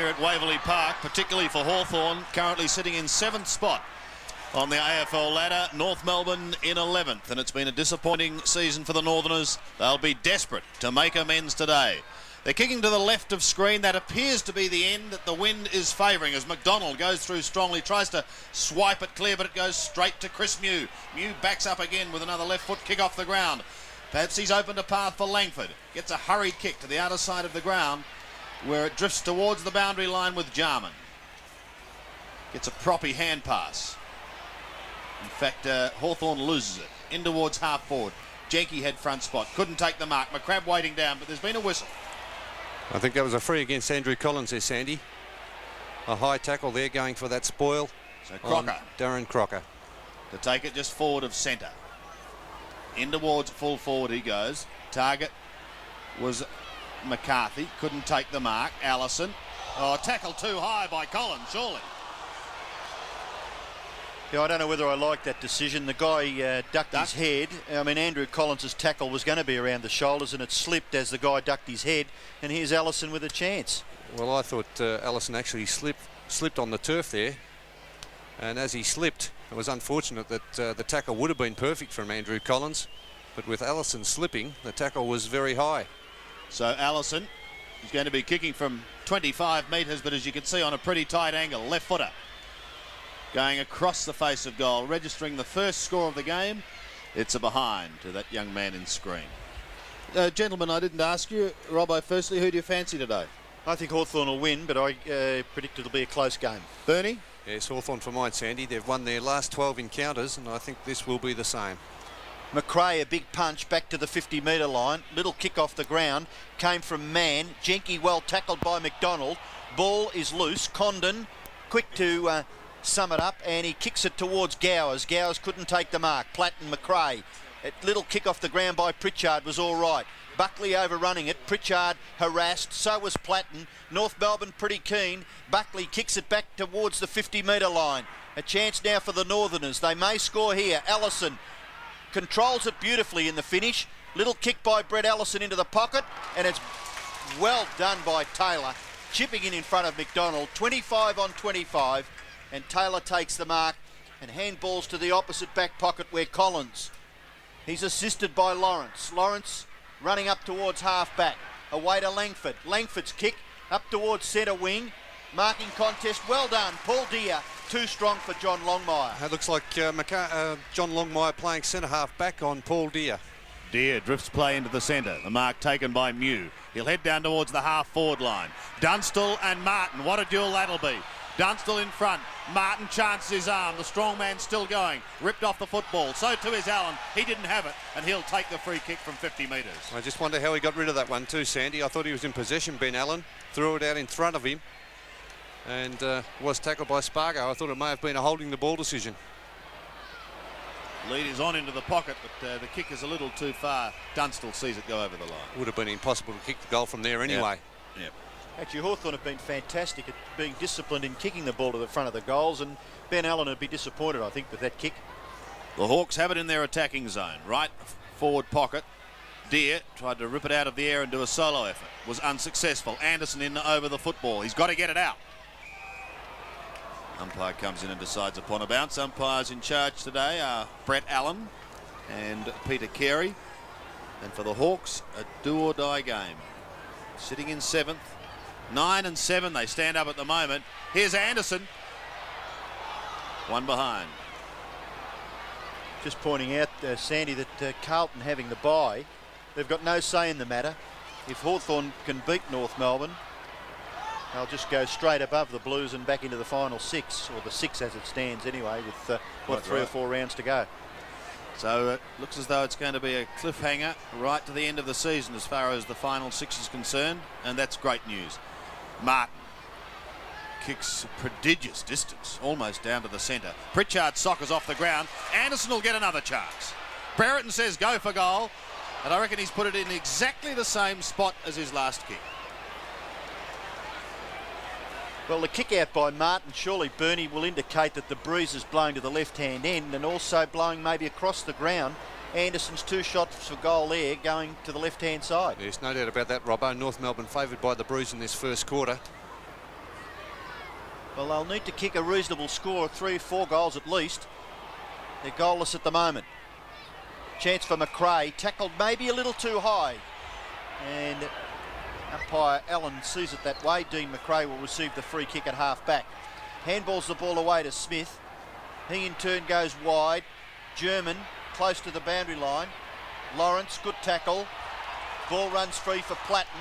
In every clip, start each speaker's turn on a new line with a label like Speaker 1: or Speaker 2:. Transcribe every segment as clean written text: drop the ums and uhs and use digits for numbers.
Speaker 1: here at Waverley Park, particularly for Hawthorn, currently sitting in 7th spot on the AFL ladder. North Melbourne in 11th, and it's been a disappointing season for the Northerners. They'll be desperate to make amends today. They're kicking to the left of screen. That appears to be the end that the wind is favouring as McDonald goes through strongly, tries to swipe it clear, but it goes straight to Chris Mew. Mew backs up again with another left foot kick off the ground. Perhaps he's opened a path for Langford. Gets a hurried kick to the outer side of the ground where it drifts towards the boundary line with Jarman. Gets a proppy hand pass. In fact, Hawthorn loses it. In towards half forward. Jenke had front spot. Couldn't take the mark. McCrabb waiting down, but there's been a whistle.
Speaker 2: I think that was a free against Andrew Collins there, Sandy. A high tackle there going for that spoil.
Speaker 1: So Crocker.
Speaker 2: Darren Crocker.
Speaker 1: To take it just forward of centre. In towards full forward he goes. Target was McCarthy. Couldn't take the mark. Allison. Oh, tackle too high by Collins, surely.
Speaker 3: Yeah, I don't know whether I like that decision. The guy ducked his head. I mean, Andrew Collins' tackle was going to be around the shoulders and it slipped as the guy ducked his head. And here's Allison with a chance.
Speaker 2: Well, I thought Allison actually slipped on the turf there. And as he slipped, it was unfortunate that the tackle would have been perfect from Andrew Collins. But with Allison slipping, the tackle was very high.
Speaker 1: So Allison is going to be kicking from 25 metres, but as you can see on a pretty tight angle, left footer. Going across the face of goal, registering the first score of the game. It's a behind to that young man in screen. Gentlemen, I didn't ask you, Robbo, firstly, who do you fancy today?
Speaker 3: I think Hawthorn will win, but I predict it'll be a close game.
Speaker 1: Bernie?
Speaker 2: Yes, Hawthorn for mine, Sandy. They've won their last 12 encounters, and I think this will be the same.
Speaker 3: McRae, a big punch back to the 50-metre line. Little kick off the ground. Came from Mann. Jenke well tackled by McDonald. Ball is loose. Condon, quick to sum it up, and he kicks it towards Gowers. Gowers couldn't take the mark. Platten, McRae. A little kick off the ground by Pritchard was all right. Buckley overrunning it. Pritchard harassed. So was Platten. North Melbourne pretty keen. Buckley kicks it back towards the 50-metre line. A chance now for the Northerners. They may score here. Allison controls it beautifully in the finish. Little kick by Brett Allison into the pocket, and it's well done by Taylor. Chipping in front of McDonald. 25 on 25. And Taylor takes the mark and handballs to the opposite back pocket where Collins. He's assisted by Lawrence. Lawrence running up towards half back. Away to Langford. Langford's kick up towards centre wing. Marking contest. Well done. Paul Deere. Too strong for John Longmire.
Speaker 2: It looks like John Longmire playing centre half back on Paul Deere.
Speaker 1: Deere drifts play into the centre. The mark taken by Mew. He'll head down towards the half forward line. Dunstall and Martin. What a duel that'll be. Dunstall in front. Martin chances his arm. The strong man still going. Ripped off the football. So too is Allen. He didn't have it, and he'll take the free kick from 50 metres.
Speaker 2: I just wonder how he got rid of that one too, Sandy. I thought he was in possession, Ben Allen. Threw it out in front of him and was tackled by Spargo. I thought it may have been a holding the ball decision.
Speaker 1: Lead is on into the pocket, but the kick is a little too far. Dunstall sees it go over the line.
Speaker 2: Would have been impossible to kick the goal from there anyway.
Speaker 1: Yep.
Speaker 3: Actually, Hawthorn have been fantastic at being disciplined in kicking the ball to the front of the goals, and Ben Allen would be disappointed, I think, with that kick.
Speaker 1: The Hawks have it in their attacking zone. Right forward pocket. Deere tried to rip it out of the air and do a solo effort. Was unsuccessful. Anderson in over the football. He's got to get it out. Umpire comes in and decides upon a bounce. Umpires in charge today are Brett Allen and Peter Carey. And for the Hawks, a do-or-die game. Sitting in 7th. 9 and 7, they stand up at the moment. Here's Anderson. One behind.
Speaker 3: Just pointing out, Sandy, that Carlton having the bye, they've got no say in the matter. If Hawthorn can beat North Melbourne, they'll just go straight above the Blues and back into the final 6, or the 6 as it stands anyway, with 3 or 4 rounds to go.
Speaker 1: So it looks as though it's going to be a cliffhanger right to the end of the season as far as the final 6 is concerned, and that's great news. Martin kicks a prodigious distance, almost down to the centre. Pritchard soccers off the ground. Anderson will get another chance. Brereton says go for goal, and I reckon he's put it in exactly the same spot as his last kick.
Speaker 3: Well, the kick out by Martin, surely Bernie, will indicate that the breeze is blowing to the left-hand end and also blowing maybe across the ground. Anderson's 2 shots for goal there, going to the left-hand side.
Speaker 2: Yes, no doubt about that, Robbo. North Melbourne favoured by the breeze in this first quarter.
Speaker 3: Well, they'll need to kick a reasonable score of 3 or 4 goals at least. They're goalless at the moment. Chance for McRae, tackled maybe a little too high. And umpire Allen sees it that way. Dean McRae will receive the free kick at half-back. Handballs the ball away to Smith. He in turn goes wide. German close to the boundary line. Lawrence, good tackle. Ball runs free for Platten.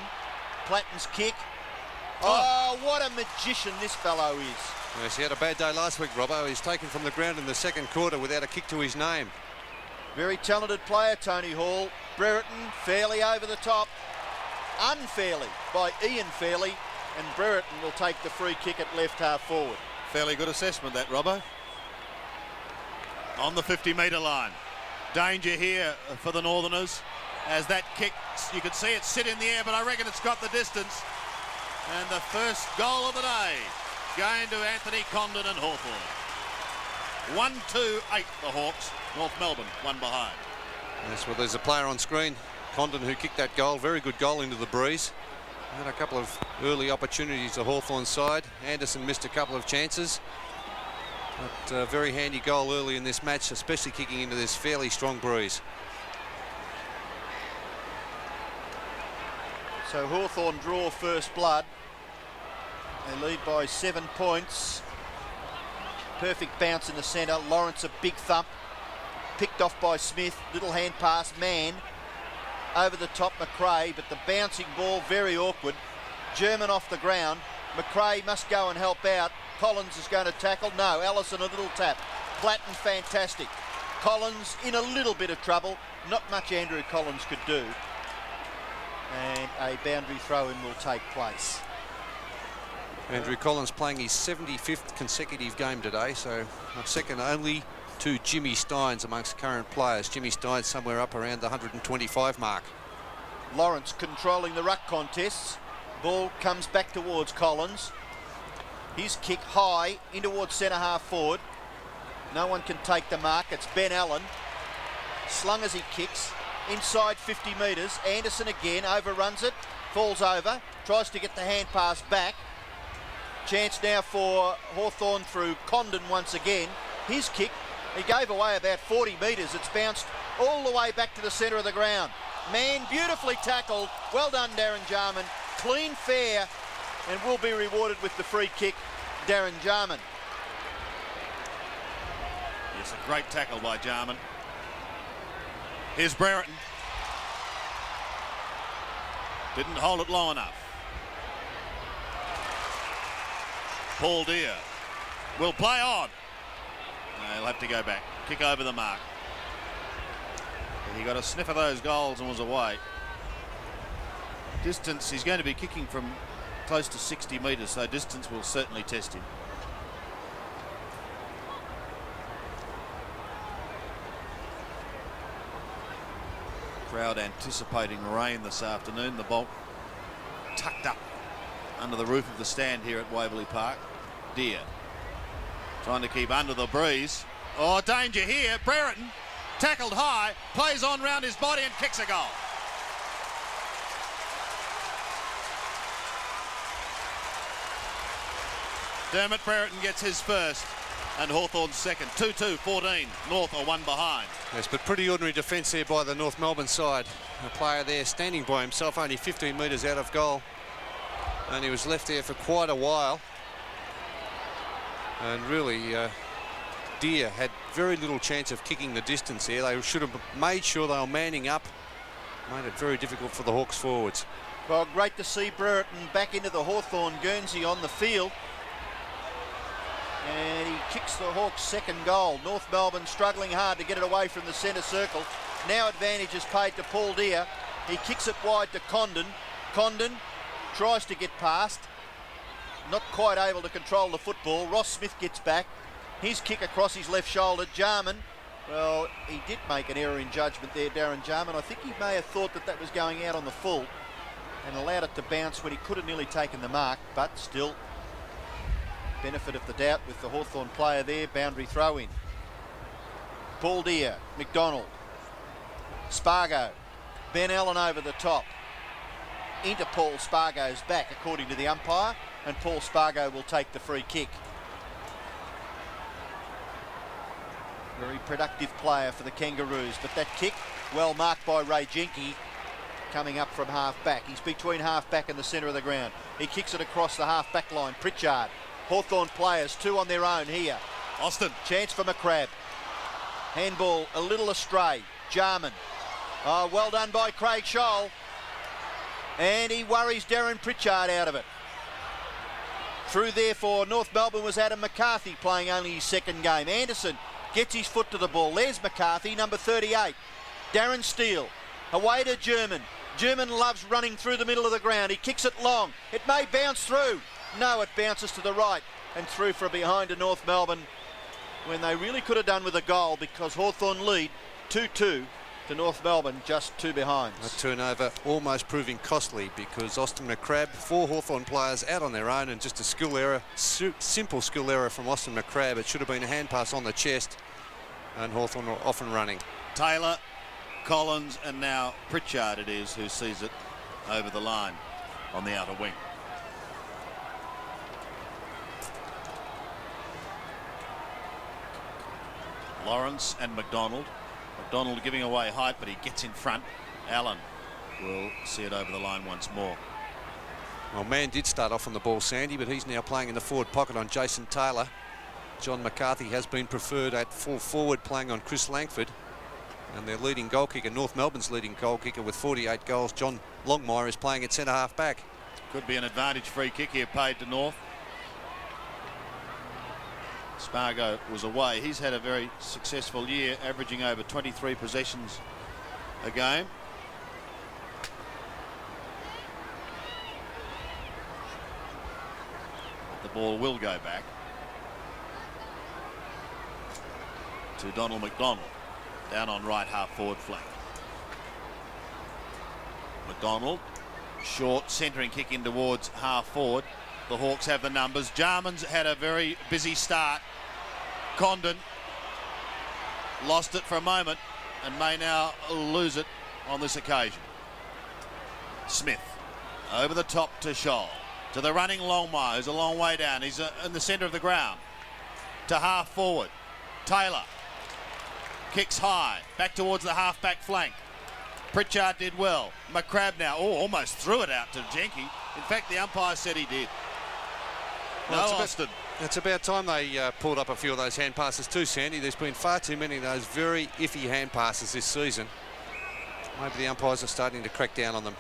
Speaker 3: Platten's kick. Oh, what a magician this fellow is.
Speaker 2: Yes, he had a bad day last week, Robbo. He's taken from the ground in the second quarter without a kick to his name.
Speaker 3: Very talented player, Tony Hall. Brereton fairly over the top. Unfairly by Ian Fairley. And Brereton will take the free kick at left half forward.
Speaker 1: Fairly good assessment, that, Robbo. On the 50-metre line. Danger here for the Northerners. As that kick, you can see it sit in the air, but I reckon it's got the distance. And the first goal of the day going to Anthony Condon and Hawthorn. 1-2-8 the Hawks. North Melbourne, one behind.
Speaker 2: Yes, well, there's a player on screen, Condon, who kicked that goal. Very good goal into the breeze. Had a couple of early opportunities to Hawthorn's side. Anderson missed a couple of chances. But a very handy goal early in this match, especially kicking into this fairly strong breeze.
Speaker 3: So Hawthorn draw first blood. They lead by 7 points. Perfect bounce in the centre. Lawrence a big thump. Picked off by Smith. Little hand pass. Mann over the top McRae, but the bouncing ball very awkward. German off the ground. McRae must go and help out. Collins is going to tackle. No, Allison a little tap. Platten fantastic. Collins in a little bit of trouble. Not much Andrew Collins could do. And a boundary throw-in will take place.
Speaker 2: Andrew Collins playing his 75th consecutive game today, so second only to Jimmy Steins amongst current players. Jimmy Steins somewhere up around the 125 mark.
Speaker 3: Lawrence controlling the ruck contests. Ball comes back towards Collins. His kick high in towards centre half forward. No one can take the mark. It's Ben Allen. Slung as he kicks. Inside 50 metres. Anderson again overruns it. Falls over. Tries to get the hand pass back. Chance now for Hawthorn through Condon once again. His kick, he gave away about 40 metres. It's bounced all the way back to the centre of the ground. Man, beautifully tackled. Well done, Darren Jarman. Clean, fair, and will be rewarded with the free kick, Darren Jarman.
Speaker 1: Yes, a great tackle by Jarman. Here's Brereton. Didn't hold it low enough. Paul Deere will play on. No, he'll have to go back. Kick over the mark. And he got a sniff of those goals and was away. Distance, he's going to be kicking from close to 60 metres, so distance will certainly test him. Crowd anticipating rain this afternoon. The ball tucked up under the roof of the stand here at Waverley Park. Deere trying to keep under the breeze. Oh, danger here. Brereton tackled high, plays on round his body and kicks a goal. Dermot Brereton gets his first and Hawthorn's second. 2-2-14. North are one behind.
Speaker 2: Yes, but pretty ordinary defence there by the North Melbourne side. A player there standing by himself, only 15 metres out of goal. And he was left there for quite a while. And really, Deere had very little chance of kicking the distance there. They should have made sure they were manning up. Made it very difficult for the Hawks forwards.
Speaker 3: Well, great to see Brereton back into the Hawthorn Guernsey on the field. And he kicks the Hawks' second goal. North Melbourne struggling hard to get it away from the centre circle. Now advantage is paid to Paul Deere. He kicks it wide to Condon. Condon tries to get past. Not quite able to control the football. Ross Smith gets back. His kick across his left shoulder. Jarman, well, he did make an error in judgment there, Darren Jarman. I think he may have thought that that was going out on the full and allowed it to bounce when he could have nearly taken the mark, but still, benefit of the doubt with the Hawthorn player there. Boundary throw in. Paul Deere, McDonald, Spargo, Ben Allen over the top. Into Paul Spargo's back according to the umpire. and Paul Spargo will take the free kick. Very productive player for the Kangaroos, but that kick, well marked by Ray Jenke, coming up from half-back. He's between half-back and the centre of the ground. He kicks it across the half-back line. Pritchard. Hawthorn players, 2 on their own here.
Speaker 1: Austin.
Speaker 3: Chance for McCrabb. Handball a little astray. Jarman. Oh, well done by Craig Scholl. And he worries Darren Pritchard out of it. Through there for North Melbourne was Adam McCarthy, playing only his second game. Anderson gets his foot to the ball. There's McCarthy, number 38. Darren Steele. Away to German. German loves running through the middle of the ground. He kicks it long. It may bounce through. No, it bounces to the right and through from behind to North Melbourne, when they really could have done with a goal, because Hawthorn lead 2-2 to North Melbourne, just 2 behind.
Speaker 2: A turnover almost proving costly, because Austin McCrabb, 4 Hawthorn players out on their own, and just a skill error, simple skill error from Austin McCrabb. It should have been a hand pass on the chest, and Hawthorn were off and running.
Speaker 1: Taylor, Collins, and now Pritchard it is who sees it over the line on the outer wing. Lawrence and McDonald. McDonald giving away height, but he gets in front. Allen will see it over the line once more.
Speaker 2: Well, Mann did start off on the ball, Sandy, but he's now playing in the forward pocket on Jason Taylor. John McCarthy has been preferred at full forward, playing on Chris Langford. And their leading goal kicker, North Melbourne's leading goal kicker with 48 goals, John Longmire, is playing at centre half back.
Speaker 1: Could be an advantage free kick here paid to North. Spargo was away. He's had a very successful year, averaging over 23 possessions a game. The ball will go back to Donald McDonald, down on right half forward flank. McDonald, short centering kick in towards half forward. The Hawks have the numbers. Jarman's had a very busy start. Condon lost it for a moment and may now lose it on this occasion. Smith over the top to Scholl, to the running Longmire, who's a long way down. He's in the centre of the ground, to half forward. Taylor kicks high back towards the half back flank. Pritchard did well. McCrabb now almost threw it out to Jenke. In fact, the umpire said he did.
Speaker 2: Well, it's about time they pulled up a few of those hand passes too, Sandy. There's been far too many of those very iffy hand passes this season. Maybe the umpires are starting to crack down on them.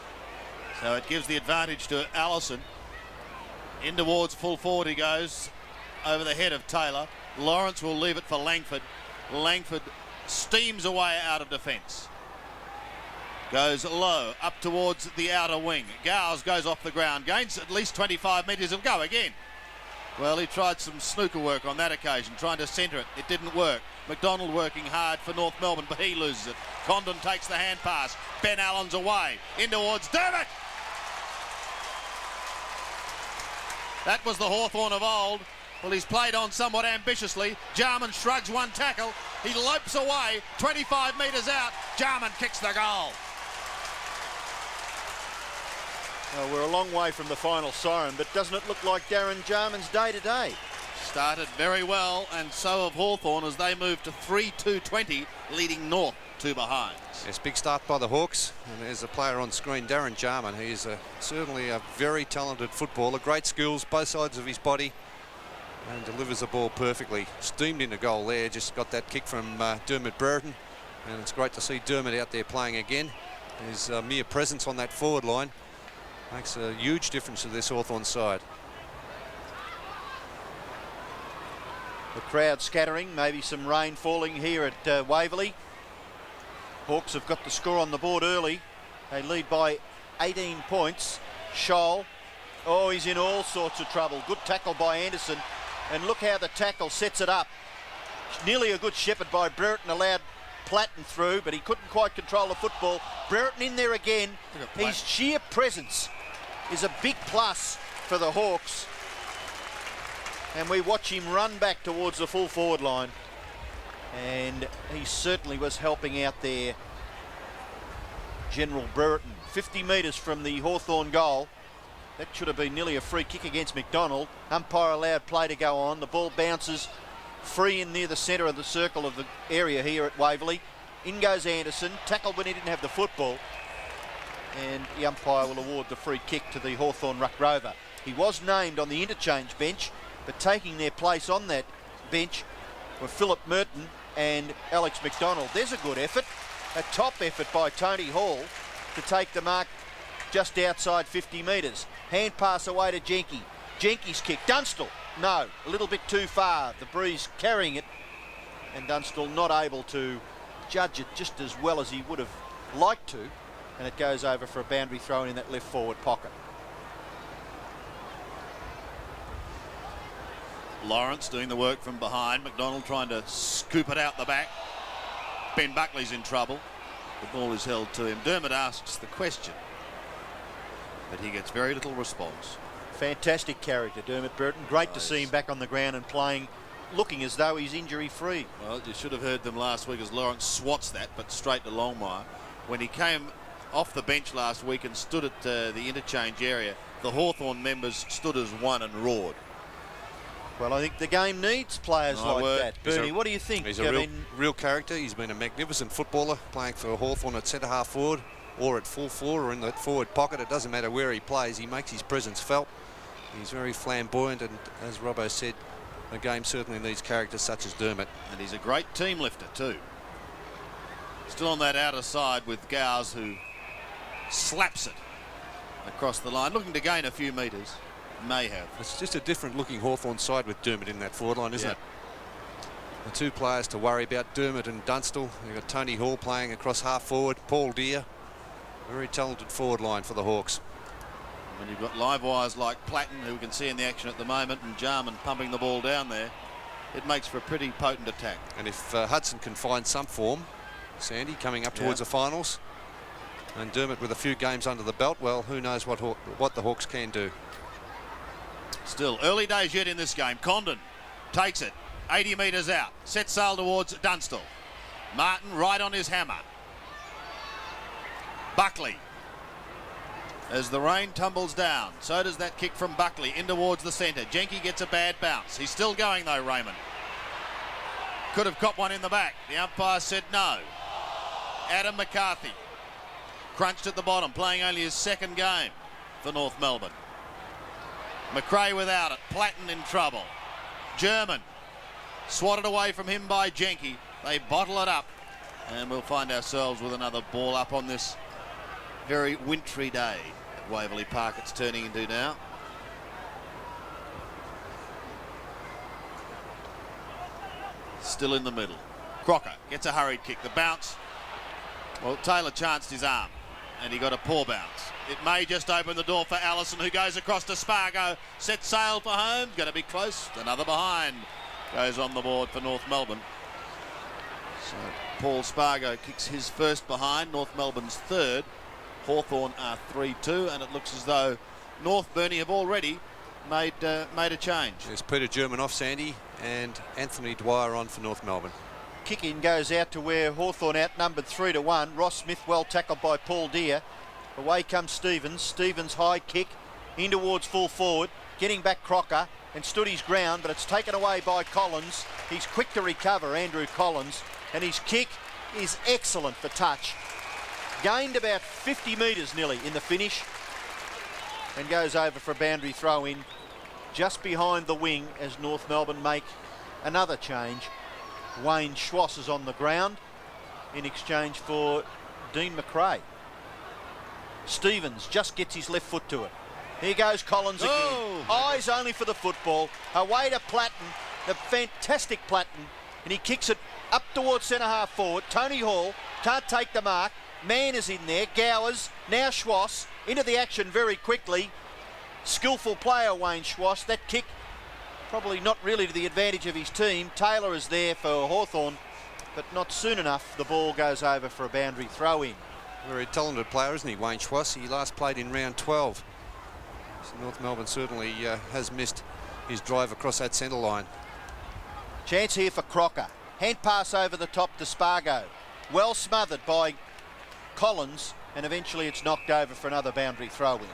Speaker 1: So it gives the advantage to Allison. In towards full forward he goes, over the head of Taylor. Lawrence will leave it for Langford. Langford steams away out of defence. Goes low, up towards the outer wing. Gowes goes off the ground, gains at least 25 metres and go again. Well, he tried some snooker work on that occasion, trying to centre it. It didn't work. McDonald working hard for North Melbourne, but he loses it. Condon takes the hand pass. Ben Allen's away. In towards Dermott. That was the Hawthorn of old. Well, he's played on somewhat ambitiously. Jarman shrugs one tackle. He lopes away, 25 metres out. Jarman kicks the goal.
Speaker 3: Well, we're a long way from the final siren, but doesn't it look like Darren Jarman's day today?
Speaker 1: Started very well, and so have Hawthorn as they move to 3-2-20, leading North 2 behind.
Speaker 2: Yes, big start by the Hawks, and there's a player on screen, Darren Jarman. He is certainly a very talented footballer, great skills, both sides of his body, and delivers the ball perfectly. Steamed into goal there, just got that kick from Dermot Brereton, and it's great to see Dermot out there playing again. His mere presence on that forward line makes a huge difference to this Hawthorn side.
Speaker 3: The crowd scattering, maybe some rain falling here at Waverley. Hawks have got the score on the board early. They lead by 18 points. Scholl, oh, he's in all sorts of trouble. Good tackle by Anderson. And look how the tackle sets it up. Nearly a good shepherd by Brereton, allowed Platten through, but he couldn't quite control the football. Brereton in there again. His sheer presence is a big plus for the Hawks. And we watch him run back towards the full forward line. And he certainly was helping out there General Brereton. 50 metres from the Hawthorn goal. That should have been nearly a free kick against McDonald. Umpire allowed play to go on. The ball bounces free in near the centre of the circle of the area here at Waverley. In goes Anderson, tackled when he didn't have the football. And the umpire will award the free kick to the Hawthorn Ruck Rover. He was named on the interchange bench, but taking their place on that bench were Philip Merton and Alex McDonald. There's a good effort, a top effort by Tony Hall to take the mark just outside 50 metres. Hand pass away to Jenke. Jenke's kick. Dunstall, no, a little bit too far. The breeze carrying it, and Dunstall not able to judge it just as well as he would have liked to, and it goes over for a boundary throw in that left forward pocket.
Speaker 1: Lawrence doing the work from behind. McDonald trying to scoop it out the back. Ben Buckley's in trouble. The ball is held to him. Dermott asks the question, but he gets very little response.
Speaker 3: Fantastic character, Dermott Burton. Great to see him back on the ground and playing, looking as though he's injury-free.
Speaker 1: Well, you should have heard them last week as Lawrence swats that, but straight to Longmire. When he came off the bench last week and stood at the interchange area, the Hawthorn members stood as one and roared.
Speaker 3: Well, I think the game needs players like that. Bernie, what do you think?
Speaker 2: He's a real character. He's been a magnificent footballer, playing for Hawthorn at centre-half forward or at full forward or in the forward pocket. It doesn't matter where he plays. He makes his presence felt. He's very flamboyant, and as Robbo said, the game certainly needs characters such as Dermott.
Speaker 1: And he's a great team lifter too. Still on that outer side with Gowes, who slaps it across the line, looking to gain a few metres. May have.
Speaker 2: It's just a different looking Hawthorn side with Dermott in that forward line, isn't it? The two players to worry about, Dermott and Dunstall. You've got Tony Hall playing across half forward, Paul Deere. Very talented forward line for the Hawks.
Speaker 1: When you've got live wires like Platten, who we can see in the action at the moment, and Jarman pumping the ball down there, it makes for a pretty potent attack.
Speaker 2: And if Hudson can find some form, Sandy, coming up towards the finals, and Dermott with a few games under the belt, well, who knows what the Hawks can do.
Speaker 1: Still early days yet in this game. Condon takes it 80 metres out, sets sail towards Dunstall. Martin right on his hammer. Buckley, as the rain tumbles down, so does that kick from Buckley in towards the centre. Jenke gets a bad bounce. He's still going though, Raymond. Could have copped one in the back. The umpire said no. Adam McCarthy crunched at the bottom, playing only his second game for North Melbourne. McRae without it. Platten in trouble. German swatted away from him by Jenke. They bottle it up, and we'll find ourselves with another ball up on this very wintry day at Waverley Park. It's turning into now. Still in the middle. Crocker gets a hurried kick. The bounce. Well, Taylor chanced his arm, and he got a poor bounce. It may just open the door for Allison, who goes across to Spargo. Sets sail for home. Going to be close. Another behind goes on the board for North Melbourne. So Paul Spargo kicks his first behind. North Melbourne's third. Hawthorn are 3-2, and it looks as though North Burnie have already made a change.
Speaker 2: There's Peter German off, Sandy, and Anthony Dwyer on for North Melbourne.
Speaker 3: Kick in goes out to where Hawthorn outnumbered 3-1. Ross Smith well tackled by Paul Deere. Away comes Stevens. Stevens high kick in towards full forward. Getting back Crocker and stood his ground, but it's taken away by Collins. He's quick to recover, Andrew Collins, and his kick is excellent for touch. Gained about 50 metres nearly in the finish, and goes over for a boundary throw in just behind the wing as North Melbourne make another change. Wayne Schwass is on the ground in exchange for Dean McRae. Stevens just gets his left foot to it. Here goes Collins again. Eyes only for the football. Away to Platten, the fantastic Platten, and he kicks it up towards centre-half forward. Tony Hall can't take the mark. Mann is in there. Gowers, now Schwass, into the action very quickly. Skillful player, Wayne Schwass. That kick probably not really to the advantage of his team. Taylor is there for Hawthorn, but not soon enough. The ball goes over for a boundary throw-in.
Speaker 2: Very talented player, isn't he, Wayne Schwass? He last played in round 12. So North Melbourne certainly has missed his drive across that centre line.
Speaker 3: Chance here for Crocker. Hand pass over the top to Spargo. Well smothered by Collins, and eventually it's knocked over for another boundary throw-in.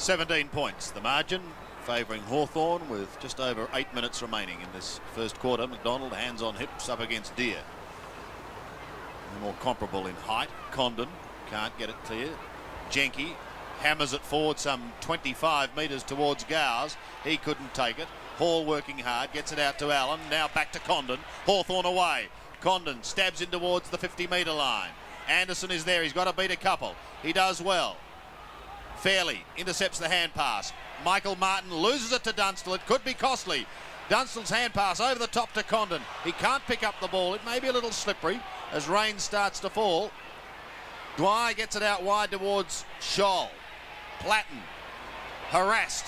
Speaker 1: 17 points, the margin, favouring Hawthorn with just over 8 minutes remaining in this first quarter. McDonald, hands on hips, up against Deer. More comparable in height. Condon can't get it clear. Jenke hammers it forward some 25 metres towards Gowers. He couldn't take it. Hall working hard, gets it out to Allen. Now back to Condon. Hawthorn away. Condon stabs in towards the 50-metre line. Anderson is there. He's got to beat a couple. He does well. Fairley intercepts the hand pass. Michael Martin loses it to Dunstall. It could be costly. Dunstall's hand pass over the top to Condon. He can't pick up the ball. It may be a little slippery as rain starts to fall. Dwyer gets it out wide towards Scholl. Platten harassed.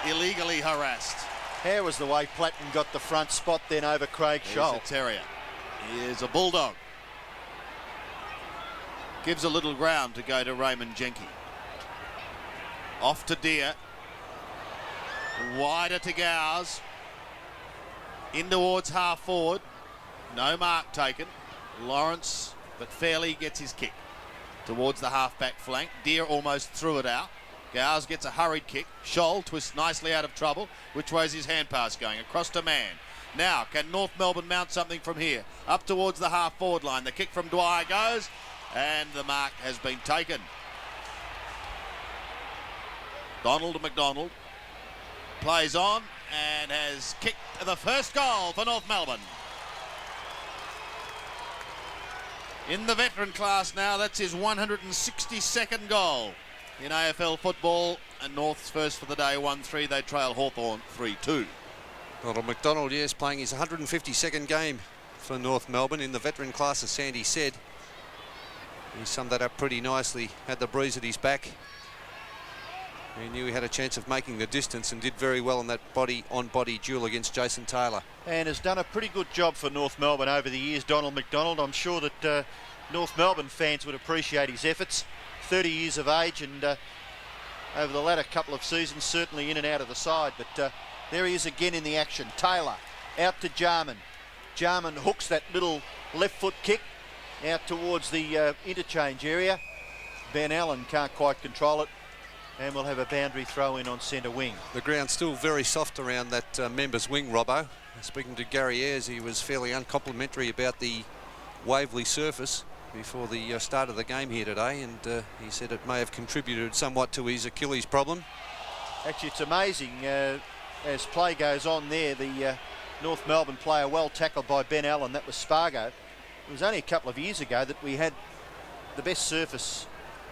Speaker 1: Illegally harassed.
Speaker 3: How was the way Platten got the front spot then over Craig Scholl?
Speaker 1: He's a terrier. He is a bulldog. Gives a little ground to go to Raymond Jenke. Off to Deer. Wider to Gowers. In towards half forward. No mark taken. Lawrence, but Fairley gets his kick towards the half-back flank. Deer almost threw it out. Gowers gets a hurried kick. Scholl twists nicely out of trouble. Which way's his hand pass going? Across to Mann. Now, can North Melbourne mount something from here? Up towards the half-forward line. The kick from Dwyer goes, and the mark has been taken. Donald to McDonald. Plays on and has kicked the first goal for North Melbourne. In the veteran class now, that's his 162nd goal in AFL football, and North's first for the day, 1-3. They trail Hawthorn 3-2.
Speaker 2: Donald McDonald, yes, playing his 152nd game for North Melbourne in the veteran class, as Sandy said. He summed that up pretty nicely, had the breeze at his back. He knew he had a chance of making the distance and did very well in that body-on-body duel against Jason Taylor. And
Speaker 3: has done a pretty good job for North Melbourne over the years, Donald McDonald. I'm sure that North Melbourne fans would appreciate his efforts. 30 years of age, and over the latter couple of seasons, certainly in and out of the side. But there he is again in the action. Taylor out to Jarman. Jarman hooks that little left foot kick out towards the interchange area. Ben Allen can't quite control it, and we'll have a boundary throw in on centre wing.
Speaker 2: The ground's still very soft around that members wing, Robbo. Speaking to Gary Ayres, he was fairly uncomplimentary about the Waverley surface before the start of the game here today, and he said it may have contributed somewhat to his Achilles problem.
Speaker 3: Actually, it's amazing as play goes on there. The North Melbourne player well tackled by Ben Allen. That was Spargo. It was only a couple of years ago that we had the best surface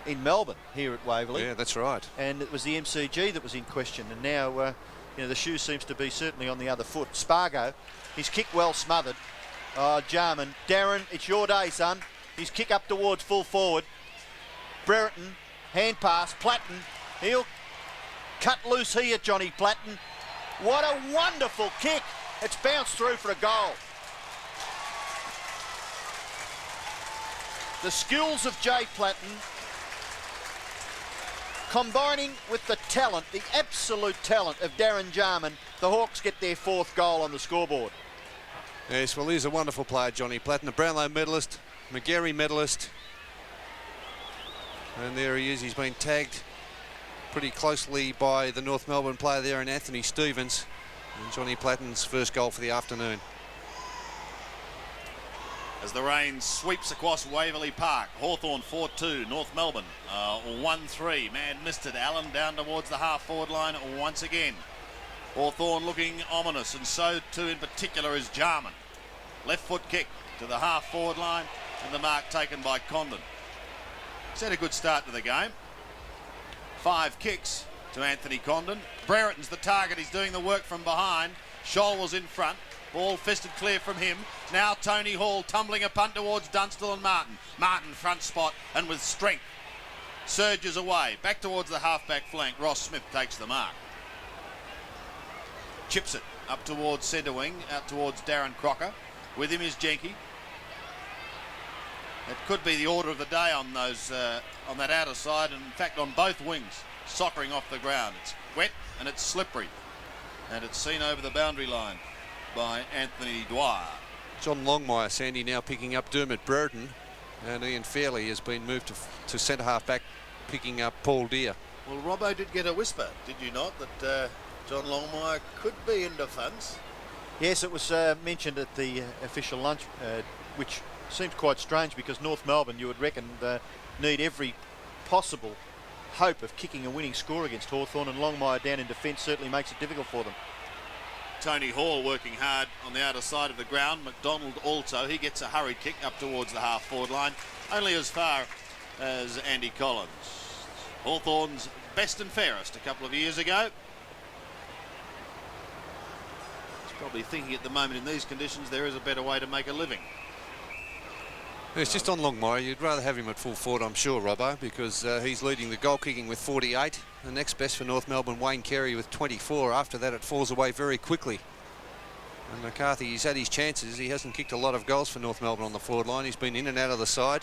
Speaker 3: in Melbourne here at Waverley.
Speaker 2: Yeah, that's right.
Speaker 3: And it was the MCG that was in question, and now you know, the shoe seems to be certainly on the other foot. Spargo, his kick well smothered. Jarman, Darren, it's your day, son. His kick up towards full forward. Brereton, hand pass, Platten. He'll cut loose here, Johnny Platten. What a wonderful kick. It's bounced through for a goal. The skills of Jay Platten combining with the talent, the absolute talent of Darren Jarman, the Hawks get their fourth goal on the scoreboard.
Speaker 2: Yes, well, he's a wonderful player, Johnny Platten, a Brownlow medalist, McGarry medalist. And there he is. He's been tagged pretty closely by the North Melbourne player there in Anthony Stevens. And Johnny Platten's first goal for the afternoon.
Speaker 1: As the rain sweeps across Waverley Park, Hawthorn 4-2, North Melbourne 1-3. Man missed it. Allen down towards the half-forward line once again. Hawthorn looking ominous, and so too in particular is Jarman. Left foot kick to the half-forward line, and the mark taken by Condon. He's had a good start to the game. 5 kicks to Anthony Condon. Brereton's the target. He's doing the work from behind. Scholl was in front. Ball fisted clear from him. Now Tony Hall tumbling a punt towards Dunstall and Martin. Martin front spot and with strength surges away. Back towards the half-back flank. Ross Smith takes the mark. Chips it up towards centre wing, out towards Darren Crocker. With him is Jenke. It could be the order of the day on those on that outer side, and in fact on both wings, soccering off the ground. It's wet and it's slippery, and it's seen over the boundary line by Anthony Dwyer.
Speaker 2: John Longmire, Sandy, now picking up Dermot Brereton, and Ian Fairley has been moved to centre half back picking up Paul Deere.
Speaker 1: Well, Robbo did get a whisper, did you not, that John Longmire could be in defence?
Speaker 3: Yes, it was mentioned at the official lunch, which seems quite strange because North Melbourne, you would reckon, need every possible hope of kicking a winning score against Hawthorn, and Longmire down in defence certainly makes it difficult for them.
Speaker 1: Tony Hall working hard on the outer side of the ground. McDonald also, he gets a hurried kick up towards the half-forward line, only as far as Andy Collins. Hawthorn's best and fairest a couple of years ago. He's probably thinking at the moment in these conditions there is a better way to make a living.
Speaker 2: It's just on Longmire. You'd rather have him at full forward, I'm sure, Robbo, because he's leading the goal kicking with 48. The next best for North Melbourne, Wayne Carey, with 24. After that, it falls away very quickly. And McCarthy, he's had his chances. He hasn't kicked a lot of goals for North Melbourne on the forward line. He's been in and out of the side.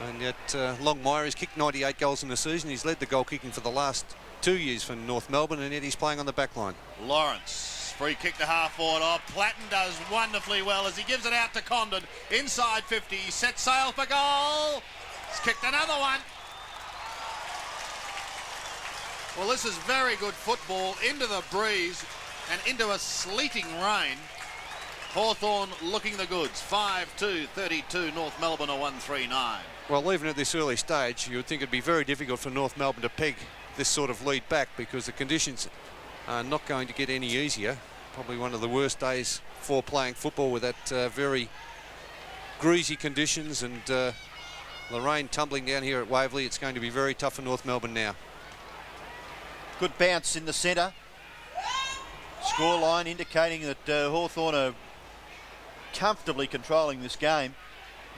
Speaker 2: And yet Longmire has kicked 98 goals in the season. He's led the goal kicking for the last 2 years for North Melbourne, and yet he's playing on the back line.
Speaker 1: Lawrence, free kick to half forward. Oh, Platten does wonderfully well as he gives it out to Condon. Inside 50, he sets sail for goal. He's kicked another one. Well, this is very good football into the breeze and into a sleeting rain. Hawthorn looking the goods. 5-2, 32, North Melbourne a 139.
Speaker 2: Well, even at this early stage, you would think it'd be very difficult for North Melbourne to peg this sort of lead back, because the conditions are not going to get any easier. Probably one of the worst days for playing football with that very greasy conditions and the rain tumbling down here at Waverley. It's going to be very tough for North Melbourne now.
Speaker 3: Good bounce in the centre. Scoreline indicating that Hawthorn are comfortably controlling this game.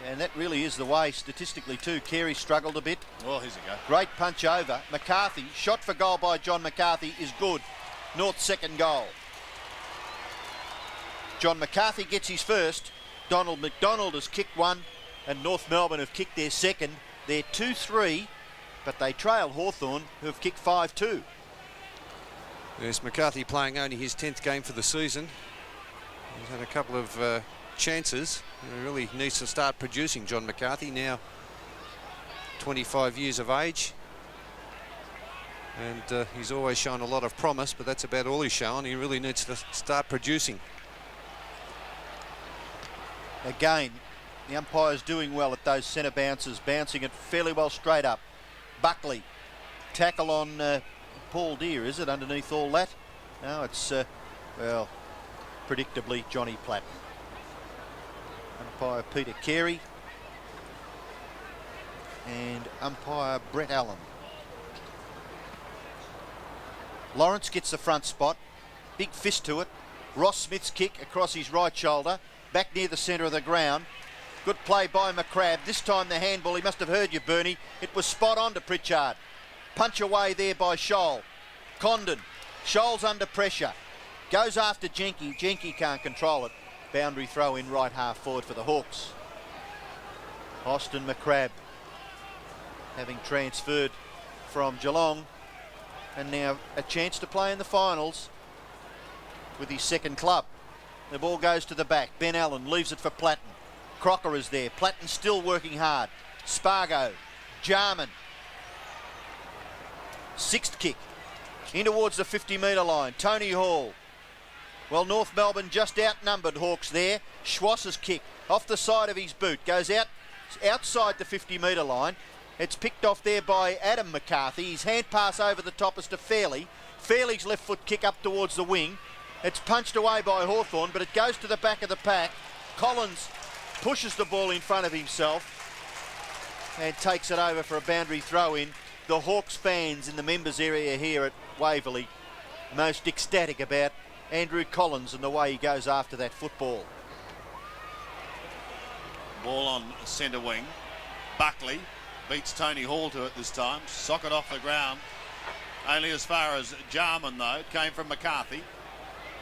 Speaker 3: And that really is the way statistically too. Carey struggled a bit.
Speaker 1: Oh, here's a go.
Speaker 3: Great punch over. McCarthy, shot for goal by John McCarthy is good. North's second goal. John McCarthy gets his first. Donald McDonald has kicked one, and North Melbourne have kicked their second. They're 2-3, but they trail Hawthorn, who have kicked 5-2.
Speaker 2: There's McCarthy playing only his 10th game for the season. He's had a couple of chances. He really needs to start producing, John McCarthy, now 25 years of age. And he's always shown a lot of promise, but that's about all he's shown. He really needs to start producing.
Speaker 3: Again, the umpire's doing well at those centre bounces, bouncing it fairly well straight up. Buckley, tackle on Paul Deere, is it, underneath all that? No, it's, well, predictably Johnny Platt. Umpire Peter Carey and umpire Brett Allen. Lawrence gets the front spot, big fist to it. Ross Smith's kick across his right shoulder, back near the centre of the ground. Good play by McCrabb. This time the handball, he must have heard you, Bernie. It was spot on to Pritchard. Punch away there by Scholl. Condon. Scholl's under pressure. Goes after Jenke. Jenke can't control it. Boundary throw in right half forward for the Hawks. Austin McCrabb, having transferred from Geelong, and now a chance to play in the finals with his second club. The ball goes to the back. Ben Allen leaves it for Platten. Crocker is there. Platten still working hard. Spargo. Jarman. Sixth kick. In towards the 50-metre line. Tony Hall. Well, North Melbourne just outnumbered Hawks there. Schwass's kick off the side of his boot. Goes out outside the 50-metre line. It's picked off there by Adam McCarthy. His hand pass over the top is to Fairley. Fairley's left foot kick up towards the wing. It's punched away by Hawthorn, but it goes to the back of the pack. Collins pushes the ball in front of himself and takes it over for a boundary throw-in. The Hawks fans in the members area here at Waverley most ecstatic about Andrew Collins and the way he goes after that football.
Speaker 1: Ball on centre wing. Buckley beats Tony Hall to it this time. Socket off the ground. Only as far as Jarman, though. It came from McCarthy.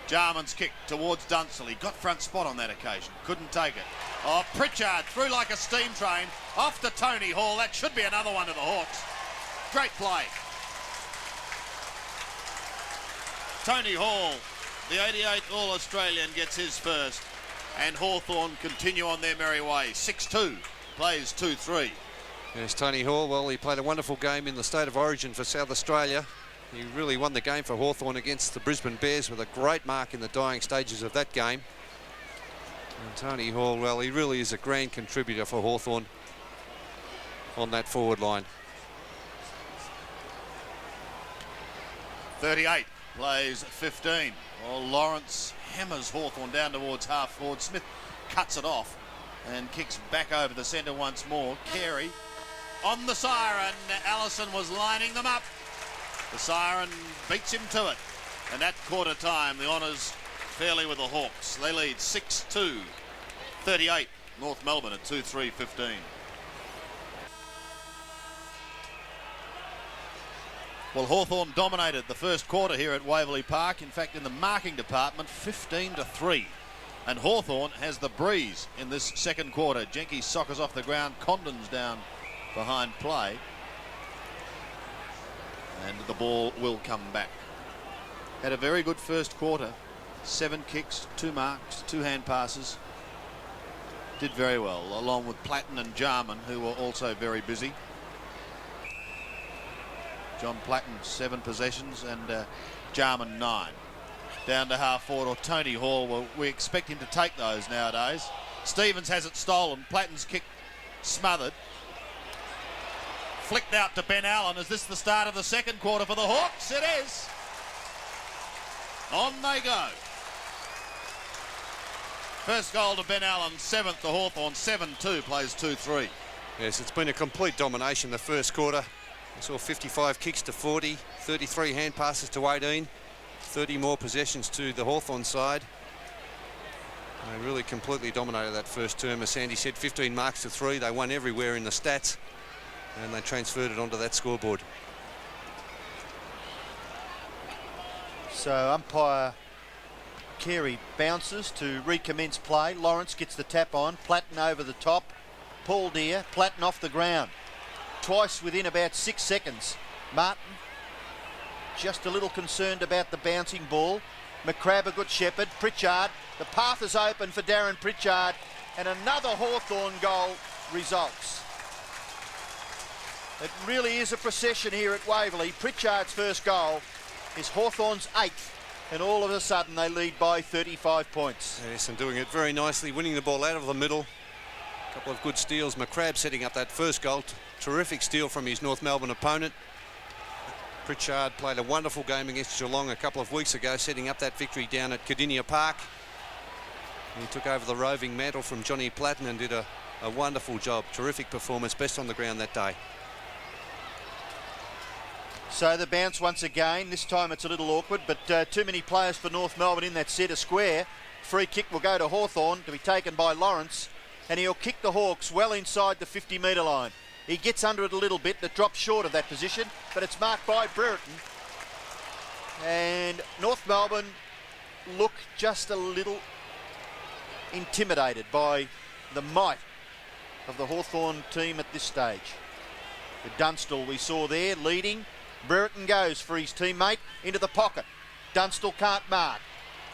Speaker 1: Jarman's kick towards Dunsell. He got front spot on that occasion. Couldn't take it. Oh, Pritchard through like a steam train. Off to Tony Hall. That should be another one to the Hawks. Great play. Tony Hall, the 88th All-Australian, gets his first. And Hawthorn continue on their merry way. 6-2. Plays 2-3.
Speaker 2: Yes, Tony Hall, well, he played a wonderful game in the State of Origin for South Australia. He really won the game for Hawthorn against the Brisbane Bears with a great mark in the dying stages of that game. And Tony Hall, well, he really is a grand contributor for Hawthorn on that forward line.
Speaker 1: 38 plays 15. Well, Lawrence hammers Hawthorn down towards half forward. Smith cuts it off and kicks back over the centre once more. Carey on the siren. Allison was lining them up. The siren beats him to it. And at quarter time, the honours fairly with the Hawks. They lead 6-2. 38. North Melbourne at 2-3-15. Well, Hawthorn dominated the first quarter here at Waverley Park. In fact, in the marking department, 15-3. And Hawthorn has the breeze in this second quarter. Jenke soccers off the ground. Condon's down behind play. And the ball will come back. Had a very good first quarter. 7 kicks, 2 marks, 2 hand passes. Did very well, along with Platten and Jarman, who were also very busy. John Platten 7 possessions and Jarman 9. Down to half forward, or Tony Hall. Well, we expect him to take those nowadays. Stevens has it stolen. Platten's kick smothered. Flicked out to Ben Allen. Is this the start of the second quarter for the Hawks? It is. On they go. First goal to Ben Allen, 7th to Hawthorn, 7-2, plays 2-3.
Speaker 2: Yes, it's been a complete domination the first quarter. We saw 55 kicks to 40, 33 hand passes to 18, 30 more possessions to the Hawthorn side. They really completely dominated that first term. As Sandy said, 15 marks to 3. They won everywhere in the stats, and they transferred it onto that scoreboard.
Speaker 3: So umpire Carey bounces to recommence play. Lawrence gets the tap on. Platten over the top. Paul Deere. Platten off the ground. Twice within about 6 seconds. Martin just a little concerned about the bouncing ball. McCrabb a good shepherd. Pritchard. The path is open for Darren Pritchard. And another Hawthorn goal results. It really is a procession here at Waverley. Pritchard's first goal is Hawthorn's 8th. And all of a sudden they lead by 35 points.
Speaker 2: Yes, and doing it very nicely, winning the ball out of the middle. A couple of good steals. McCrabb setting up that first goal. Terrific steal from his North Melbourne opponent. Pritchard played a wonderful game against Geelong a couple of weeks ago, setting up that victory down at Cardinia Park. He took over the roving mantle from Johnny Platten and did a wonderful job. Terrific performance, best on the ground that day.
Speaker 3: So the bounce once again. This time it's a little awkward, but too many players for North Melbourne in that centre square. Free kick will go to Hawthorn to be taken by Lawrence, and he'll kick the Hawks well inside the 50-metre line. He gets under it a little bit. It drops short of that position, but it's marked by Brereton. And North Melbourne look just a little intimidated by the might of the Hawthorn team at this stage. The Dunstall we saw there leading. Brereton goes for his teammate into the pocket. Dunstall can't mark.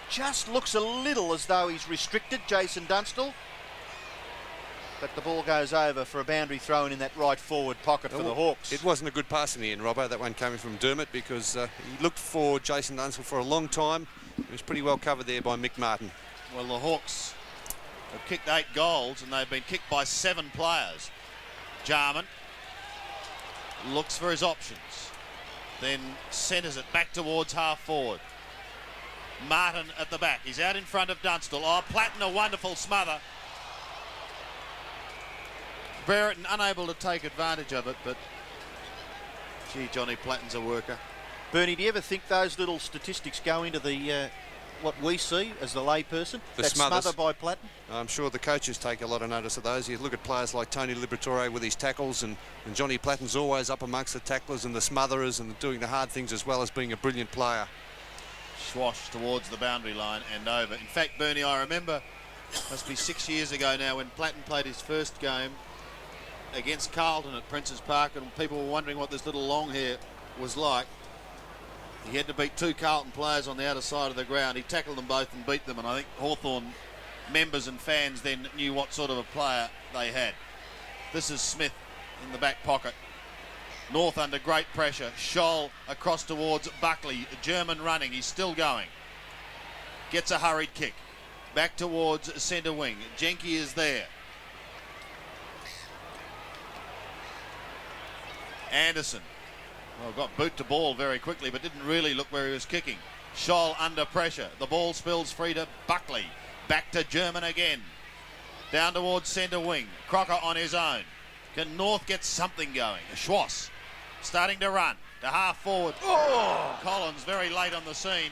Speaker 3: Just looks a little as though he's restricted, Jason Dunstall. But the ball goes over for a boundary throw in that right forward pocket for the Hawks.
Speaker 2: It wasn't a good pass in the end, Robbo. That one coming from Dermott, because he looked for Jason Dunstall for a long time. It was pretty well covered there by Mick Martin.
Speaker 1: Well, the Hawks have kicked 8 goals and they've been kicked by 7 players. Jarman looks for his options, then centres it back towards half forward. Martin at the back. He's out in front of Dunstall. Oh, Platten, a wonderful smother. Brereton unable to take advantage of it, but gee, Johnny Platten's a worker.
Speaker 3: Bernie, do you ever think those little statistics go into the what we see as the layperson?
Speaker 2: The
Speaker 3: that
Speaker 2: smothers.
Speaker 3: smother by Platten?
Speaker 2: I'm sure the coaches take a lot of notice of those. You look at players like Tony Liberatore with his tackles, and Johnny Platten's always up amongst the tacklers and the smotherers and doing the hard things, as well as being a brilliant player.
Speaker 1: Swash towards the boundary line and over. In fact, Bernie, I remember, must be 6 years ago now, when Platten played his first game against Carlton at Princes Park, and people were wondering what this little long hair was like. He had to beat 2 Carlton players on the outer side of the ground. He tackled them both and beat them, and I think Hawthorn members and fans then knew what sort of a player they had. This is Smith in the back pocket. North under great pressure. Scholl across towards Buckley. German running. He's still going. Gets a hurried kick. Back towards centre wing. Jenke is there. Anderson. Well, got boot to ball very quickly, but didn't really look where he was kicking. Scholl under pressure. The ball spills free to Buckley. Back to German again. Down towards centre wing. Crocker on his own. Can North get something going? Schwass starting to run. To half forward. Oh! Collins very late on the scene.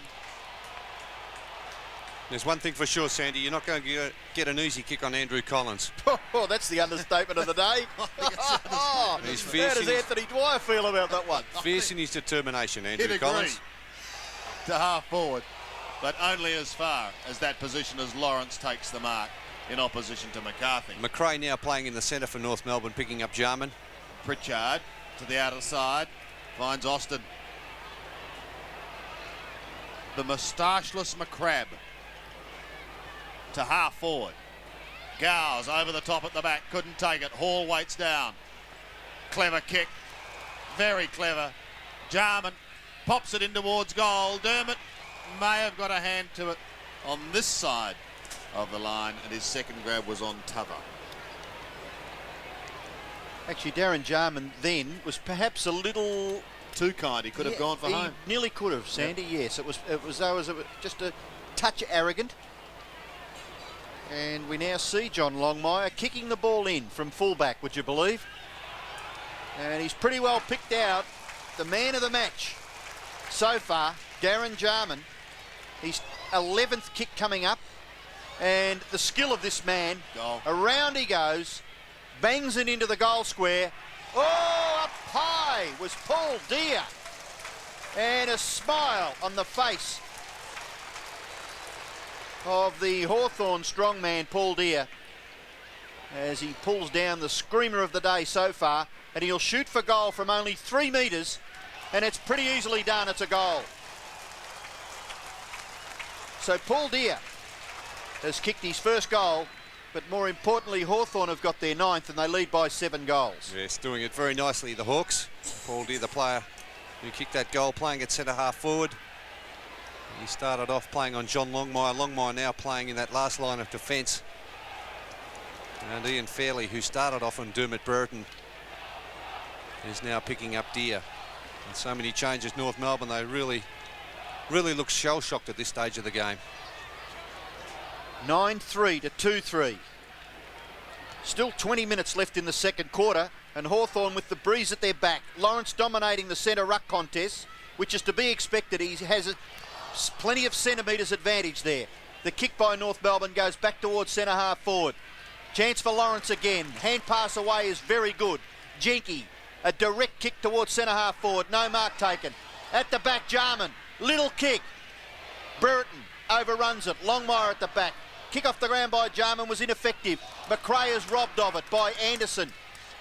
Speaker 2: There's one thing for sure, Sandy. You're not going to get an easy kick on Andrew Collins.
Speaker 3: Oh, that's the understatement of the day.
Speaker 2: He's
Speaker 3: How
Speaker 2: fierce.
Speaker 3: does Anthony Dwyer feel about that one?
Speaker 2: Fierce in his determination, Andrew
Speaker 1: He'd
Speaker 2: Collins.
Speaker 1: agree. To half forward, but only as far as that position as Lawrence takes the mark in opposition to McCarthy.
Speaker 2: McRae now playing in the centre for North Melbourne, picking up Jarman.
Speaker 1: Pritchard to the outer side, finds Austin. The moustacheless McCrabb to half forward. Gowes over the top at the back, couldn't take it. Hall waits down. Clever kick, very clever. Jarman pops it in towards goal. Dermott may have got a hand to it on this side of the line, and his second grab was on t'other.
Speaker 3: Actually, Darren Jarman then was perhaps a little
Speaker 1: Too kind, he could have gone for home.
Speaker 3: Nearly could have, Sandy. Yep. Yes, it was just a touch arrogant. And we now see John Longmire kicking the ball in from fullback, would you believe? And he's pretty well picked out the man of the match so far, Darren Jarman. His 11th kick coming up, and the skill of this man.
Speaker 1: Goal.
Speaker 3: Around he goes, bangs it into the goal square. Oh, up high was Paul Deere, and a smile on the face of the Hawthorn strongman Paul Deere as he pulls down the screamer of the day so far, and he'll shoot for goal from only 3 metres, and it's pretty easily done. It's a goal. So Paul Deere has kicked his first goal, but more importantly Hawthorn have got their 9th and they lead by 7 goals.
Speaker 2: Yes, doing it very nicely, the Hawks. Paul Deere, the player who kicked that goal, playing at centre half forward. He started off playing on John Longmire. Longmire now playing in that last line of defence. And Ian Fairley, who started off on Dermott Brereton, is now picking up Deere. And so many changes, North Melbourne, they really look shell-shocked at this stage of the game.
Speaker 3: 9-3 to 2-3. Still 20 minutes left in the second quarter, and Hawthorn with the breeze at their back. Lawrence dominating the centre ruck contest, which is to be expected. He has plenty of centimetres advantage there. The kick by North Melbourne goes back towards centre half forward. Chance for Lawrence again. Hand pass away is very good. Jenke, a direct kick towards centre half forward. No mark taken. At the back, Jarman. Little kick. Brereton overruns it. Longmire at the back. Kick off the ground by Jarman was ineffective. McRae is robbed of it by Anderson.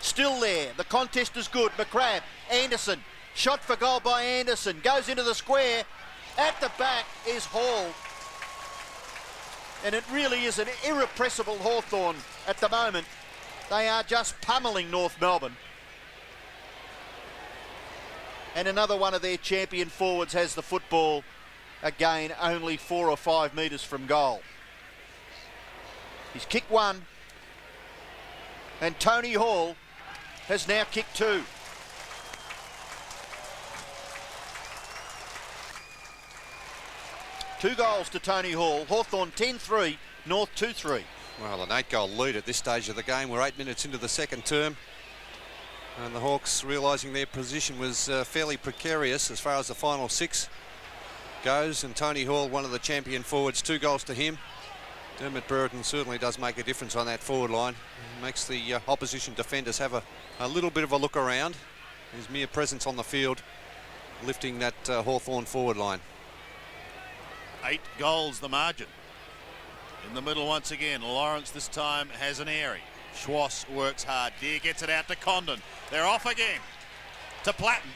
Speaker 3: Still there. The contest is good. McCrabb, Anderson. Shot for goal by Anderson. Goes into the square. At the back is Hall. And it really is an irrepressible Hawthorn at the moment. They are just pummeling North Melbourne. And another one of their champion forwards has the football, again only 4 or 5 metres from goal. He's kicked one, and Tony Hall has now kicked 2. Two goals to Tony Hall. Hawthorn 10-3, North 2-3.
Speaker 2: Well, an 8-goal lead at this stage of the game. We're 8 minutes into the second term. And the Hawks, realising their position was fairly precarious as far as the final 6 goes. And Tony Hall, one of the champion forwards, 2 goals to him. Dermott Brereton certainly does make a difference on that forward line. Makes the opposition defenders have a little bit of a look around. His mere presence on the field lifting that Hawthorn forward line.
Speaker 1: 8 goals the margin. In the middle once again, Lawrence this time has an airy. Schwass works hard. Deere gets it out to Condon. They're off again to Platten.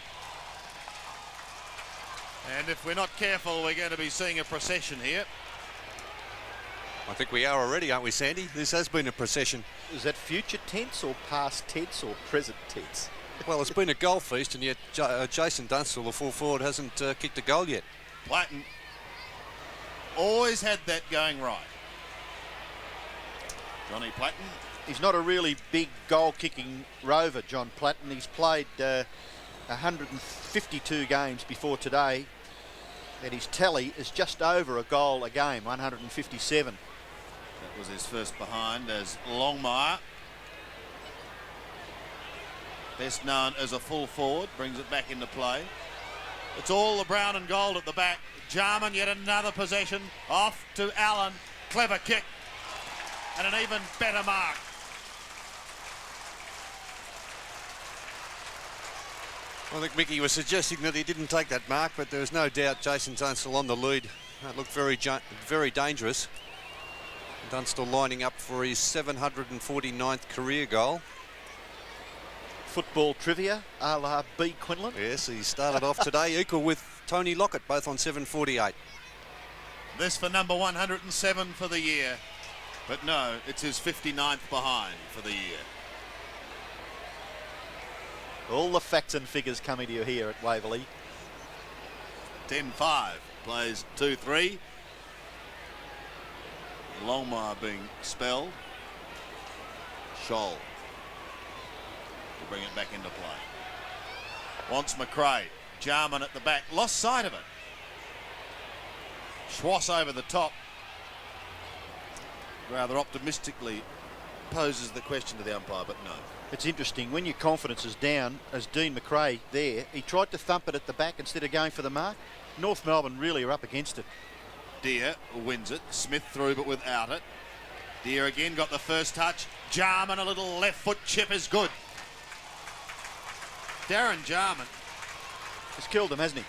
Speaker 1: And if we're not careful, we're going to be seeing a procession here.
Speaker 2: I think we are already, aren't we, Sandy? This has been a procession.
Speaker 3: Is that future tense or past tense or present tense?
Speaker 2: Well, it's been a goal feast, and yet Jason Dunstall, the full forward, hasn't kicked a goal yet.
Speaker 1: Platten always had that going right. Johnny Platten.
Speaker 3: He's not a really big goal-kicking rover, John Platten. He's played 152 games before today, and his tally is just over a goal a game, 157.
Speaker 1: That was his first behind as Longmire, best known as a full forward, brings it back into play. It's all the brown and gold at the back. Jarman, yet another possession. Off to Allen. Clever kick. And an even better mark.
Speaker 2: I think Mickey was suggesting that he didn't take that mark, but there was no doubt Jason Dunstall on the lead. That looked very dangerous. Dunstall lining up for his 749th career goal.
Speaker 3: Football trivia, a la B. Quinlan.
Speaker 2: Yes, he started off today equal with Tony Lockett, both on 748.
Speaker 1: This for number 107 for the year. But no, it's his 59th behind for the year.
Speaker 3: All the facts and figures coming to you here at Waverley.
Speaker 1: 10-5, plays 2-3. Longmire being spelled. Scholl to bring it back into play. Wants McRae. Jarman at the back. Lost sight of it. Schwass over the top. Rather optimistically poses the question to the umpire, but no.
Speaker 3: It's interesting, when your confidence is down, as Dean McRae there, he tried to thump it at the back instead of going for the mark. North Melbourne really are up against it.
Speaker 1: Deere wins it. Smith through, but without it. Deere again got the first touch. Jarman, a little left foot chip is good. Darren Jarman.
Speaker 3: He's killed him, hasn't he?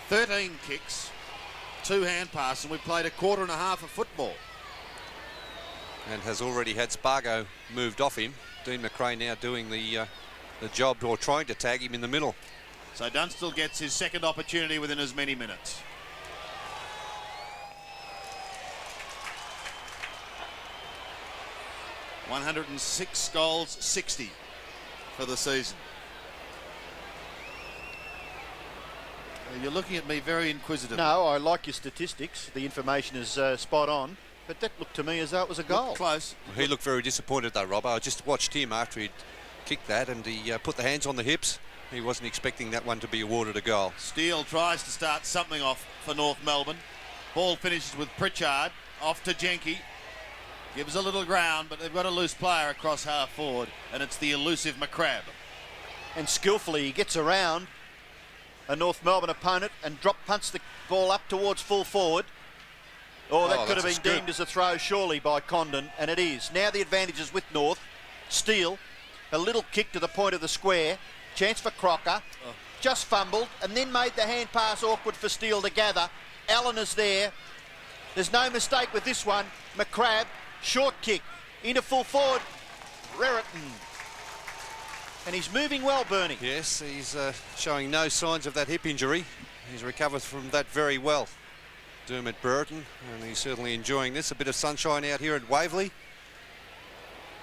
Speaker 1: 13 kicks, 2 hand passes, and we've played a quarter and a half of football.
Speaker 2: And has already had Spargo moved off him. Dean McRae now doing the job, or trying to tag him in the middle.
Speaker 1: So Dunstall gets his second opportunity within as many minutes. $106 goals, 60 for the season. You're looking at me very inquisitive.
Speaker 3: No, I like your statistics. The information is spot on. But that looked to me as though it was a goal.
Speaker 1: Looked close.
Speaker 2: He looked very disappointed though, Rob. I just watched him after he'd kicked that, and he put the hands on the hips. He wasn't expecting that one to be awarded a goal.
Speaker 1: Steele tries to start something off for North Melbourne. Ball finishes with Pritchard. Off to Jenke. Gives a little ground, but they've got a loose player across half forward, and it's the elusive McCrabb.
Speaker 3: And skillfully he gets around a North Melbourne opponent and punts the ball up towards full forward. Oh, that could have been deemed as a throw surely by Condon, and it is. Now the advantage is with North. Steele, a little kick to the point of the square. Chance for Crocker. Just fumbled and then made the hand pass awkward for Steele to gather. Allen is there. There's no mistake with this one. McCrabb, short kick into full forward. Raritan. And he's moving well, Bernie.
Speaker 2: Yes, he's showing no signs of that hip injury. He's recovered from that very well. Dermot Brereton, and he's certainly enjoying this. A bit of sunshine out here at Waverley.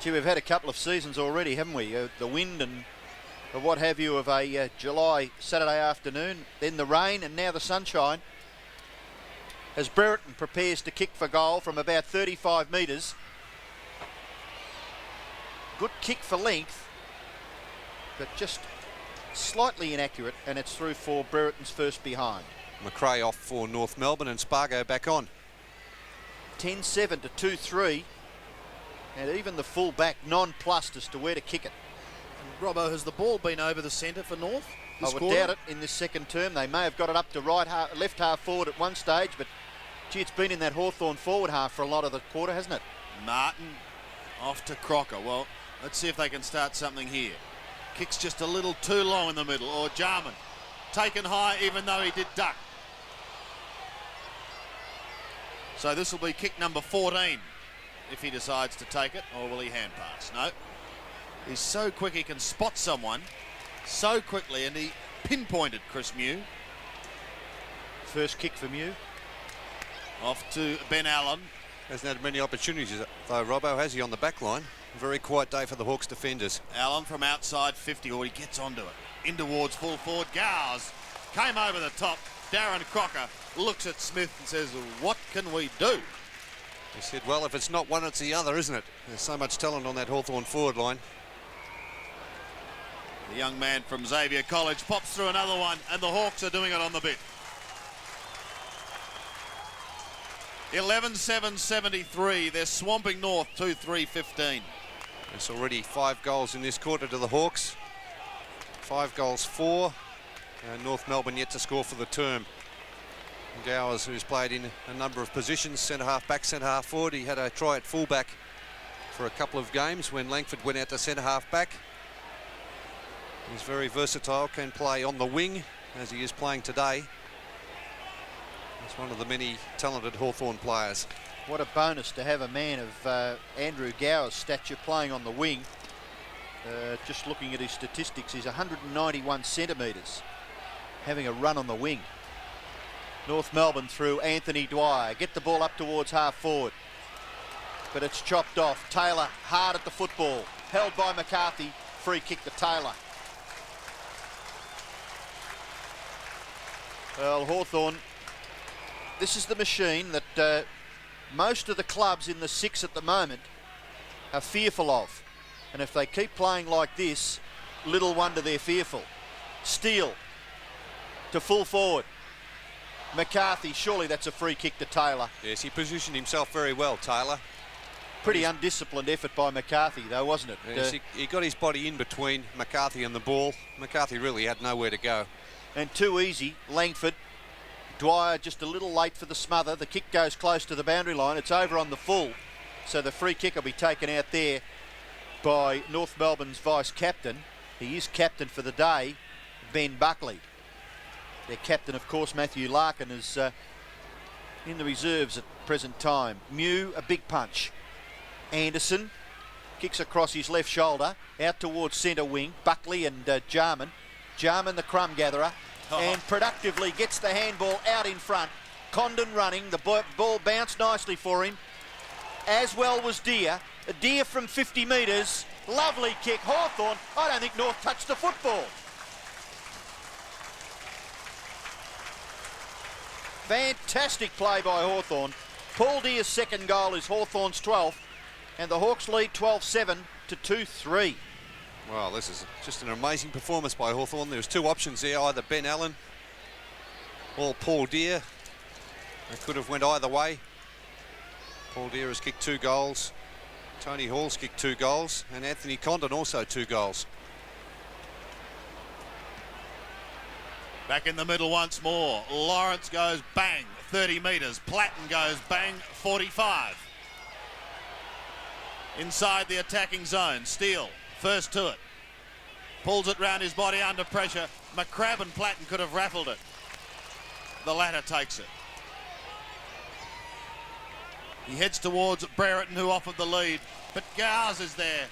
Speaker 3: Gee, we've had a couple of seasons already, haven't we? The wind and what have you of a July Saturday afternoon, then the rain and now the sunshine. As Brereton prepares to kick for goal from about 35 metres. Good kick for length, but just slightly inaccurate, and it's through for Brereton's first behind.
Speaker 2: McRae off for North Melbourne and Spargo back on.
Speaker 3: 10-7 to 2-3, and even the full-back nonplussed as to where to kick it.
Speaker 1: And Robbo, has the ball been over the centre for North?
Speaker 3: I would doubt it in this second term. They may have got it up to left half forward at one stage, but gee, it's been in that Hawthorn forward half for a lot of the quarter, hasn't it?
Speaker 1: Martin off to Crocker. Well, let's see if they can start something here. Kicks just a little too long in the middle, or Jarman taken high even though he did duck. So this will be kick number 14 if he decides to take it, or will he hand pass? No. He's so quick he can spot someone so quickly, and he pinpointed Chris Mew.
Speaker 3: First kick for Mew.
Speaker 1: Off to Ben Allen.
Speaker 2: Hasn't had many opportunities though, Robbo, has he, on the back line? Very quiet day for the Hawks defenders.
Speaker 1: Allen from outside 50, or he gets onto it. In towards full forward. Gowers came over the top. Darren Crocker looks at Smith and says, what can we do?
Speaker 2: He said, well, if it's not one, it's the other, isn't it? There's so much talent on that Hawthorn forward line.
Speaker 1: The young man from Xavier College pops through another one, and the Hawks are doing it on the bit. 11-7-73. They're swamping North 2-3-15.
Speaker 2: There's already 5 goals in this quarter to the Hawks. 5 goals, 4. And North Melbourne yet to score for the term. Gowers, who's played in a number of positions, centre-half back, centre-half forward. He had a try at full-back for a couple of games when Langford went out to centre-half back. He's very versatile, can play on the wing, as he is playing today. He's one of the many talented Hawthorn players.
Speaker 3: What a bonus to have a man of Andrew Gower's stature playing on the wing. Just looking at his statistics, he's 191 centimetres, having a run on the wing. North Melbourne through Anthony Dwyer. Get the ball up towards half forward, but it's chopped off. Taylor hard at the football, held by McCarthy. Free kick to Taylor. Well, Hawthorn, this is the machine that most of the clubs in the 6 at the moment are fearful of. And if they keep playing like this, little wonder they're fearful. Steele to full forward. McCarthy, surely that's a free kick to Taylor.
Speaker 2: Yes, he positioned himself very well, Taylor.
Speaker 3: Pretty undisciplined effort by McCarthy, though, wasn't it?
Speaker 2: Yes, he got his body in between McCarthy and the ball. McCarthy really had nowhere to go.
Speaker 3: And too easy, Langford. Dwyer just a little late for the smother. The kick goes close to the boundary line. It's over on the full. So the free kick will be taken out there by North Melbourne's vice-captain. He is captain for the day, Ben Buckley. Their captain, of course, Matthew Larkin, is in the reserves at present time. Mew, a big punch. Anderson kicks across his left shoulder, out towards centre wing. Buckley and Jarman. Jarman, the crumb gatherer, and productively gets the handball out in front. Condon running, the ball bounced nicely for him, as well was Deer. Deer from 50 metres, lovely kick. Hawthorn, I don't think North touched the football. Fantastic play by Hawthorn. Paul Deer's second goal is Hawthorn's 12th, and the Hawks lead 12-7 to 2-3.
Speaker 2: Well, this is just an amazing performance by Hawthorn. There was 2 options there, either Ben Allen or Paul Deer. They could have went either way. Paul Deer has kicked 2 goals. Tony Hall's kicked 2 goals, and Anthony Condon also 2 goals.
Speaker 1: Back in the middle once more. Lawrence goes bang, 30 metres. Platten goes bang, 45. Inside the attacking zone, Steele, first to it. Pulls it round his body under pressure. McCrabb and Platten could have raffled it. The latter takes it. He heads towards Brereton, who offered the lead, but Gowers is there.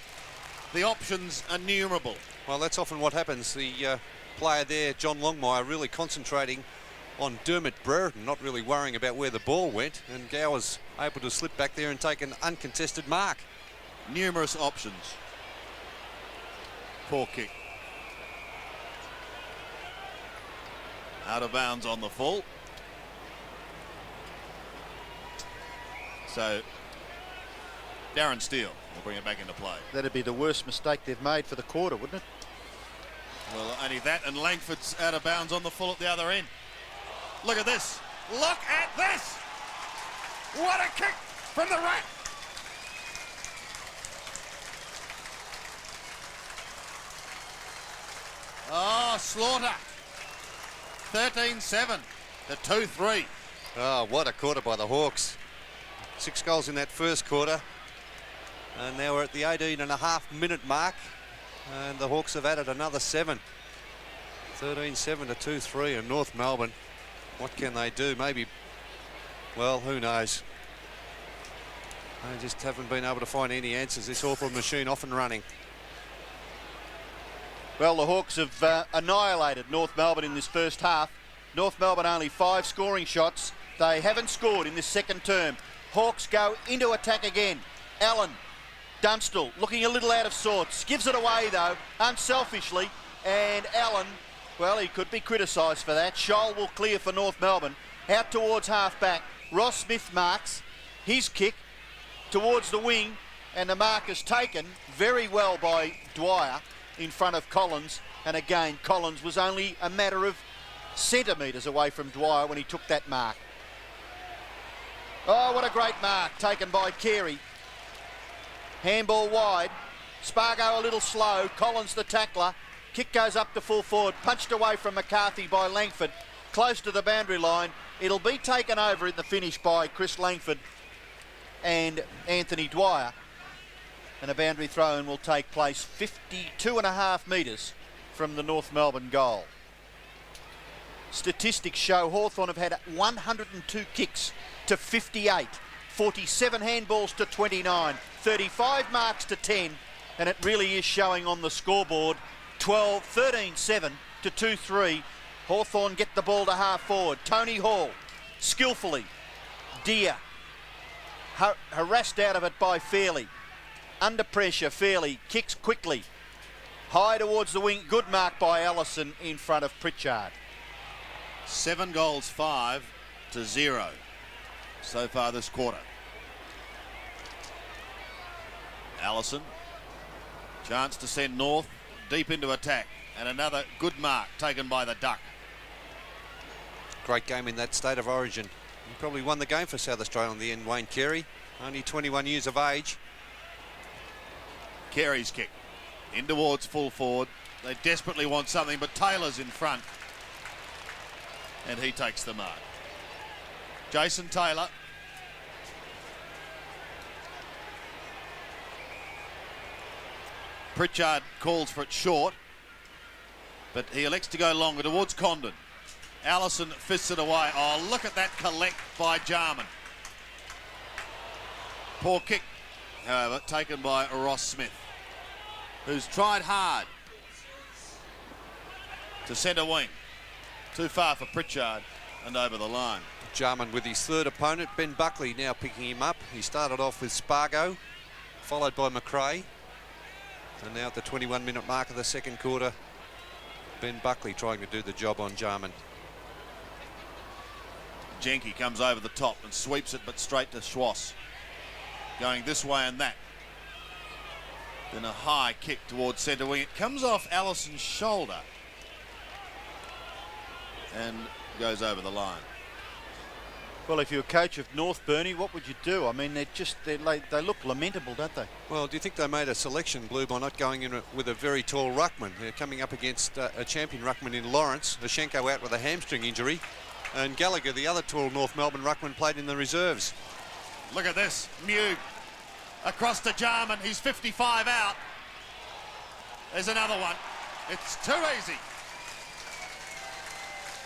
Speaker 1: The options are numerable.
Speaker 2: Well, that's often what happens. The player there, John Longmire, really concentrating on Dermot Brereton, not really worrying about where the ball went, and Gowers able to slip back there and take an uncontested mark.
Speaker 1: Numerous options. Poor kick. Out of bounds on the full. So Darren Steele will bring it back into play.
Speaker 3: That'd be the worst mistake they've made for the quarter, wouldn't it?
Speaker 1: Well, only that, and Langford's out of bounds on the full at the other end. Look at this. Look at this. What a kick from the right. Oh, Slaughter. 13-7 to 2-3.
Speaker 2: Oh, what a quarter by the Hawks. 6 goals in that first quarter. And now we're at the 18.5-minute mark. And the Hawks have added another 7. 13-7 to 2-3 in North Melbourne. What can they do? Maybe, well, who knows? They just haven't been able to find any answers. This Hawthorn machine off and running.
Speaker 3: Well, the Hawks have annihilated North Melbourne in this first half. North Melbourne only 5 scoring shots. They haven't scored in this second term. Hawks go into attack again. Allen Dunstall looking a little out of sorts. Gives it away, though, unselfishly. And Allen, well, he could be criticised for that. Scholl will clear for North Melbourne. Out towards half-back. Ross Smith marks his kick towards the wing. And the mark is taken very well by Dwyer in front of Collins. And again, Collins was only a matter of centimetres away from Dwyer when he took that mark. Oh, what a great mark taken by Carey. Handball wide. Spargo a little slow. Collins the tackler. Kick goes up to full forward. Punched away from McCarthy by Langford. Close to the boundary line. It'll be taken over in the finish by Chris Langford and Anthony Dwyer. And a boundary throw-in will take place 52.5 metres from the North Melbourne goal. Statistics show Hawthorn have had 102 kicks to 58, 47 handballs to 29, 35 marks to 10, and it really is showing on the scoreboard 13-7 to 2-3. Hawthorn get the ball to half forward. Tony Hall, skillfully. Deer, harassed out of it by Fairley. Under pressure, Fairley kicks quickly. High towards the wing. Good mark by Allison in front of Pritchard.
Speaker 1: 7 goals, 5 to 0 so far this quarter. Allison, chance to send North deep into attack, and another good mark taken by the Duck.
Speaker 2: Great game in that state of origin. He probably won the game for South Australia in the end, Wayne Carey, only 21 years of age.
Speaker 1: Carey's kick in towards full forward. They desperately want something, but Taylor's in front, and he takes the mark. Jason Taylor. Pritchard calls for it short, but he elects to go longer towards Condon. Allison fists it away. Oh, look at that collect by Jarman. Poor kick, however, taken by Ross Smith, who's tried hard to centre wing. Too far for Pritchard and over the line.
Speaker 2: Jarman with his third opponent, Ben Buckley now picking him up. He started off with Spargo, followed by McRae. And now at the 21-minute mark of the second quarter, Ben Buckley trying to do the job on Jarman.
Speaker 1: Jenke comes over the top and sweeps it, but straight to Schwass. Going this way and that. Then a high kick towards centre wing. It comes off Allison's shoulder and goes over the line.
Speaker 3: Well, if you're a coach of North, Bernie, what would you do? I mean, they look lamentable, don't they?
Speaker 2: Well, do you think they made a selection, Blue, by not going in with a very tall ruckman? They're coming up against a champion ruckman in Lawrence. Lashenko out with a hamstring injury. And Gallagher, the other tall North Melbourne ruckman, played in the reserves.
Speaker 1: Look at this. Mew across to Jarman. He's 55 out. There's another one. It's too easy.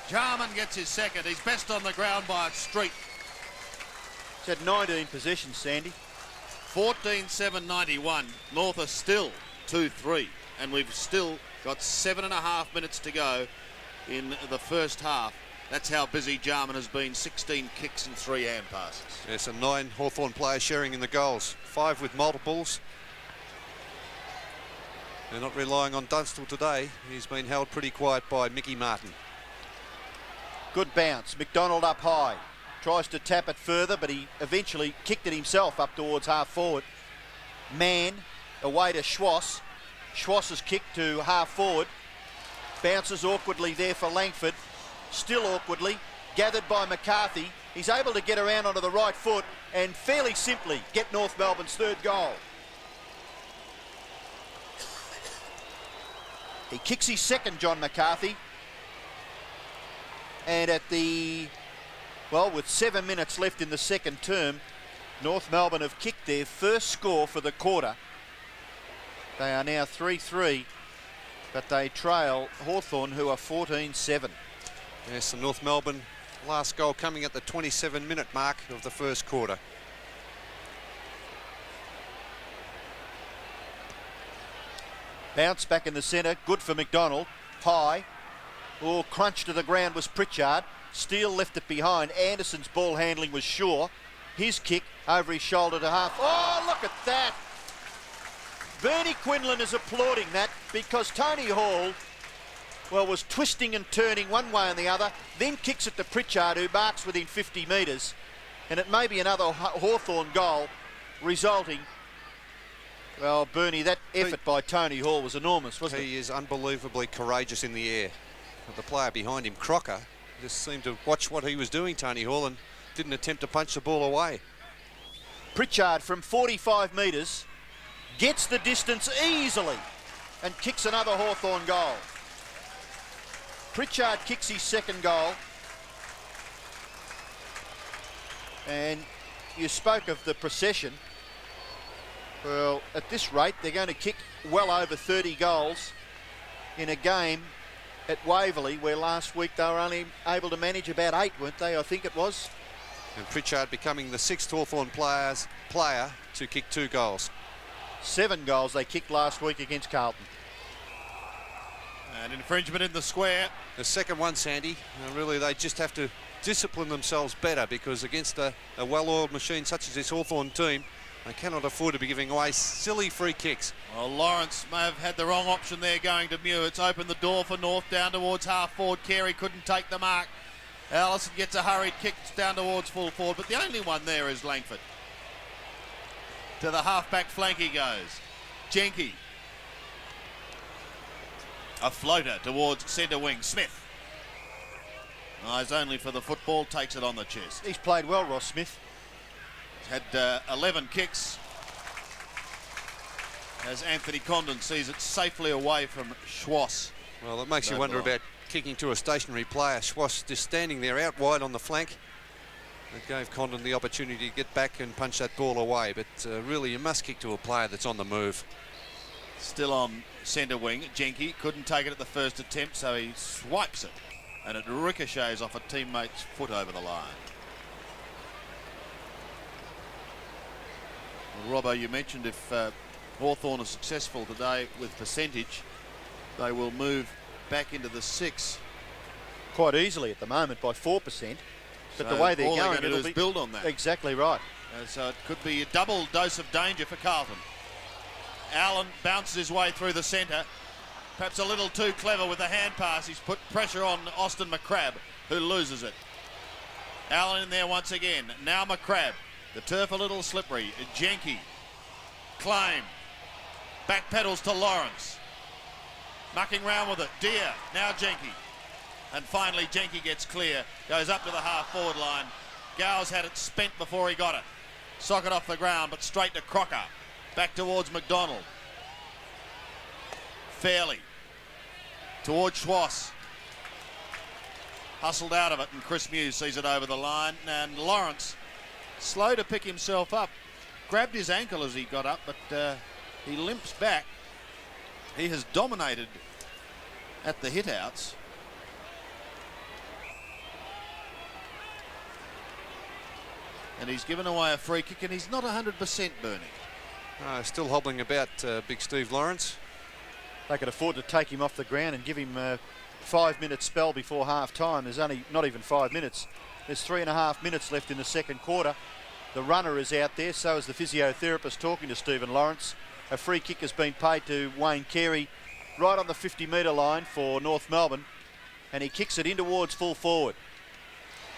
Speaker 1: Jarman gets his second. He's best on the ground by a street.
Speaker 3: He's had 19 possessions, Sandy.
Speaker 1: 14-7-91. North are still 2-3. And we've still got 7.5 minutes to go in the first half. That's how busy Jarman has been. 16 kicks and 3 hand passes.
Speaker 2: Yes, and 9 Hawthorn players sharing in the goals. 5 with multiples. They're not relying on Dunstall today. He's been held pretty quiet by Mickey Martin.
Speaker 3: Good bounce. McDonald up high. Tries to tap it further, but he eventually kicked it himself up towards half forward. Mann away to Schwass. Schwass's kick to half forward. Bounces awkwardly there for Langford. Still awkwardly. Gathered by McCarthy. He's able to get around onto the right foot and fairly simply get North Melbourne's third goal. He kicks his second, John McCarthy. And at with 7 minutes left in the second term, North Melbourne have kicked their first score for the quarter. They are now 3-3, but they trail Hawthorn, who are 14-7.
Speaker 2: Yes, and North Melbourne, last goal coming at the 27-minute mark of the first quarter.
Speaker 3: Bounce back in the centre, good for McDonald. High. Oh, crunch to the ground was Pritchard. Steele left it behind. Anderson's ball handling was sure. His kick over his shoulder to half. Oh, look at that. Bernie Quinlan is applauding that because Tony Hall, well, was twisting and turning one way and the other, then kicks it to Pritchard, who marks within 50 metres, and it may be another Hawthorn goal, resulting. Well, Bernie, that effort by Tony Hall was enormous, wasn't it?
Speaker 2: He is unbelievably courageous in the air. But the player behind him, Crocker, just seemed to watch what he was doing, Tony Hall, and didn't attempt to punch the ball away.
Speaker 3: Pritchard from 45 metres gets the distance easily and kicks another Hawthorn goal. Pritchard kicks his second goal. And you spoke of the procession. Well, at this rate, they're going to kick well over 30 goals in a game at Waverley, where last week they were only able to manage about 8, weren't they? I think it was.
Speaker 2: And Pritchard becoming the 6th Hawthorn player to kick 2 goals.
Speaker 3: 7 goals they kicked last week against Carlton.
Speaker 1: An infringement in the square.
Speaker 2: The second one, Sandy, really they just have to discipline themselves better, because against a well-oiled machine such as this Hawthorn team, they cannot afford to be giving away silly free kicks.
Speaker 1: Well, Lawrence may have had the wrong option there going to Mew. It's opened the door for North down towards half forward. Carey couldn't take the mark. Allison gets a hurried kick down towards full forward, but the only one there is Langford. To the half-back flank he goes. Jenke. A floater towards centre wing. Smith. Eyes only for the football, takes it on the chest.
Speaker 3: He's played well, Ross Smith.
Speaker 1: He's had 11 kicks as Anthony Condon sees it safely away from Schwass.
Speaker 2: Well, it makes you wonder about kicking to a stationary player. Schwass just standing there out wide on the flank. It gave Condon the opportunity to get back and punch that ball away, but really you must kick to a player that's on the move.
Speaker 1: Still on centre wing, Jenke couldn't take it at the first attempt, so he swipes it and it ricochets off a teammate's foot over the line. Well, Robbo, you mentioned if Hawthorn is successful today with percentage, they will move back into the 6.
Speaker 3: Quite easily at the moment by 4%. But
Speaker 1: So
Speaker 3: the way they're
Speaker 1: all
Speaker 3: going,
Speaker 1: they're going to do is build on that.
Speaker 3: Exactly right.
Speaker 1: So it could be a double dose of danger for Carlton. Allen bounces his way through the centre. Perhaps a little too clever with the hand pass. He's put pressure on Austin McCrabb, who loses it. Allen in there once again. Now McCrabb. The turf a little slippery. Jenke. Claim. Back pedals to Lawrence. Mucking round with it. Deer. Now Jenke. And finally Jenke gets clear. Goes up to the half-forward line. Gow's had it spent before he got it. Socket off the ground, but straight to Crocker. Back towards McDonald. Fairley. Towards Schwass. Hustled out of it, and Chris Mews sees it over the line. And Lawrence, slow to pick himself up. Grabbed his ankle as he got up, but he limps back. He has dominated at the hit-outs. And he's given away a free kick, and he's not 100%, Bernie.
Speaker 2: Still hobbling about, Big Steve Lawrence.
Speaker 3: They could afford to take him off the ground and give him a 5-minute spell before half-time. There's only not even 5 minutes. There's 3.5 minutes left in the second quarter. The runner is out there, so is the physiotherapist talking to Stephen Lawrence. A free kick has been paid to Wayne Carey right on the 50-metre line for North Melbourne, and he kicks it in towards full forward.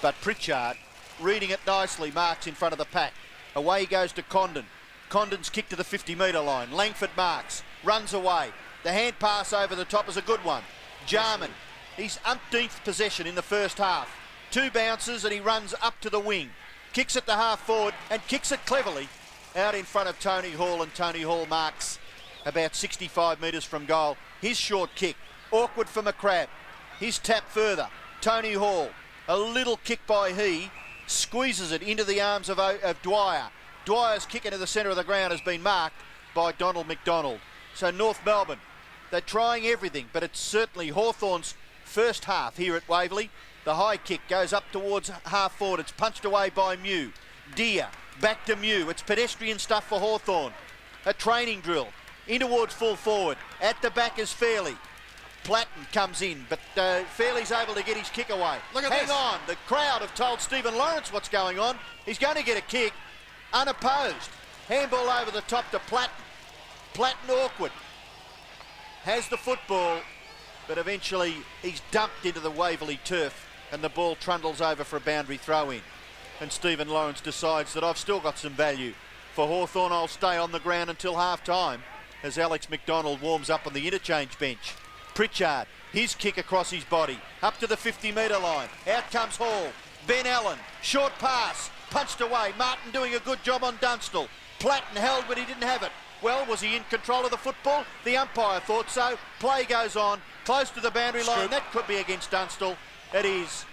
Speaker 3: But Pritchard, reading it nicely, marks in front of the pack. Away he goes to Condon. Condon's kick to the 50-metre line. Langford marks, runs away. The hand pass over the top is a good one. Jarman, his umpteenth possession in the first half. 2 bounces and he runs up to the wing. Kicks it to half forward and kicks it cleverly out in front of Tony Hall, and Tony Hall marks about 65 metres from goal. His short kick, awkward for McCrabb. His tap further. Tony Hall, a little kick by he, squeezes it into the arms of Dwyer. Dwyer's kick into the centre of the ground has been marked by Donald McDonald. So North Melbourne, they're trying everything, but it's certainly Hawthorn's first half here at Waverley. The high kick goes up towards half forward. It's punched away by Mew. Deer, back to Mew. It's pedestrian stuff for Hawthorn. A training drill. In towards full forward. At the back is Fairley. Platten comes in, but Fairley's able to get his kick away.
Speaker 1: Look at
Speaker 3: Hang
Speaker 1: this.
Speaker 3: on. The crowd have told Stephen Lawrence what's going on. He's going to get a kick unopposed. Handball over the top to Platten. Platten awkward. Has the football, but eventually he's dumped into the Waverley turf and the ball trundles over for a boundary throw in. And Stephen Lawrence decides that I've still got some value. For Hawthorn, I'll stay on the ground until half time as Alex McDonald warms up on the interchange bench. Pritchard, his kick across his body, up to the 50-metre line. Out comes Hall. Ben Allen, short pass, punched away. Martin doing a good job on Dunstall. Platten held, but he didn't have it. Well, was he in control of the football? The umpire thought so. Play goes on, close to the boundary line. That could be against Dunstall. It is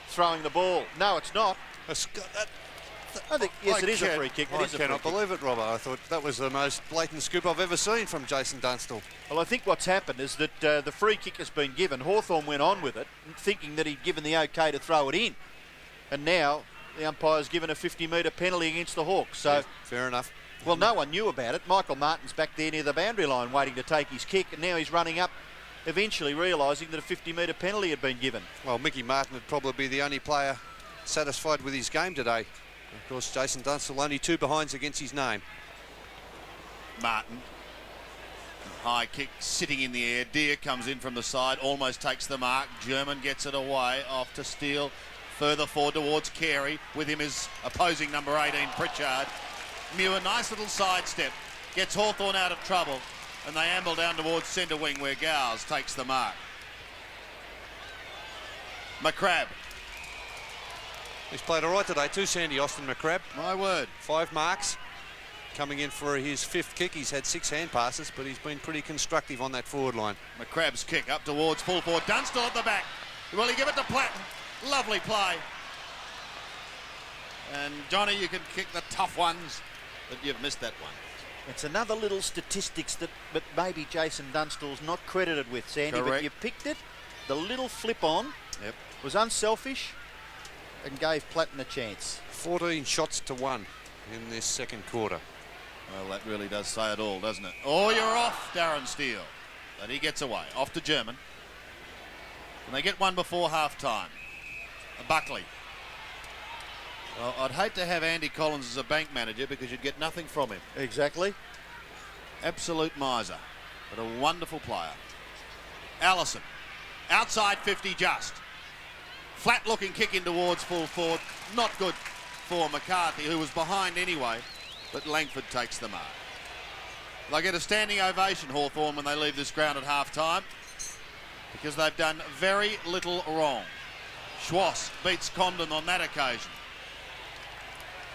Speaker 3: throwing the ball. No, it's not. I think, yes, it is a free kick.
Speaker 2: I cannot believe it, Robbo. I thought that was the most blatant scoop I've ever seen from Jason Dunstall.
Speaker 3: Well, I think what's happened is that the free kick has been given. Hawthorn went on with it, thinking that he'd given the okay to throw it in. And now the umpire's given a 50-metre penalty against the Hawks. So,
Speaker 2: yeah, fair enough.
Speaker 3: Well, no one knew about it. Michael Martin's back there near the boundary line waiting to take his kick, and now he's running up, eventually realising that a 50-metre penalty had been given.
Speaker 2: Well, Mickey Martin would probably be the only player satisfied with his game today. Of course, Jason Dunstall only 2 behinds against his name.
Speaker 1: Martin. High kick sitting in the air. Deer comes in from the side, almost takes the mark. German gets it away, off to Steele. Further forward towards Carey. With him is opposing number 18, Pritchard. Mew, a nice little sidestep. Gets Hawthorn out of trouble. And they amble down towards centre wing where Gowes takes the mark. McCrabb.
Speaker 2: He's played all right today too, Sandy Austin McCrabb.
Speaker 1: My word.
Speaker 2: 5 marks. Coming in for his 5th kick. He's had 6 hand passes, but he's been pretty constructive on that forward line.
Speaker 1: McCrabb's kick up towards full forward. Dunstall at the back. Will he give it to Platten? Lovely play. And Johnny, you can kick the tough ones, but you've missed that one.
Speaker 3: It's another little statistics that maybe Jason Dunstall's not credited with, Sandy.
Speaker 1: Correct.
Speaker 3: But you picked it. The little flip on was unselfish and gave Platten a chance.
Speaker 2: 14 shots to 1 in this second quarter.
Speaker 1: Well, that really does say it all, doesn't it? Oh, you're off, Darren Steele. But he gets away. Off to German. And they get one before half-time. Buckley. Well, I'd hate to have Andy Collins as a bank manager because you'd get nothing from him.
Speaker 3: Exactly.
Speaker 1: Absolute miser, but a wonderful player. Allison. Outside 50 just. Flat-looking kick in towards full forward. Not good for McCarthy, who was behind anyway, but Langford takes the mark. They'll get a standing ovation, Hawthorn, when they leave this ground at half-time because they've done very little wrong. Schwass beats Condon on that occasion.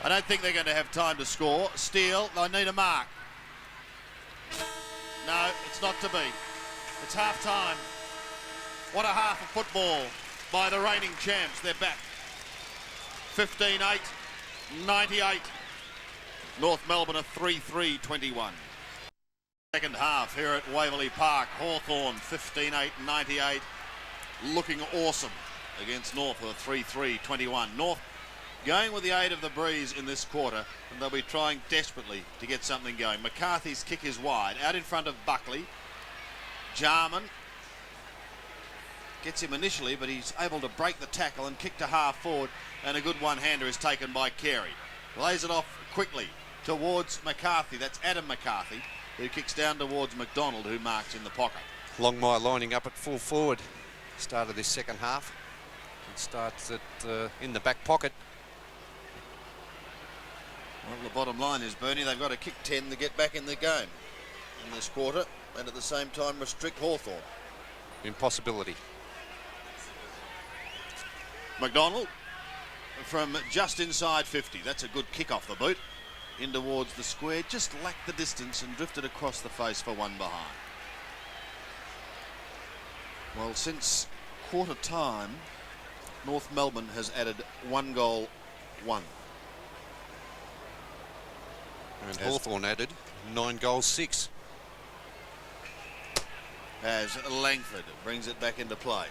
Speaker 1: I don't think they're going to have time to score. Steele, they need a mark. No, it's not to be. It's half-time. What a half of football by the reigning champs. They're back. 15-8, 98. North Melbourne a 3-3-21. Second half here at Waverley Park. Hawthorn 15-8, 98. Looking awesome against North with a 3-3-21. North going with the aid of the breeze in this quarter, and they'll be trying desperately to get something going. McCarthy's kick is wide, out in front of Buckley. Jarman gets him initially, but he's able to break the tackle and kick to half forward, and a good one-hander is taken by Carey. Lays it off quickly towards McCarthy. That's Adam McCarthy, who kicks down towards McDonald, who marks in the pocket. Longmire
Speaker 2: lining up at full forward. Start of this second half. It starts at in the back pocket.
Speaker 1: Well, the bottom line is, Bernie, they've got to kick 10 to get back in the game in this quarter, and at the same time restrict Hawthorn.
Speaker 2: Impossibility.
Speaker 1: McDonald from just inside 50. That's a good kick off the boot. In towards the square, just lacked the distance and drifted across the face for one behind. Well, since quarter time, North Melbourne has added 1 goal, 1.
Speaker 2: And Hawthorn added 9 goals, 6.
Speaker 1: As Langford brings it back into play.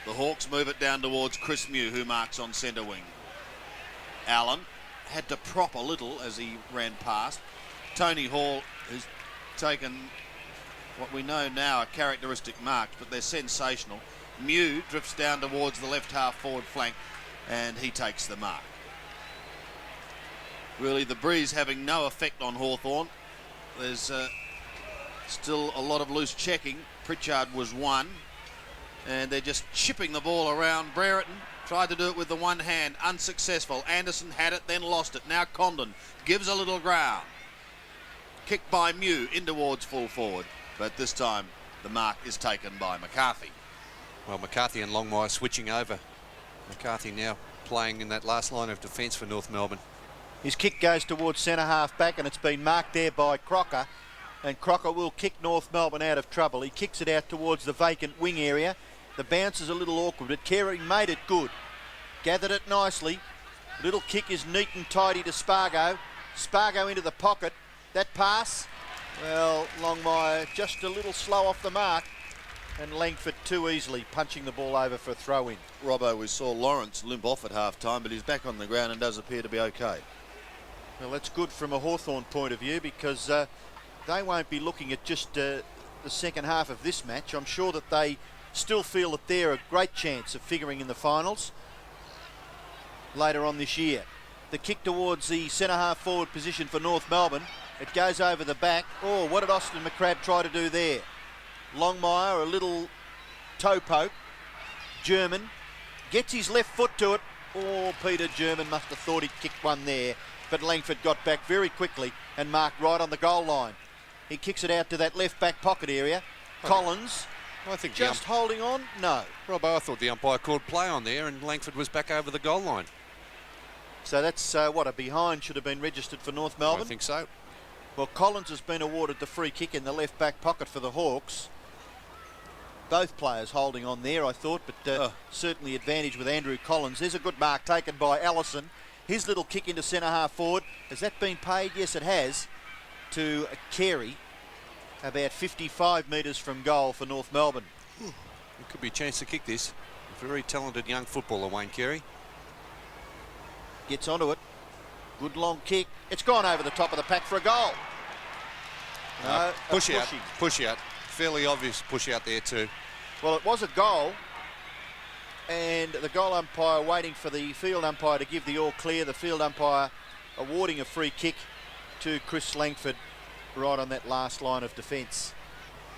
Speaker 1: The Hawks move it down towards Chris Mew, who marks on centre wing. Allen had to prop a little as he ran past. Tony Hall, who's taken what we know now are characteristic marks, but they're sensational. Mew drifts down towards the left half forward flank, and he takes the mark. Really, the breeze having no effect on Hawthorn. There's still a lot of loose checking. Pritchard was one, and they're just chipping the ball around. Brereton tried to do it with the one hand, unsuccessful. Anderson had it, then lost it. Now Condon gives a little ground. Kicked by Mew in towards full forward, but this time the mark is taken by McCarthy.
Speaker 2: Well, McCarthy and Longmire switching over. McCarthy now playing in that last line of defence for North Melbourne.
Speaker 3: His kick goes towards centre half back, and it's been marked there by Crocker, and Crocker will kick North Melbourne out of trouble. He kicks it out towards the vacant wing area. The bounce is a little awkward, but Carey made it good. Gathered it nicely. Little kick is neat and tidy to Spargo. Spargo into the pocket. That pass, well, Longmire just a little slow off the mark, and Langford too easily punching the ball over for a throw-in.
Speaker 1: Robbo, we saw Lawrence limp off at half-time, but he's back on the ground and does appear to be okay.
Speaker 3: Well, that's good from a Hawthorn point of view, because they won't be looking at just the second half of this match. I'm sure that they still feel that they're a great chance of figuring in the finals later on this year. The kick towards the centre half forward position for North Melbourne. It goes over the back. Oh, what did Austin McCrabb try to do there? Longmire, a little toe poke. German gets his left foot to it. Oh, Peter German must have thought he'd kicked one there, but Langford got back very quickly and marked right on the goal line. He kicks it out to that left back pocket area. Collins,
Speaker 2: I think
Speaker 3: just holding on? No.
Speaker 2: Robbo, I thought the umpire called play on there, and Langford was back over the goal line.
Speaker 3: So that's what a behind should have been registered for North Melbourne.
Speaker 2: I think so.
Speaker 3: Well, Collins has been awarded the free kick in the left back pocket for the Hawks. Both players holding on there, I thought, but certainly advantage with Andrew Collins. There's a good mark taken by Allison. His little kick into centre half forward. Has that been paid? Yes, it has. To Carey, about 55 metres from goal for North Melbourne.
Speaker 2: It could be a chance to kick this. A very talented young footballer, Wayne Carey.
Speaker 3: Gets onto it. Good long kick. It's gone over the top of the pack for a goal. No,
Speaker 2: push out. Fairly obvious push out there too.
Speaker 3: Well, it was a goal, and the goal umpire waiting for the field umpire to give the all clear. The field umpire awarding a free kick to Chris Langford right on that last line of defence.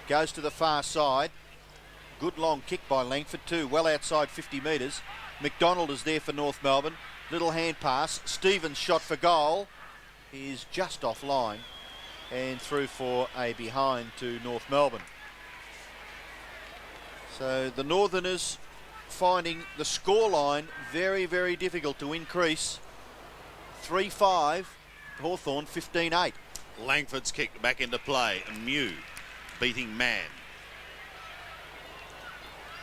Speaker 3: Goes to the far side. Good long kick by Langford too, well outside 50 metres. McDonald is there for North Melbourne. Little hand pass. Stevens' shot for goal is just offline and through for a behind to North Melbourne. So the Northerners finding the scoreline very, very difficult to increase. 3-5, Hawthorn 15-8.
Speaker 1: Langford's kick back into play, and Mew beating Mann.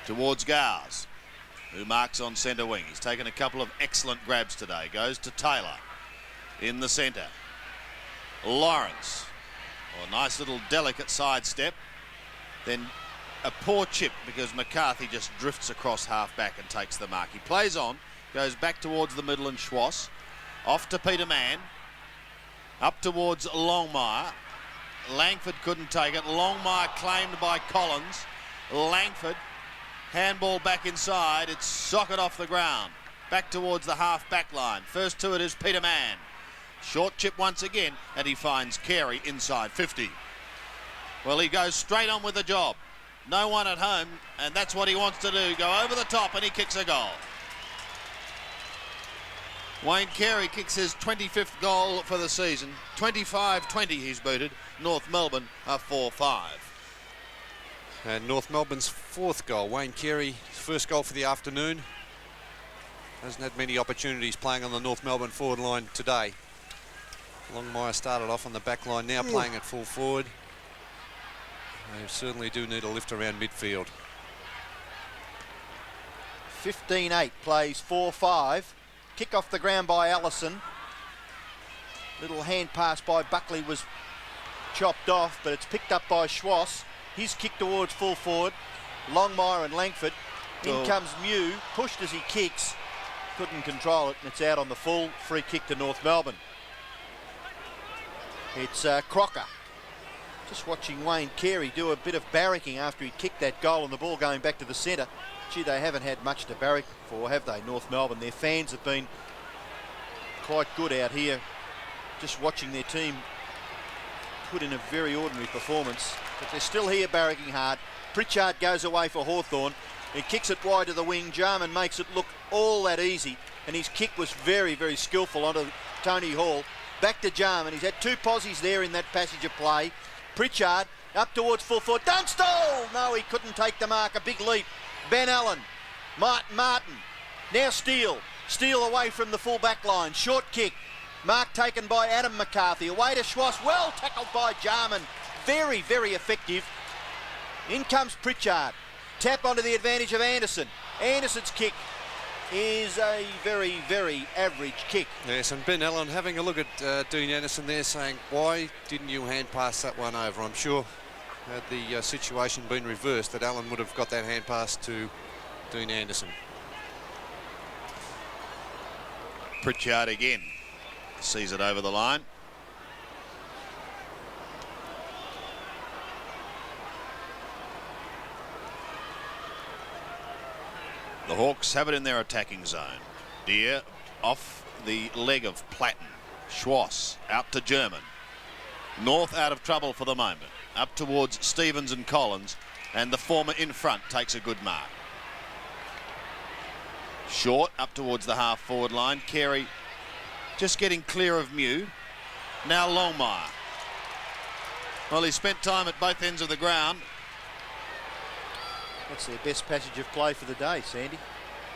Speaker 1: Towards Gars, who marks on centre wing. He's taken a couple of excellent grabs today. Goes to Taylor in the centre. Lawrence. Oh, nice little delicate sidestep. Then a poor chip because McCarthy just drifts across half back and takes the mark. He plays on, goes back towards the middle and Schwass. Off to Peter Mann. Up towards Longmire. Langford couldn't take it. Longmire claimed by Collins. Langford. Handball back inside. It's socket off the ground. Back towards the half-back line. First to it is Peter Mann. Short chip once again, and he finds Carey inside 50. Well, he goes straight on with the job. No one at home, and that's what he wants to do. Go over the top, and he kicks a goal. Wayne Carey kicks his 25th goal for the season. 25-20 he's booted. North Melbourne are 4-5.
Speaker 2: And North Melbourne's fourth goal. Wayne Carey, first goal for the afternoon. Hasn't had many opportunities playing on the North Melbourne forward line today. Longmire started off on the back line, now playing at full forward. They certainly do need a lift around midfield.
Speaker 3: 15-8 plays 4-5. Kick off the ground by Allison. Little hand pass by Buckley was chopped off, but it's picked up by Schwass. His kick towards full forward. Longmire and Langford. In comes Mew, pushed as he kicks. Couldn't control it, and it's out on the full. Free kick to North Melbourne. It's Crocker. Just watching Wayne Carey do a bit of barracking after he kicked that goal and the ball going back to the centre. Gee, they haven't had much to barrack for, have they, North Melbourne? Their fans have been quite good out here, just watching their team put in a very ordinary performance, but they're still here barracking hard. Pritchard goes away for Hawthorn. He kicks it wide to the wing. Jarman makes it look all that easy, and his kick was very, very skillful onto Tony Hall. Back to Jarman. He's had two posies there in that passage of play. Pritchard up towards full forward. Dunstall! No, he couldn't take the mark. A big leap. Ben Allen. Martin. Now Steele. Steele away from the full back line. Short kick. Mark taken by Adam McCarthy. Away to Schwass. Well tackled by Jarman. Very, very effective. In comes Pritchard. Tap onto the advantage of Anderson. Anderson's kick is a very, very average kick.
Speaker 2: Yes, and Ben Allen having a look at Dean Anderson there, saying, why didn't you hand pass that one over? I'm sure had the situation been reversed, that Allen would have got that hand pass to Dean Anderson.
Speaker 1: Pritchard again sees it over the line. The Hawks have it in their attacking zone. Deer off the leg of Platten. Schwass out to German. North out of trouble for the moment. Up towards Stevens and Collins, and the former in front takes a good mark. Short up towards the half forward line. Carey just getting clear of Mew. Now Longmire. Well, he spent time at both ends of the ground.
Speaker 3: That's their best passage of play for the day, Sandy.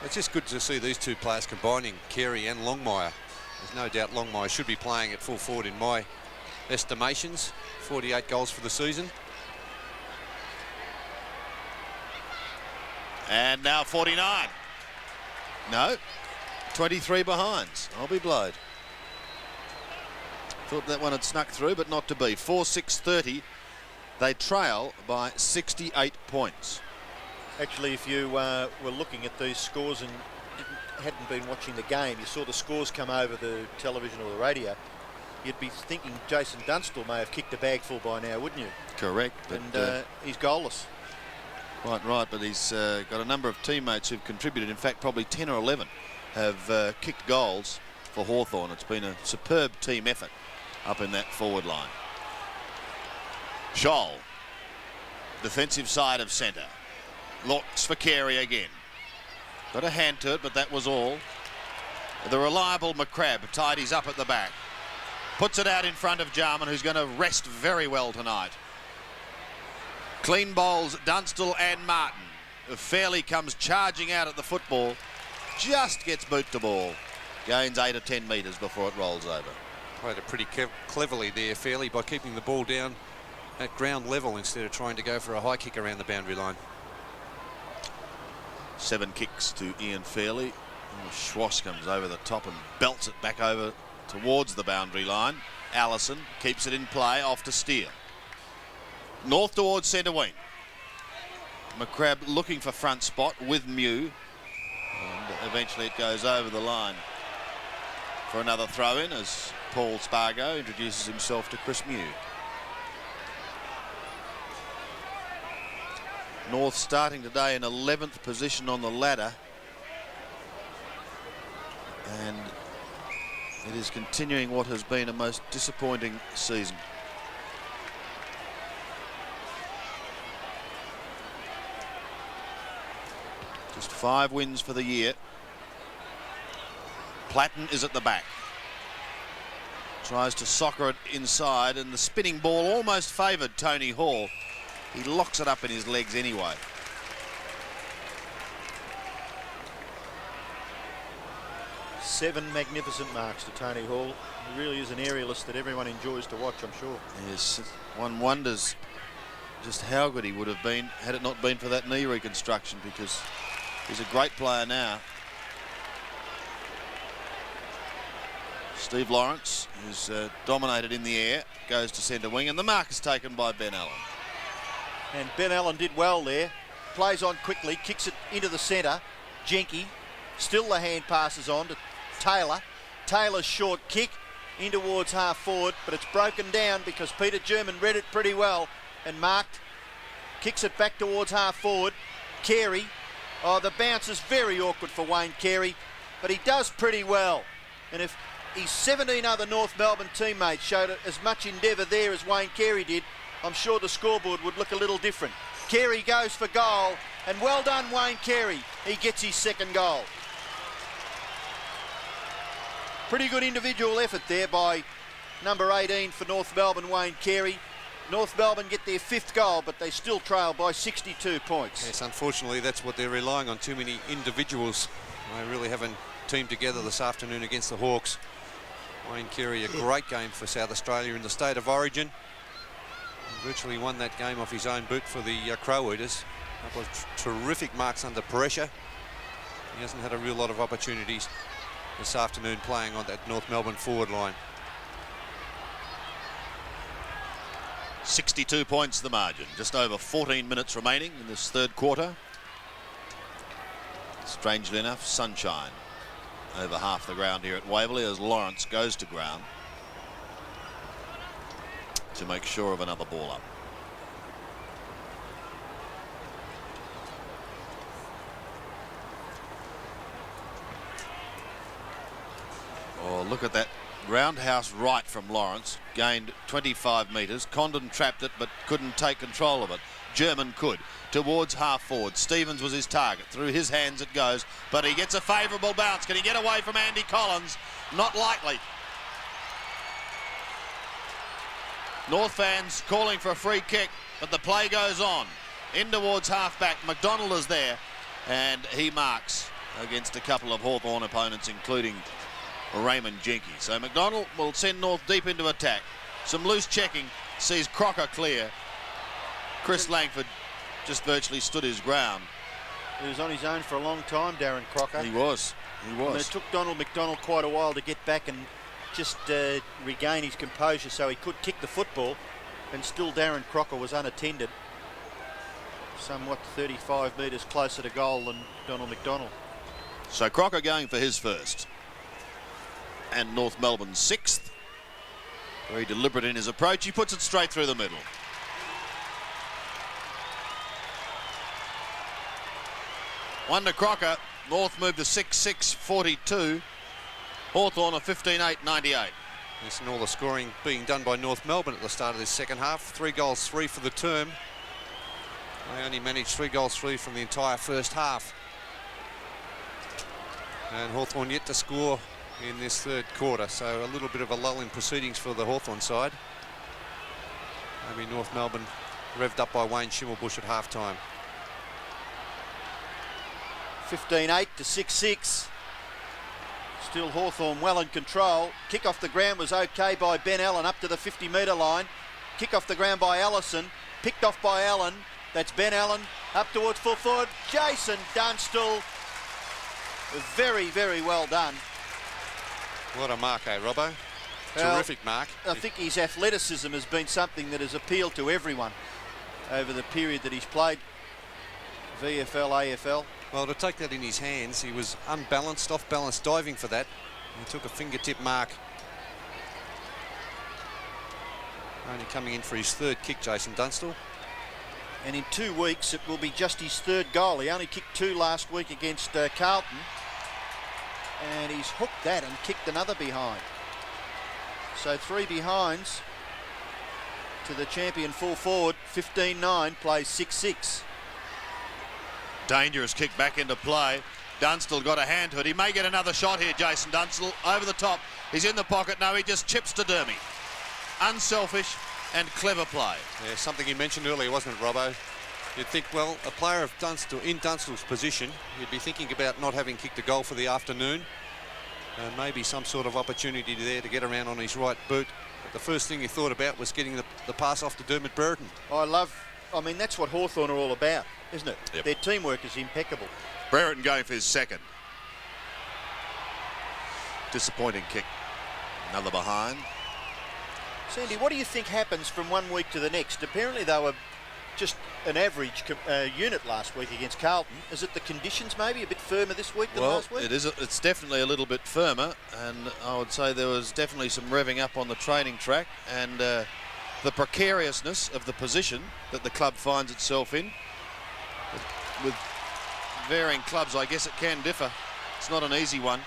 Speaker 2: It's just good to see these two players combining, Carey and Longmire. There's no doubt Longmire should be playing at full forward in my estimations. 48 goals for the season.
Speaker 1: And now 49. No, 23 behinds. I'll be blowed. Thought that one had snuck through, but not to be. 4-6-30. They trail by 68 points.
Speaker 3: Actually, if you were looking at these scores and hadn't been watching the game, you saw the scores come over the television or the radio, you'd be thinking Jason Dunstall may have kicked a bag full by now, wouldn't you?
Speaker 1: Correct. But,
Speaker 3: and he's goalless.
Speaker 1: Quite right, but he's got a number of teammates who've contributed. In fact, probably 10 or 11 have kicked goals for Hawthorn. It's been a superb team effort up in that forward line. Scholl, defensive side of centre. Looks for Carey again. Got a hand to it, but that was all. The reliable McCrabb tidies up at the back. Puts it out in front of Jarman, who's going to rest very well tonight. Clean bowls Dunstall and Martin. Fairley comes charging out at the football. Just gets boot to ball. Gains 8 or 10 metres before it rolls over.
Speaker 2: Played it pretty cleverly there, Fairley, by keeping the ball down at ground level instead of trying to go for a high kick around the boundary line.
Speaker 1: 7 kicks to Ian Fairley. Schwass comes over the top and belts it back over towards the boundary line. Allison keeps it in play, off to Steele. North towards centre wing. McCrabb looking for front spot with Mew. And eventually it goes over the line for another throw in as Paul Spargo introduces himself to Chris Mew. North starting today in 11th position on the ladder, and it is continuing what has been a most disappointing season. Just 5 wins for the year. Platten is at the back. Tries to soccer it inside, and the spinning ball almost favoured Tony Hall. He locks it up in his legs anyway.
Speaker 3: Seven magnificent marks to Tony Hall. He really is an aerialist that everyone enjoys to watch, I'm sure.
Speaker 1: Yes, one wonders just how good he would have been had it not been for that knee reconstruction, because he's a great player now. Steve Lawrence, who's dominated in the air, goes to centre wing, and the mark is taken by Ben Allen.
Speaker 3: And Ben Allen did well there. Plays on quickly, kicks it into the centre. Jenke, still the hand passes on to Taylor. Taylor's short kick in towards half forward, but it's broken down because Peter German read it pretty well and marked. Kicks it back towards half forward. Carey. Oh, the bounce is very awkward for Wayne Carey, but he does pretty well. And if his 17 other North Melbourne teammates showed as much endeavour there as Wayne Carey did, I'm sure the scoreboard would look a little different. Carey goes for goal, and well done Wayne Carey. He gets his second goal. Pretty good individual effort there by number 18 for North Melbourne, Wayne Carey. North Melbourne get their 5th goal, but they still trail by 62 points.
Speaker 2: Yes, unfortunately, that's what they're relying on, too many individuals. They really haven't teamed together this afternoon against the Hawks. Wayne Carey, a great game for South Australia in the State of Origin. He virtually won that game off his own boot for the Crow Eaters. A couple of terrific marks under pressure. He hasn't had a real lot of opportunities this afternoon playing on that North Melbourne forward line.
Speaker 1: 62 points the margin. Just over 14 minutes remaining in this third quarter. Strangely enough, sunshine over half the ground here at Waverley as Lawrence goes to ground to make sure of another ball up. Oh, look at that roundhouse right from Lawrence. Gained 25 metres. Condon trapped it but couldn't take control of it. German could. Towards half forward. Stevens was his target. Through his hands it goes, but he gets a favourable bounce. Can he get away from Andy Collins? Not likely. North fans calling for a free kick, but the play goes on. In towards half-back. McDonald is there, and he marks against a couple of Hawthorn opponents, including Raymond Jenke. So McDonald will send North deep into attack. Some loose checking sees Crocker clear. Chris Langford just virtually stood his ground.
Speaker 3: He was on his own for a long time, Darren Crocker.
Speaker 1: He was. He was.
Speaker 3: And it took Donald McDonald quite a while to get back and just regain his composure so he could kick the football, and still Darren Crocker was unattended. Somewhat 35 metres closer to goal than Donald McDonald.
Speaker 1: So Crocker going for his first. And North Melbourne's 6th. Very deliberate in his approach. He puts it straight through the middle. One to Crocker. North moved to 6-6-42. Hawthorn a 15-8-98.
Speaker 2: This and all the scoring being done by North Melbourne at the start of this second half. 3 goals, 3 for the term. They only managed 3 goals, 3 from the entire first half. And Hawthorn yet to score in this third quarter, so a little bit of a lull in proceedings for the Hawthorn side. Maybe North Melbourne revved up by Wayne Schimmelbusch at half-time.
Speaker 3: 15-8 to 6-6. Still Hawthorn well in control. Kick off the ground was okay by Ben Allen up to the 50-metre line. Kick off the ground by Allison. Picked off by Allen. That's Ben Allen up towards full forward. Jason Dunstall. Very, very well done.
Speaker 2: What a mark, eh, Robbo?
Speaker 3: Well,
Speaker 2: terrific mark.
Speaker 3: I think his athleticism has been something that has appealed to everyone over the period that he's played VFL, AFL.
Speaker 2: Well, to take that in his hands, he was unbalanced, off-balance diving for that. He took a fingertip mark. Only coming in for his 3rd kick, Jason Dunstall.
Speaker 3: And in 2 weeks, it will be just his 3rd goal. He only kicked 2 last week against Carlton. And he's hooked that and kicked another behind. So 3 behinds to the champion full forward. 15-9, plays 6-6.
Speaker 1: Dangerous kick back into play. Dunstall got a hand to it. He may get another shot here, Jason Dunstall. Over the top. He's in the pocket. No, he just chips to Dermy. Unselfish and clever play.
Speaker 2: Yeah, something you mentioned earlier, wasn't it, Robbo? You'd think, well, a player of Dunstall, in Dunstall's position, you'd be thinking about not having kicked a goal for the afternoon. And maybe some sort of opportunity there to get around on his right boot. But the first thing he thought about was getting the pass off to Dermot Brereton.
Speaker 3: I mean, that's what Hawthorn are all about, isn't it?
Speaker 1: Yep.
Speaker 3: Their teamwork is impeccable.
Speaker 1: Brereton going for his 2nd. Disappointing kick. Another behind.
Speaker 3: Sandy, what do you think happens from 1 week to the next? Apparently they were just an average unit last week against Carlton. Is it the conditions maybe a bit firmer this week than last week?
Speaker 1: It is. It's definitely a little bit firmer, and I would say there was definitely some revving up on the training track, and the precariousness of the position that the club finds itself in. With varying clubs, I guess it can differ. It's not an easy one.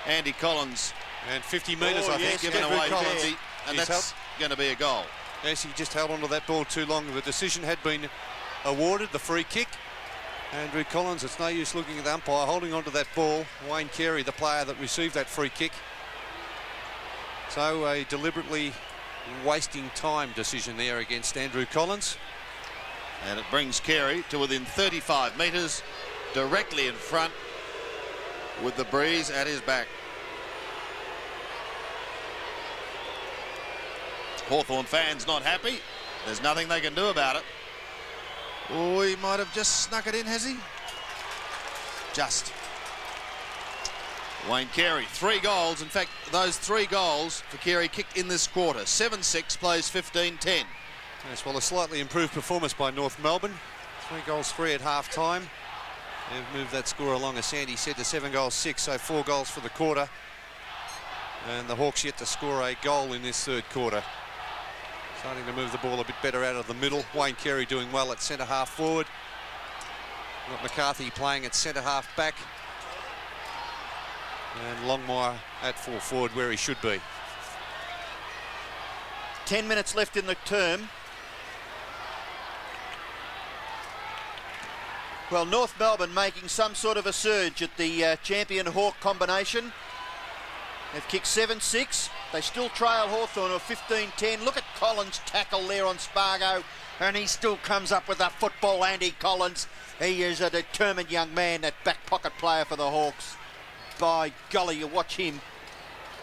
Speaker 1: Andy Collins
Speaker 2: And 50 metres, I
Speaker 3: yes,
Speaker 2: think,
Speaker 1: Given
Speaker 2: Andrew
Speaker 1: away
Speaker 2: Collins.
Speaker 1: 50, and
Speaker 2: He's
Speaker 1: that's going to be a goal.
Speaker 2: Yes, he just held onto that ball too long. The decision had been awarded, the free kick. Andrew Collins, it's no use looking at the umpire, holding onto that ball. Wayne Carey, the player that received that free kick. So a deliberately wasting time decision there against Andrew Collins.
Speaker 1: And it brings Carey to within 35 metres, directly in front, with the breeze at his back. Hawthorn fans not happy. There's nothing they can do about it. Oh, he might have just snuck it in, has he? Just. Wayne Carey, 3 goals. In fact, those 3 goals for Carey kicked in this quarter. 7-6, plays 15-10.
Speaker 2: Yes, well, a slightly improved performance by North Melbourne. 3 goals 3 at half-time. They've moved that score along, as Sandy said, to 7 goals 6, so 4 goals for the quarter. And the Hawks yet to score a goal in this third quarter. Starting to move the ball a bit better out of the middle. Wayne Carey doing well at centre-half forward. Got McCarthy playing at centre-half back. And Longmire at full forward where he should be.
Speaker 3: 10 minutes left in the term. Well, North Melbourne making some sort of a surge at the champion Hawk combination. They've kicked 7-6. They still trail Hawthorn to 15-10. Look at Collins' tackle there on Spargo, and he still comes up with a football, Andy Collins. He is a determined young man, that back pocket player for the Hawks. By golly, you watch him,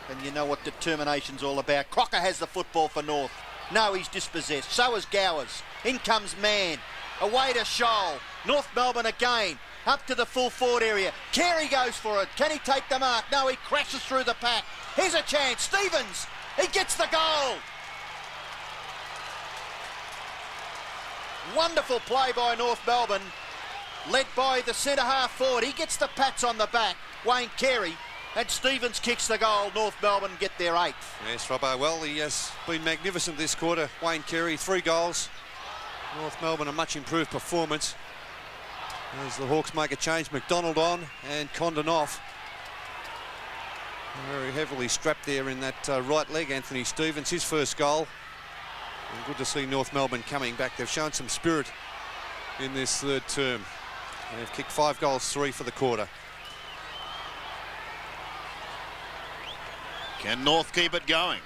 Speaker 3: and you know what determination's all about. Crocker has the football for North. No, he's dispossessed. So is Gowers. In comes Mann. Away to Shoal. North Melbourne again. Up to the full forward area. Carey goes for it. Can he take the mark? No, he crashes through the pack. Here's a chance. Stevens. He gets the goal. Wonderful play by North Melbourne, led by the centre-half forward. He gets the pats on the back, Wayne Carey, and Stevens kicks the goal. North Melbourne get their 8th.
Speaker 2: Yes, Robbo, well, he has been magnificent this quarter. Wayne Carey, 3 goals. North Melbourne, a much improved performance. As the Hawks make a change, McDonald on and Condon off. Very heavily strapped there in that right leg, Anthony Stevens, his first goal. And good to see North Melbourne coming back. They've shown some spirit in this third term. They've kicked 5 goals, 3 for the quarter.
Speaker 1: Can North keep it going?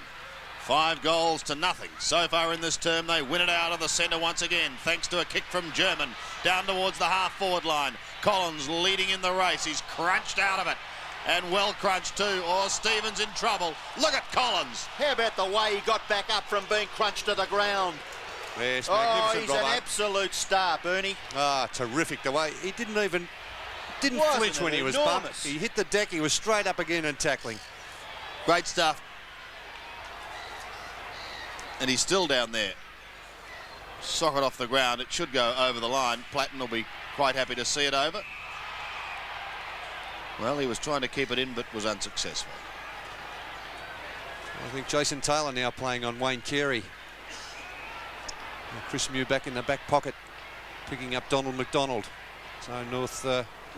Speaker 1: 5 goals to nothing. So far in this term, they win it out of the centre once again, thanks to a kick from German down towards the half-forward line. Collins leading in the race. He's crunched out of it. And well crunched too. Oh, Stevens in trouble. Look at Collins.
Speaker 3: How about the way he got back up from being crunched to the ground?
Speaker 2: Yes,
Speaker 3: Oh,
Speaker 2: magnificent,
Speaker 3: he's
Speaker 2: Robbo.
Speaker 3: an absolute star, Bernie.
Speaker 2: Ah, terrific the way. He didn't
Speaker 3: Wasn't
Speaker 2: flinch when
Speaker 3: it
Speaker 2: he was
Speaker 3: enormous?
Speaker 2: bumped. He hit the deck, he was straight up again and tackling.
Speaker 1: Great stuff. And he's still down there. Sock it off the ground. It should go over the line. Platten will be quite happy to see it over. Well, he was trying to keep it in, but was unsuccessful.
Speaker 2: I think Jason Taylor now playing on Wayne Carey. Chris Mew back in the back pocket, picking up Donald McDonald. So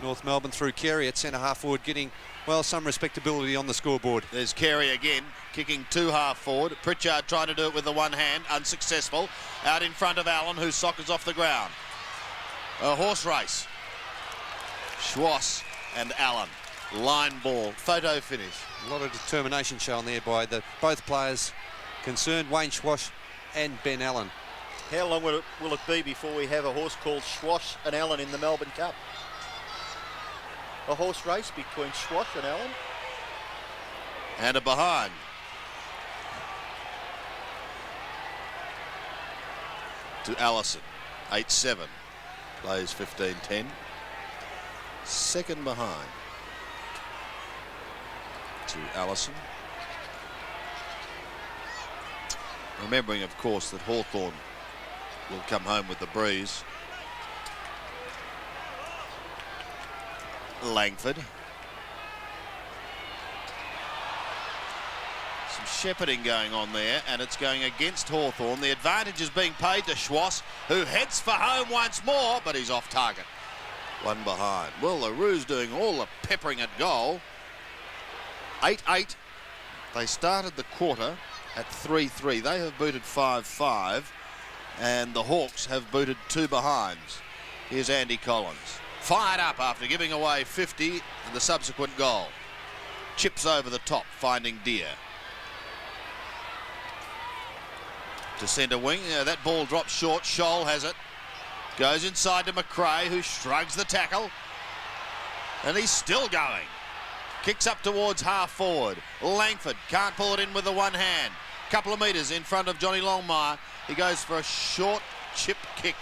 Speaker 2: North Melbourne through Carey at centre-half forward, getting, well, some respectability on the scoreboard.
Speaker 1: There's Carey again, kicking 2 half forward. Pritchard trying to do it with the one hand, unsuccessful. Out in front of Allen, who soccers off the ground. A horse race. Schwass and Allen. Line ball. Photo finish.
Speaker 2: A lot of determination shown there by both players concerned, Wayne Schwass and Ben Allen.
Speaker 3: How long will it be before we have a horse called Schwass and Allen in the Melbourne Cup? A horse race between Schwass and Allen?
Speaker 1: And a behind. To Allison. 8-7. Plays 15-10. Second behind. To Allison. Remembering, of course, that Hawthorn will come home with the breeze. Langford. Some shepherding going on there, and it's going against Hawthorn. The advantage is being paid to Schwass, who heads for home once more, but he's off target. One behind. Well, LaRue's doing all the peppering at goal. 8-8. They started the quarter at 3-3. They have booted 5-5, and the Hawks have booted 2 behinds. Here's Andy Collins. Fired up after giving away 50 and the subsequent goal. Chips over the top, finding Deer. To centre wing. That ball drops short. Scholl has it. Goes inside to McRae, who shrugs the tackle. And he's still going. Kicks up towards half forward. Langford can't pull it in with the one hand. Couple of metres in front of Johnny Longmire. He goes for a short chip kick.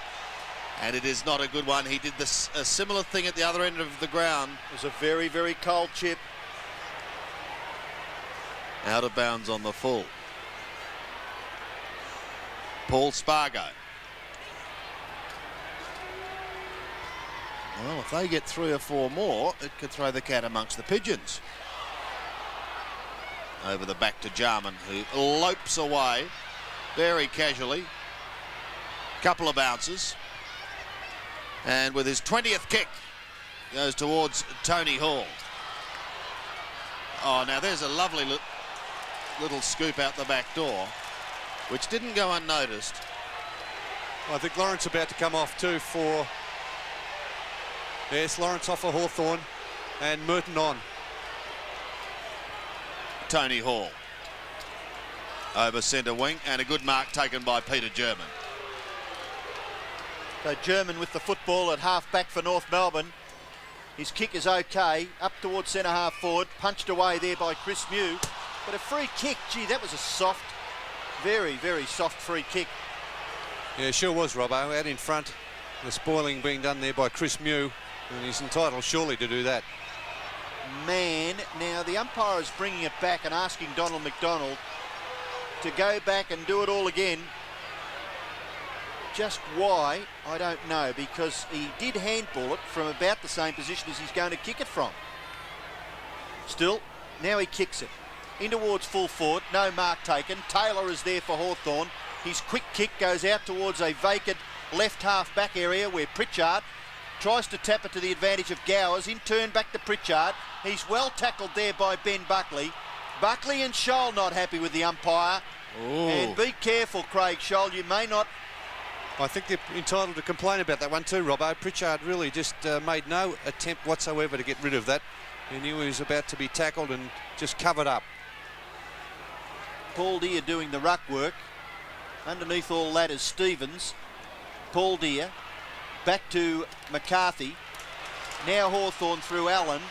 Speaker 1: And it is not a good one. He did a similar thing at the other end of the ground.
Speaker 3: It was a very, very cold chip.
Speaker 1: Out of bounds on the full. Paul Spargo. Well, if they get 3 or 4 more, it could throw the cat amongst the pigeons. Over the back to Jarman, who lopes away very casually. Couple of bounces. And with his 20th kick, goes towards Tony Hall. Oh, now there's a lovely little scoop out the back door, which didn't go unnoticed.
Speaker 2: I think Lawrence about to come off too for... Yes, Lawrence off for Hawthorn and Merton on.
Speaker 1: Tony Hall. Over centre wing, and a good mark taken by Peter German.
Speaker 3: So German with the football at half back for North Melbourne. His kick is okay, up towards centre half forward, punched away there by Chris Mew. But a free kick, gee, that was a soft, very, very soft free kick.
Speaker 2: Yeah, sure was, Robbo. Out in front, the spoiling being done there by Chris Mew, and he's entitled surely to do that.
Speaker 3: Man, now the umpire is bringing it back and asking Donald McDonald to go back and do it all again. Just why, I don't know, because he did handball it from about the same position as he's going to kick it from. Still, now he kicks it. In towards full forward, no mark taken. Taylor is there for Hawthorn. His quick kick goes out towards a vacant left half back area where Pritchard tries to tap it to the advantage of Gowers. In turn back to Pritchard. He's well tackled there by Ben Buckley. Buckley and Scholl not happy with the umpire.
Speaker 1: Ooh.
Speaker 3: And be careful, Craig Scholl, you may not...
Speaker 2: I think they're entitled to complain about that one too, Robbo. Pritchard really just made no attempt whatsoever to get rid of that. He knew he was about to be tackled and just covered up.
Speaker 3: Paul Deer doing the ruck work. Underneath all that is Stevens. Paul Deer. Back to McCarthy. Now Hawthorn through Allen.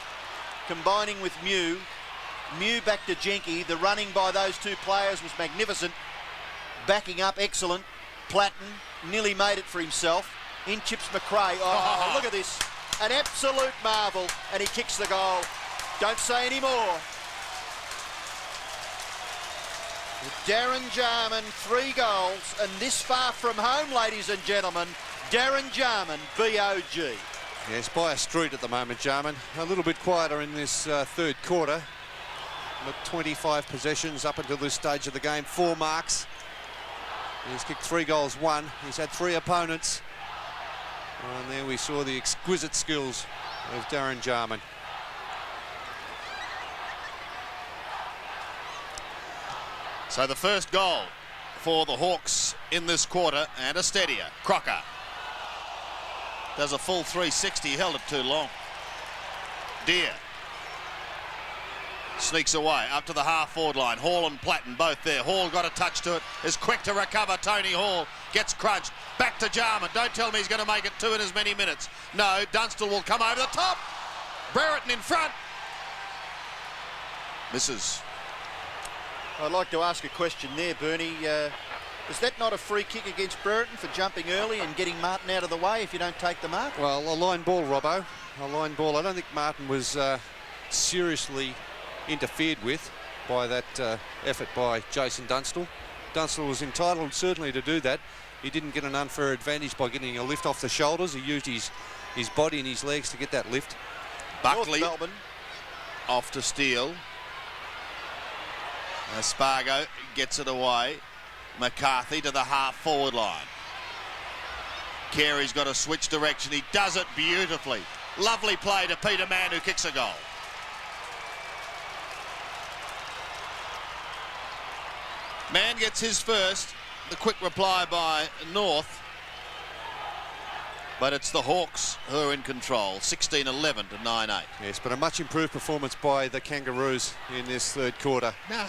Speaker 3: Combining with Mew. Mew back to Jenke. The running by those two players was magnificent. Backing up, excellent. Platten nearly made it for himself. In chips McRae. Oh, look at this. An absolute marvel. And he kicks the goal. Don't say any more. Darren Jarman, 3 goals. And this far from home, ladies and gentlemen, Darren Jarman, BOG.
Speaker 2: Yes, by a street at the moment, Jarman. A little bit quieter in this third quarter. But 25 possessions up until this stage of the game. 4 marks. He's kicked 3 goals, 1. He's had 3 opponents. And there we saw the exquisite skills of Darren Jarman.
Speaker 1: So the first goal for the Hawks in this quarter, and a steadier. Crocker does a full 360, held it too long. Deer sneaks away up to the half-forward line. Hall and Platten both there. Hall got a touch to it, is quick to recover. Tony Hall gets crunched. Back to Jarman. Don't tell me he's going to make it 2 in as many minutes. No, Dunstall will come over the top. Brereton in front. Misses.
Speaker 3: I'd like to ask a question there, Bernie. Is that not a free kick against Brereton for jumping early and getting Martin out of the way if you don't take the mark?
Speaker 2: Well, a line ball, Robbo. A line ball. I don't think Martin was seriously interfered with by that effort by Jason Dunstall. Dunstall was entitled certainly to do that. He didn't get an unfair advantage by getting a lift off the shoulders. He used his body and his legs to get that lift.
Speaker 1: Buckley
Speaker 3: North Melbourne
Speaker 1: off to Steele. Spargo gets it away. McCarthy to the half-forward line. Carey's got to switch direction. He does it beautifully. Lovely play to Peter Mann, who kicks a goal. Man gets his first. The quick reply by North. But it's the Hawks who are in control. 16-11 to 9-8.
Speaker 2: Yes, but a much improved performance by the Kangaroos in this third quarter.
Speaker 1: No.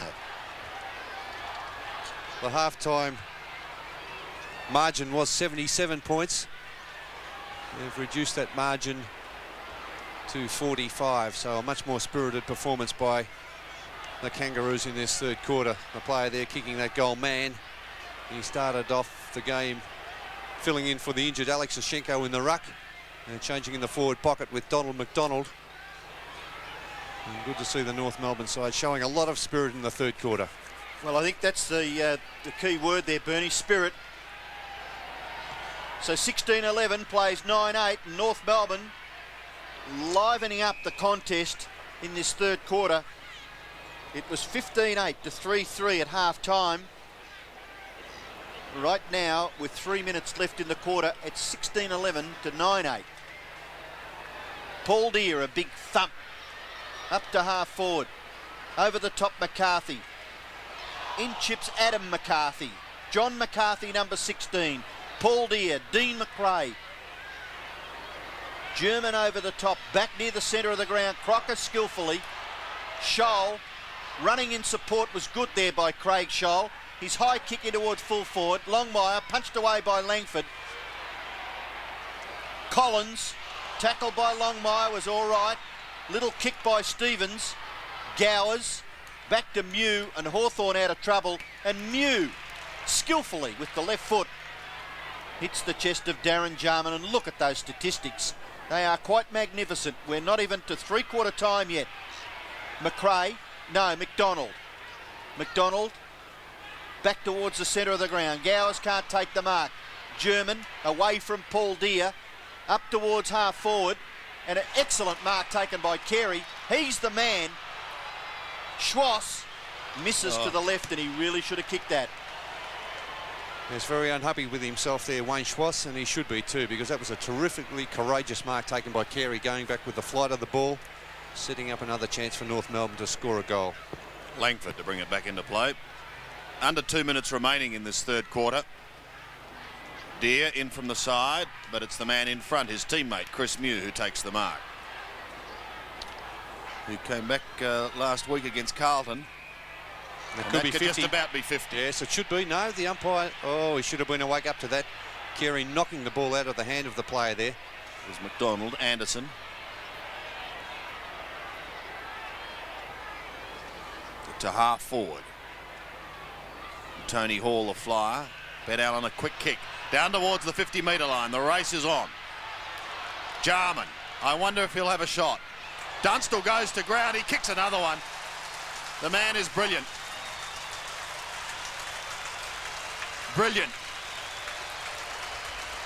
Speaker 2: The half-time margin was 77 points. They've reduced that margin to 45, so a much more spirited performance by the Kangaroos in this third quarter. The player there kicking that goal, Man. He started off the game filling in for the injured Alex Oshenko in the ruck and changing in the forward pocket with Donald McDonald. And good to see the North Melbourne side showing a lot of spirit in the third quarter.
Speaker 3: Well, I think that's the key word there, Bernie, spirit. So 16-11 plays 9-8, and North Melbourne livening up the contest in this third quarter. It was 15-8 to 3-3 at half-time. Right now, with 3 minutes left in the quarter, it's 16-11 to 9-8. Paul Deere, a big thump. Up to half forward. Over the top, McCarthy. In chips Adam McCarthy. John McCarthy, number 16. Paul Deere, Dean McRae. German over the top, back near the centre of the ground. Crocker skillfully. Scholl running in support was good there by Craig Scholl. His high kick in towards full forward. Longmire punched away by Langford. Collins, tackled by Longmire, was all right. Little kick by Stevens. Gowers, back to Mew, and Hawthorn out of trouble. And Mew, skillfully with the left foot, hits the chest of Darren Jarman. And look at those statistics. They are quite magnificent. We're not even to three-quarter time yet. McDonald. McDonald back towards the centre of the ground. Gowers can't take the mark. German away from Paul Deere, up towards half forward, and an excellent mark taken by Carey. He's the man. Schwass misses to the left, and he really should have kicked that.
Speaker 2: He's very unhappy with himself there, Wayne Schwass, and he should be too, because that was a terrifically courageous mark taken by Carey, going back with the flight of the ball, setting up another chance for North Melbourne to score a goal.
Speaker 1: Langford to bring it back into play. Under 2 minutes remaining in this third quarter. Deere in from the side, but it's the man in front, his teammate Chris Mew, who takes the mark. Who came back last week against Carlton.
Speaker 2: It
Speaker 1: And
Speaker 2: could
Speaker 1: that
Speaker 2: be
Speaker 1: could
Speaker 2: 50.
Speaker 1: just about be 50.
Speaker 2: Yes, it should be. No, the umpire, he should have been awake up to that. Carey knocking the ball out of the hand of the player there.
Speaker 1: There's McDonald, Anderson. To half forward. Tony Hall, the flyer. Ben Allen, a quick kick. Down towards the 50-metre line. The race is on. Jarman. I wonder if he'll have a shot. Dunstall goes to ground. He kicks another one. The man is brilliant. Brilliant.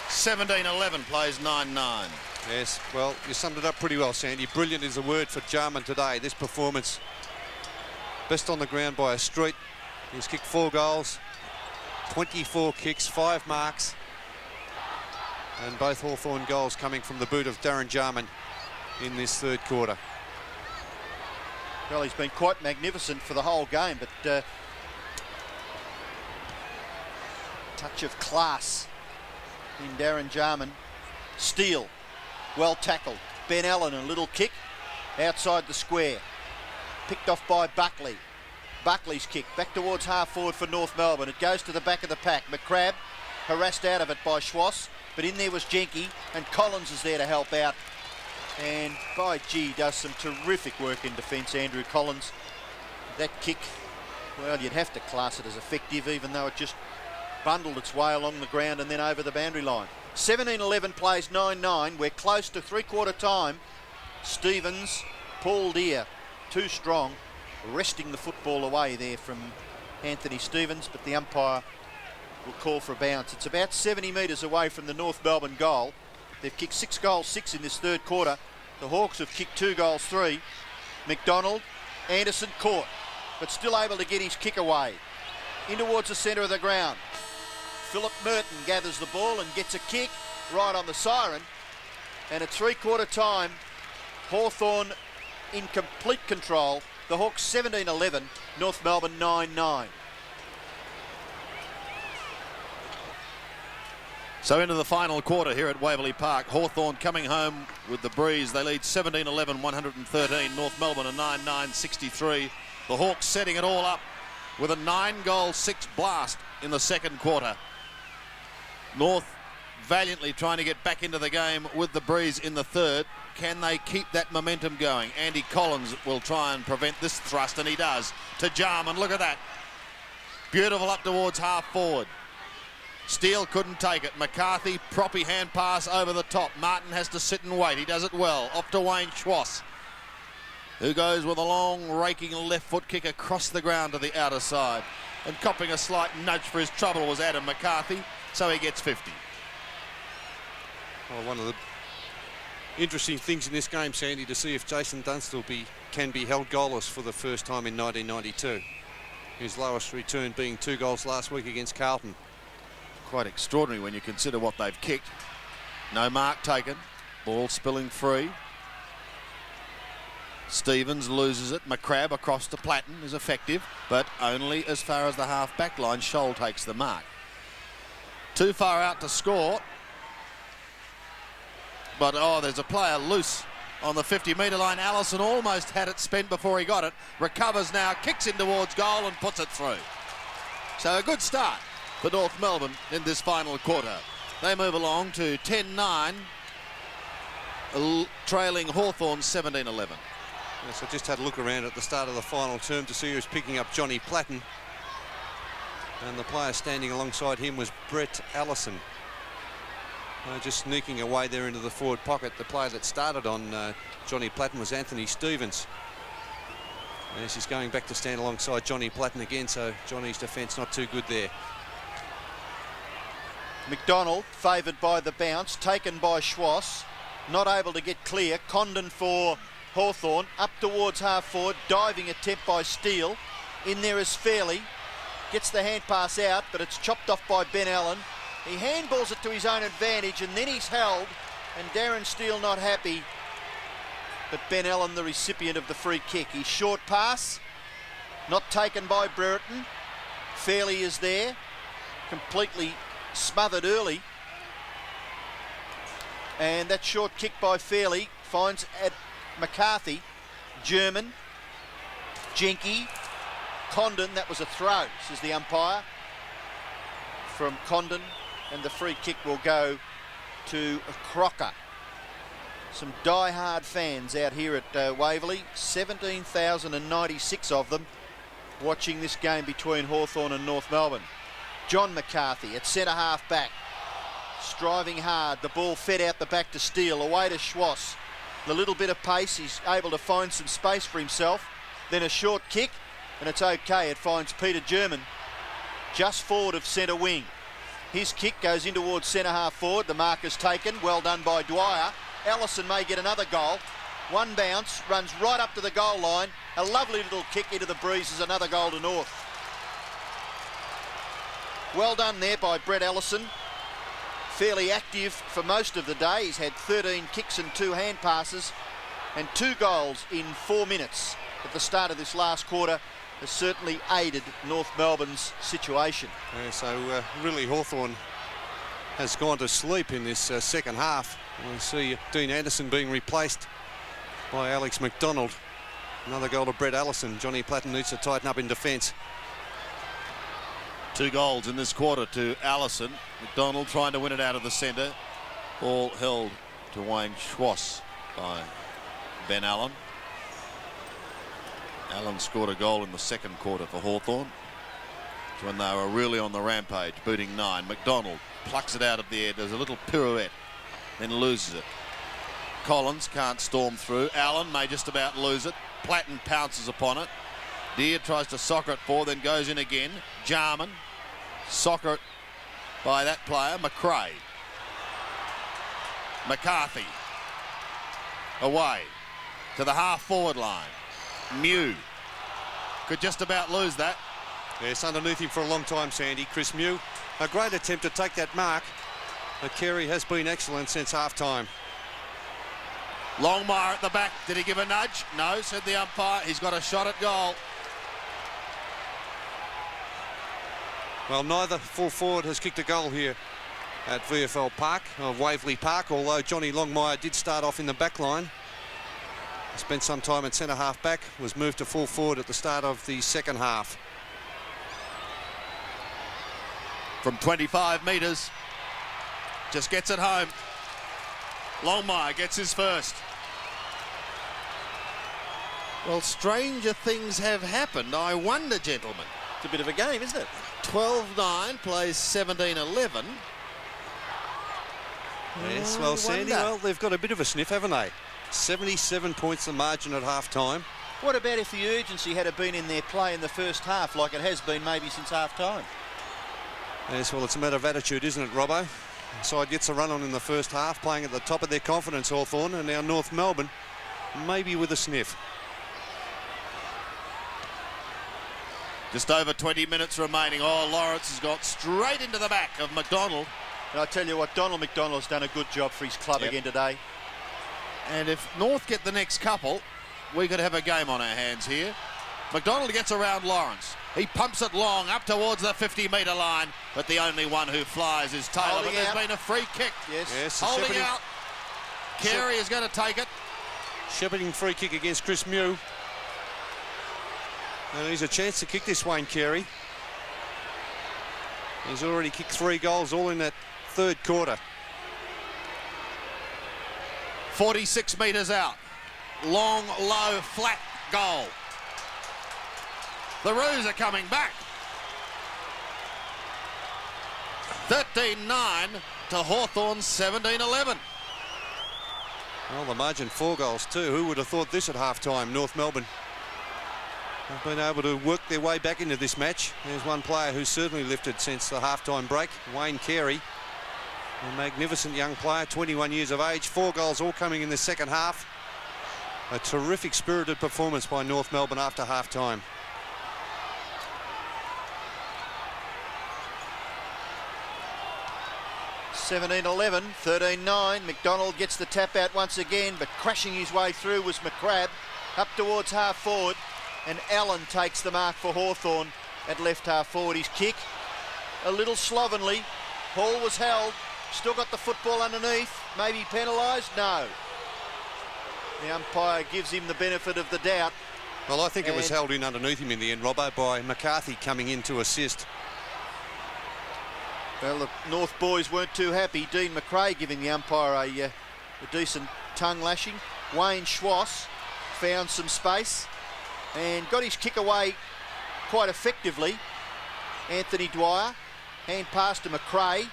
Speaker 1: 17-11 plays 9-9.
Speaker 2: Yes, well, you summed it up pretty well, Sandy. Brilliant is the word for Jarman today. This performance, best on the ground by a street. He's kicked 4 goals, 24 kicks, 5 marks, and both Hawthorn goals coming from the boot of Darren Jarman in this third quarter.
Speaker 3: Well, he's been quite magnificent for the whole game, but touch of class in Darren Jarman. Steele, well tackled. Ben Allen, a little kick outside the square. Picked off by Buckley. Buckley's kick back towards half forward for North Melbourne. It goes to the back of the pack. McCrabb harassed out of it by Schwass, but in there was Jenke, and Collins is there to help out. And by gee, does some terrific work in defence, Andrew Collins. That kick, well, you'd have to class it as effective, even though it just bundled its way along the ground and then over the boundary line. 17-11 plays 9-9. We're close to three-quarter time. Stevens, Paul Deere, too strong, wresting the football away there from Anthony Stevens, but the umpire will call for a bounce. It's about 70 metres away from the North Melbourne goal. They've kicked 6 goals, 6 in this third quarter. The Hawks have kicked 2 goals, 3. McDonald, Anderson caught, but still able to get his kick away. In towards the centre of the ground. Philip Merton gathers the ball and gets a kick right on the siren. And at three-quarter time, Hawthorn in complete control. The Hawks 17-11, North Melbourne 9-9.
Speaker 1: So into the final quarter here at Waverley Park. Hawthorn coming home with the breeze. They lead 17-11, 113. North Melbourne a 9-9, 63. The Hawks setting it all up with a 9-goal 6 blast in the second quarter. North valiantly trying to get back into the game with the breeze in the third. Can they keep that momentum going? Andy Collins will try and prevent this thrust, and he does. To Jarman, look at that. Beautiful up towards half forward. Steele couldn't take it. McCarthy, proppy hand pass over the top. Martin has to sit and wait. He does it well. Off to Wayne Schwass, who goes with a long, raking left foot kick across the ground to the outer side. And copping a slight nudge for his trouble was Adam McCarthy, so he gets 50.
Speaker 2: Well, one of the interesting things in this game, Sandy, to see if Jason Dunstall can be held goalless for the first time in 1992. His lowest return being 2 goals last week against Carlton.
Speaker 1: Quite extraordinary when you consider what they've kicked. No mark taken. Ball spilling free. Stevens loses it. McCrabb across to Platten is effective, but only as far as the half-back line. Scholl takes the mark. Too far out to score. But, oh, there's a player loose on the 50-metre line. Allison almost had it spent before he got it. Recovers now, kicks in towards goal and puts it through. So a good start for North Melbourne in this final quarter. They move along to 10-9, trailing Hawthorn 17-11.
Speaker 2: Yes, I just had a look around at the start of the final term to see who's picking up Johnny Platten. And the player standing alongside him was Brett Allison. Just sneaking away there into the forward pocket. The player that started on Johnny Platten was Anthony Stevens. As he's going back to stand alongside Johnny Platten again, so Johnny's defence not too good there.
Speaker 3: McDonald favoured by the bounce, taken by Schwass, not able to get clear. Condon for Hawthorn, up towards half forward, diving attempt by Steele. In there is Fairley, gets the hand pass out, but it's chopped off by Ben Allen. He handballs it to his own advantage, and then he's held, and Darren Steele not happy. But Ben Allen, the recipient of the free kick. His short pass, not taken by Brereton. Fairley is there, completely smothered early. And that short kick by Fairley finds at McCarthy. German, Jenke, Condon, that was a throw, says the umpire, from Condon. And the free kick will go to Crocker. Some die-hard fans out here at Waverley, 17,096 of them watching this game between Hawthorn and North Melbourne. John McCarthy at centre half back, striving hard. The ball fed out the back to Steele, away to Schwass. The little bit of pace, he's able to find some space for himself. Then a short kick, and it's okay. It finds Peter German just forward of centre wing. His kick goes in towards centre half forward. The mark is taken. Well done by Dwyer. Allison may get another goal. One bounce, runs right up to the goal line. A lovely little kick into the breeze is another goal to North. Well done there by Brett Allison. Fairly active for most of the day. He's had 13 kicks and 2 hand passes, and 2 goals in 4 minutes at the start of this last quarter has certainly aided North Melbourne's situation.
Speaker 2: Yeah, so really Hawthorn has gone to sleep in this second half. We see Dean Anderson being replaced by Alex McDonald. Another goal to Brett Allison. Johnny Platten needs to tighten up in defence.
Speaker 1: 2 goals in this quarter to Allison. McDonald trying to win it out of the centre. Ball held to Wayne Schwass by Ben Allen. Allen scored a goal in the second quarter for Hawthorn. It's when they were really on the rampage, booting 9. McDonald plucks it out of the air, does a little pirouette, then loses it. Collins can't storm through. Allen may just about lose it. Platten pounces upon it. Deere tries to soccer it forward, then goes in again. Jarman, soccer it by that player, McRae. McCarthy, away to the half-forward line. Mew could just about lose that.
Speaker 2: Yes, underneath him for a long time, Sandy. Chris Mew, a great attempt to take that mark, but Carey has been excellent since half-time.
Speaker 1: Longmire at the back. Did he give a nudge? No, said the umpire. He's got a shot at goal.
Speaker 2: Well, neither full forward has kicked a goal here at VFL Park, Waverley Park, although Johnny Longmire did start off in the back line. Spent some time at centre half back, was moved to full forward at the start of the second half.
Speaker 1: From 25 metres, just gets it home. Longmire gets his first. Well, stranger things have happened, I wonder, gentlemen.
Speaker 3: It's a bit of a game, isn't it?
Speaker 1: 12-9 plays 17-11.
Speaker 2: Yes, well, Sandy, well, they've got a bit of a sniff, haven't they? 77 points the margin at half-time.
Speaker 3: What about if the urgency had been in their play in the first half, like it has been maybe since half-time?
Speaker 2: Yes, well, it's a matter of attitude, isn't it, Robbo? The side gets a run on in the first half, playing at the top of their confidence, Hawthorn, and now North Melbourne, maybe with a sniff.
Speaker 1: Just over 20 minutes remaining. Oh, Lawrence has got straight into the back of McDonald.
Speaker 3: And I tell you what, Donald McDonald's done a good job for his club again today.
Speaker 1: And if North get the next couple, we could have a game on our hands here. McDonald gets around Lawrence. He pumps it long up towards the 50-metre line, but the only one who flies is Taylor.
Speaker 3: Holding
Speaker 1: but there's
Speaker 3: out.
Speaker 1: been a free kick.
Speaker 3: Yes.
Speaker 1: Holding out. Carey is going to take it.
Speaker 2: Shepherding free kick against Chris Mew. And he's a chance to kick this, Wayne Carey. He's already kicked 3 goals, all in that third quarter.
Speaker 1: 46 metres out. Long, low, flat goal. The Roos are coming back. 13-9 to Hawthorn 17-11.
Speaker 2: Well, the margin 4 goals too. Who would have thought this at half-time? North Melbourne have been able to work their way back into this match. There's one player who's certainly lifted since the half-time break, Wayne Carey. A magnificent young player, 21 years of age. 4 goals all coming in the second half. A terrific spirited performance by North Melbourne after half-time.
Speaker 3: 17-11, 13-9. McDonald gets the tap out once again, but crashing his way through was McCrabb. Up towards half forward, and Allen takes the mark for Hawthorn at left half forward. His kick, a little slovenly. Hall was held, still got the football underneath. Maybe penalised? No. The umpire gives him the benefit of the doubt.
Speaker 2: Well, I think it was held in underneath him in the end, Robbo, by McCarthy coming in to assist.
Speaker 3: Well, the North boys weren't too happy. Dean McRae giving the umpire a decent tongue lashing. Wayne Schwass found some space and got his kick away quite effectively. Anthony Dwyer, hand pass to McRae.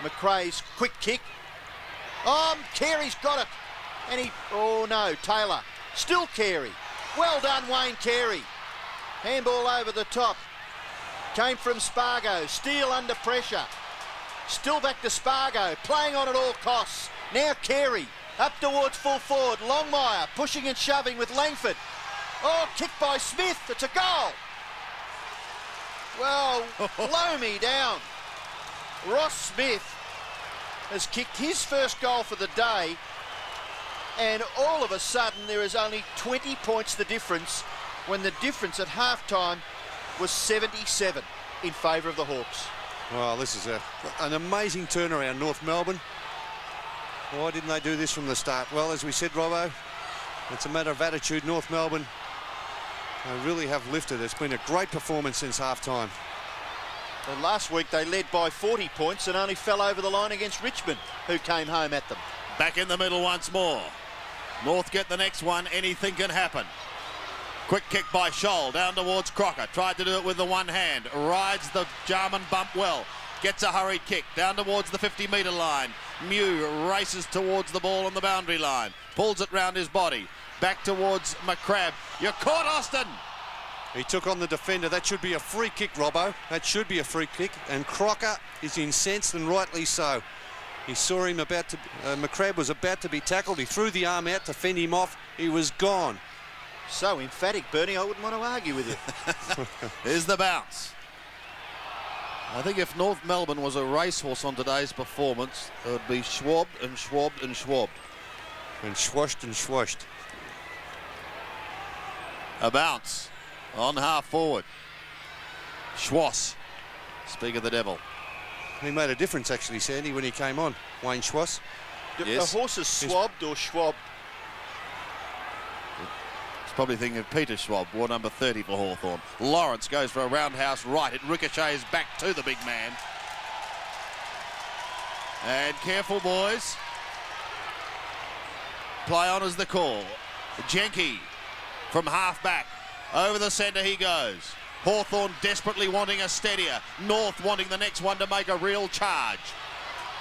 Speaker 3: McRae's quick kick. Oh, Carey's got it. And he, oh no, Taylor. Still Carey. Well done, Wayne Carey. Handball over the top. Came from Spargo. Steele under pressure. Still back to Spargo, playing on at all costs. Now Carey, up towards full forward. Longmire pushing and shoving with Langford. Oh, kick by Smith, it's a goal. Well, blow me down. Ross Smith has kicked his first goal for the day, and all of a sudden there is only 20 points the difference, when the difference at half-time was 77 in favour of the Hawks.
Speaker 2: Well, this is an amazing turnaround, North Melbourne. Why didn't they do this from the start? Well, as we said, Robbo, it's a matter of attitude. North Melbourne, they really have lifted. It's been a great performance since half-time.
Speaker 3: Well, last week they led by 40 points and only fell over the line against Richmond, who came home at them.
Speaker 1: Back in the middle once more. North get the next one. Anything can happen. Quick kick by Scholl down towards Crocker. Tried to do it with the one hand. Rides the Jarman bump well. Gets a hurried kick down towards the 50-metre line. Mew races towards the ball on the boundary line. Pulls it round his body. Back towards McCrabb. You're caught, Austin!
Speaker 2: He took on the defender. That should be a free kick, Robbo. That should be a free kick. And Crocker is incensed, and rightly so. He saw him about to... McCrabb was about to be tackled. He threw the arm out to fend him off. He was gone.
Speaker 3: So emphatic, Bernie, I wouldn't want to argue with you.
Speaker 1: Here's the bounce. I think if North Melbourne was a racehorse on today's performance, it would be schwabbed and schwabbed and schwabbed.
Speaker 2: And swashed and swashed.
Speaker 1: A bounce on half forward. Schwass, speak of the devil.
Speaker 2: He made a difference, actually, Sandy, when he came on, Wayne Schwass.
Speaker 1: Yes.
Speaker 3: The horse is swabbed or schwabbed.
Speaker 1: He's probably thinking of Peter Schwab, war number 30 for Hawthorn. Lawrence goes for a roundhouse right. It ricochets back to the big man. And careful, boys. Play on is the call. Jenke from half back. Over the centre he goes. Hawthorn desperately wanting a steadier. North wanting the next one to make a real charge.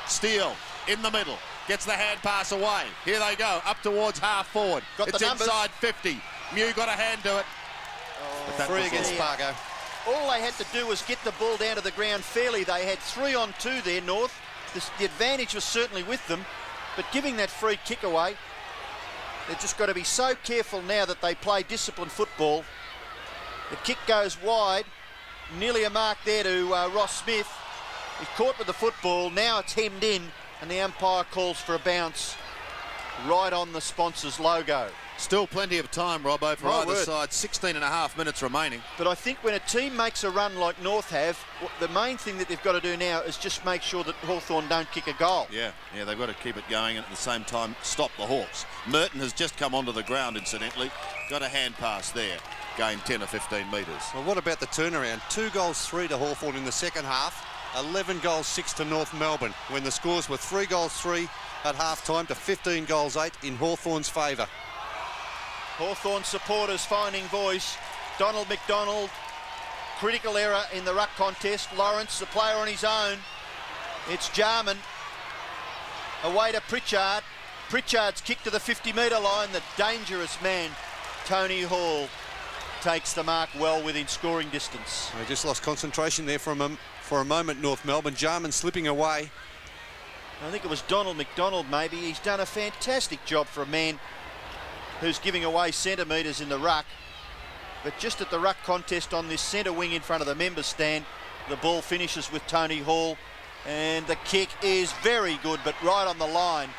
Speaker 1: Steele in the middle. Gets the hand pass away. Here they go, up towards half forward.
Speaker 3: Got
Speaker 1: it's
Speaker 3: the numbers.
Speaker 1: Inside 50. Mew got a hand to it.
Speaker 2: Free against Spargo.
Speaker 3: All they had to do was get the ball down to the ground fairly. They had 3 on 2 there, North. The advantage was certainly with them, but giving that free kick away, they've just got to be so careful now that they play disciplined football. The kick goes wide, nearly a mark there to Ross Smith. He's caught with the football, now it's hemmed in, and the umpire calls for a bounce right on the sponsor's logo.
Speaker 1: Still plenty of time, Robbo, for
Speaker 3: My
Speaker 1: either
Speaker 3: word.
Speaker 1: side. 16 and a half minutes remaining.
Speaker 3: But I think when a team makes a run like North have, the main thing that they've got to do now is just make sure that Hawthorn don't kick a goal.
Speaker 1: Yeah, they've got to keep it going and at the same time stop the Hawks. Merton has just come onto the ground, incidentally. Got a hand pass there. Gained 10 or 15 metres.
Speaker 2: Well, what about the turnaround? 2 goals, 3 to Hawthorn in the second half. 11 goals, 6 to North Melbourne, when the scores were 3 goals, 3 at half-time to 15 goals, 8 in Hawthorn's favour.
Speaker 3: Hawthorn supporters finding voice. Donald McDonald, critical error in the ruck contest. Lawrence, the player on his own. It's Jarman. Away to Pritchard. Pritchard's kick to the 50-metre line. The dangerous man, Tony Hall, takes the mark well within scoring distance.
Speaker 2: They just lost concentration there for a moment, North Melbourne. Jarman slipping away.
Speaker 3: I think it was Donald McDonald maybe. He's done a fantastic job for a man who's giving away centimetres in the ruck. But just at the ruck contest on this centre wing in front of the members stand, the ball finishes with Tony Hall, and the kick is very good, but right on the line.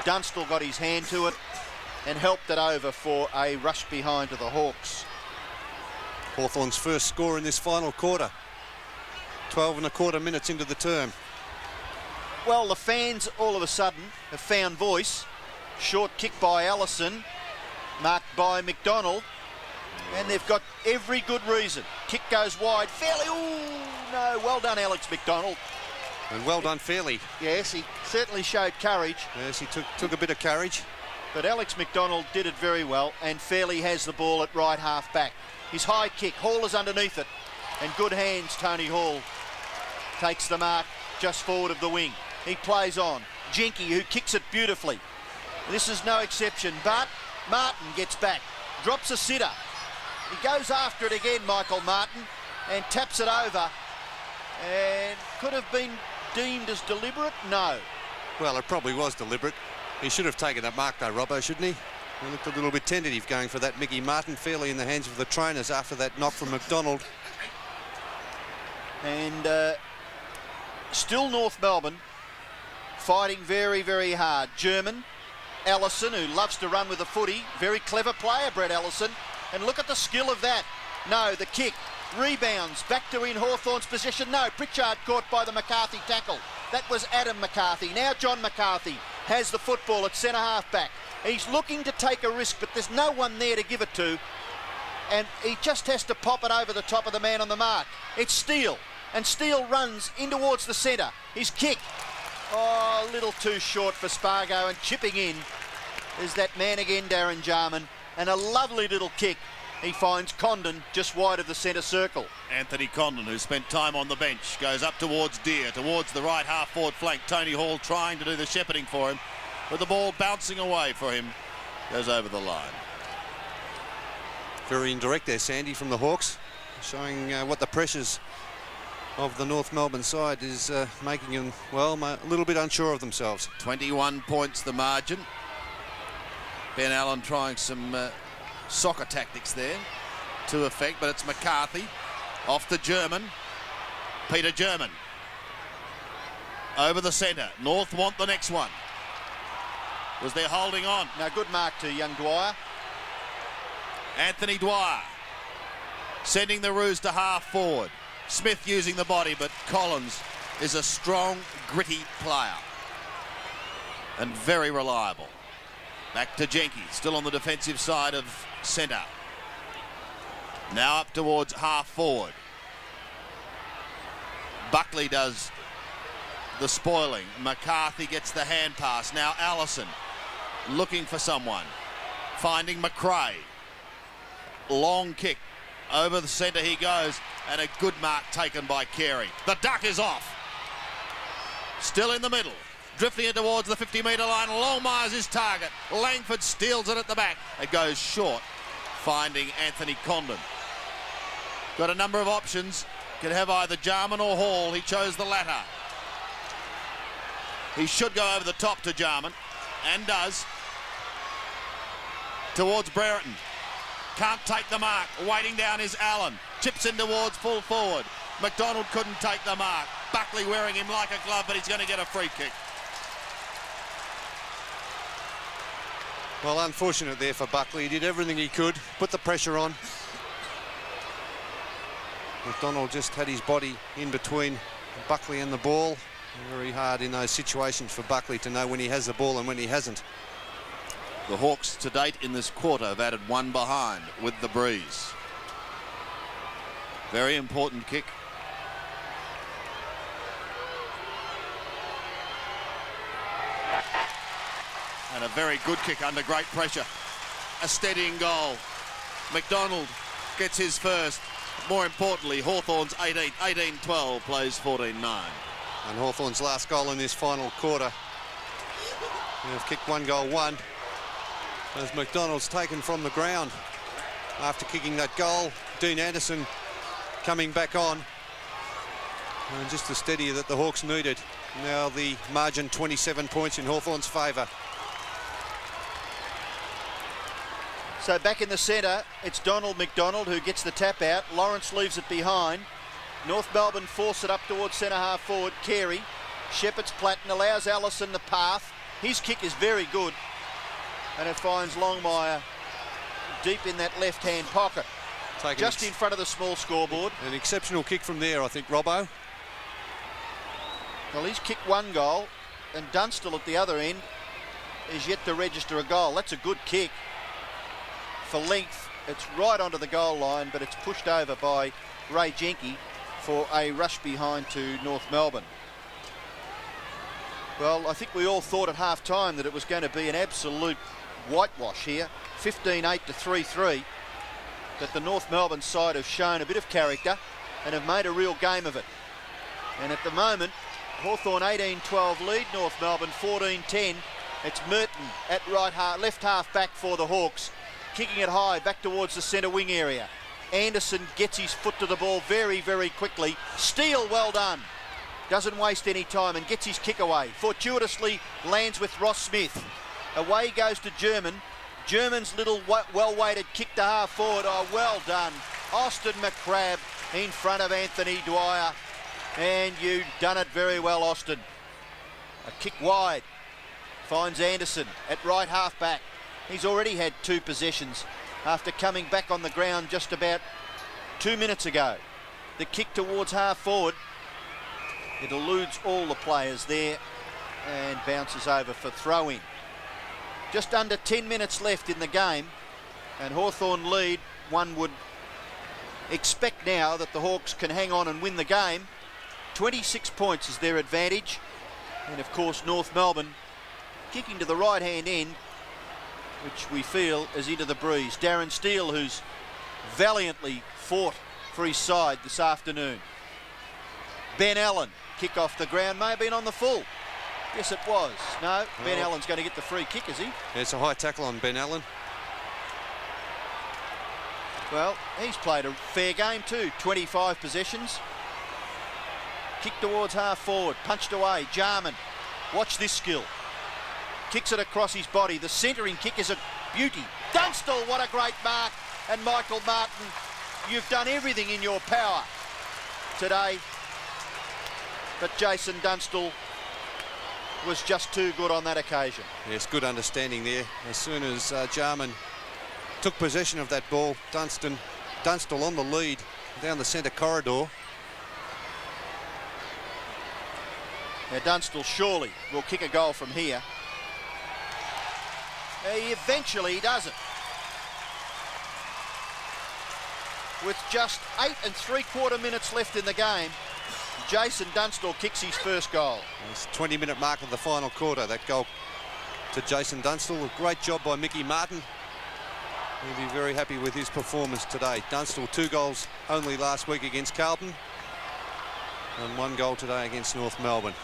Speaker 3: Dunstall got his hand to it and helped it over for a rush behind to the Hawks.
Speaker 2: Hawthorn's first score in this final quarter. 12 and a quarter minutes into the term.
Speaker 3: Well, the fans all of a sudden have found voice. Short kick by Allison, marked by McDonald, and they've got every good reason. Kick goes wide, fairly, ooh, no, well done Alex McDonald.
Speaker 2: And well done, Fairley.
Speaker 3: Yes, he certainly showed courage,
Speaker 2: Yes, he took a bit of courage.
Speaker 3: but Alex McDonald did it very well, and Fairley has the ball at right half back. His high kick, Hall is underneath it, and good hands, Tony Hall takes the mark just forward of the wing. He plays on. Jenke, who kicks it beautifully. This is no exception, but Martin gets back, drops a sitter. He goes after it again, Michael Martin, and taps it over. And could have been deemed as deliberate? No.
Speaker 2: Well, it probably was deliberate. He should have taken that mark though, Robbo, shouldn't he? He looked a little bit tentative going for that Mickey Martin, fairly in the hands of the trainers after that knock from McDonald.
Speaker 3: And still North Melbourne fighting very, very hard. German, Allison, who loves to run with the footy. Very clever player, Brett Allison. And look at the skill of that. No, the kick. Rebounds. Back to in Hawthorn's possession. No, Pritchard caught by the McCarthy tackle. That was Adam McCarthy. Now John McCarthy has the football at centre half back. He's looking to take a risk, but there's no one there to give it to. And he just has to pop it over the top of the man on the mark. It's Steele. And Steele runs in towards the centre. His kick. Oh, a little too short for Spargo, and chipping in is that man again, Darren Jarman, and a lovely little kick. He finds Condon just wide of the centre circle.
Speaker 1: Anthony Condon, who spent time on the bench, goes up towards Deer, towards the right half-forward flank. Tony Hall trying to do the shepherding for him, but the ball bouncing away for him, goes over the line.
Speaker 2: Very indirect there, Sandy, from the Hawks, showing what the pressures of the North Melbourne side is making them, well, a little bit unsure of themselves.
Speaker 1: 21 points the margin. Ben Allen trying some soccer tactics there to effect, but it's McCarthy off the German. Peter German over the centre. North want the next one. Was there holding on?
Speaker 3: Now, good mark to young Dwyer.
Speaker 1: Anthony Dwyer sending the Roos to half forward. Smith using the body, but Collins is a strong, gritty player and very reliable. Back to Jenke, still on the defensive side of centre. Now up towards half forward. Buckley does the spoiling. McCarthy gets the hand pass. Now Allison looking for someone. Finding McRae. Long kick. Over the centre he goes. And a good mark taken by Carey. The duck is off. Still in the middle. Drifting it towards the 50-metre line. Longmire's his target. Langford steals it at the back. It goes short. Finding Anthony Condon. Got a number of options. Could have either Jarman or Hall. He chose the latter. He should go over the top to Jarman. And does. Towards Brereton. Can't take the mark. Waiting down is Allen. Chips in towards full forward. McDonald couldn't take the mark. Buckley wearing him like a glove, but he's going to get a free kick.
Speaker 2: Well, unfortunate there for Buckley. He did everything he could, put the pressure on. McDonald just had his body in between Buckley and the ball. Very hard in those situations for Buckley to know when he has the ball and when he hasn't.
Speaker 1: The Hawks to date in this quarter have added one behind with the breeze. Very important kick. And a very good kick under great pressure. A steadying goal. McDonald gets his first. More importantly, Hawthorn's 18-12 plays 14-9.
Speaker 2: And Hawthorn's last goal in this final quarter. They've kicked 1-1. As McDonald's taken from the ground after kicking that goal. Dean Anderson coming back on. And just the steady that the Hawks needed. Now the margin 27 points in Hawthorn's favour.
Speaker 3: So back in the centre, it's Donald McDonald who gets the tap out. Lawrence leaves it behind. North Melbourne force it up towards centre half forward. Carey, Shepherd's Platten allows Allison the path. His kick is very good. And it finds Longmire deep in that left-hand pocket. Just in front of the small scoreboard.
Speaker 2: An exceptional kick from there, I think, Robbo.
Speaker 3: Well, he's kicked one goal, and Dunstall at the other end is yet to register a goal. That's a good kick. For length, it's right onto the goal line, but it's pushed over by Ray Jenke for a rush behind to North Melbourne. Well, I think we all thought at half-time that it was going to be an absolute whitewash here. 15-8 to 3-3. That the North Melbourne side have shown a bit of character and have made a real game of it. And at the moment, Hawthorn 18-12 lead, North Melbourne 14-10. It's Merton at left half back for the Hawks. Kicking it high back towards the centre wing area. Anderson gets his foot to the ball very, very quickly. Steele, well done. Doesn't waste any time and gets his kick away. Fortuitously lands with Ross Smith. Away goes to German. German's little well-weighted kick to half forward. Oh, well done. Austin McCrabb in front of Anthony Dwyer. And you've done it very well, Austin. A kick wide. Finds Anderson at right half back. He's already had 2 possessions after coming back on the ground just about 2 minutes ago. The kick towards half forward. It eludes all the players there and bounces over for throw-in. Just under 10 minutes left in the game, and Hawthorn lead. One would expect now that the Hawks can hang on and win the game. 26 points is their advantage. And of course, North Melbourne kicking to the right-hand end, which we feel is into the breeze. Darren Steele, who's valiantly fought for his side this afternoon. Ben Allen, kick off the ground, may have been on the full. Yes, it was. No, Ben Allen's going to get the free kick, is he?
Speaker 2: Yeah, it's a high tackle on Ben Allen.
Speaker 3: Well, he's played a fair game too. 25 possessions. Kick towards half forward, punched away. Jarman, watch this skill. Kicks it across his body. The centering kick is a beauty. Dunstall, what a great mark. And Michael Martin, you've done everything in your power today. But Jason Dunstall was just too good on that occasion.
Speaker 2: Yes, good understanding there. As soon as Jarman took possession of that ball, Dunstall on the lead down the centre corridor.
Speaker 3: Now Dunstall surely will kick a goal from here. He eventually does it. With just 8 3/4 minutes left in the game, Jason Dunstall kicks his first goal.
Speaker 2: It's 20-minute mark of the final quarter. That goal to Jason Dunstall. A great job by Mickey Martin. He'll be very happy with his performance today. Dunstall 2 goals only last week against Carlton and 1 goal today against North Melbourne.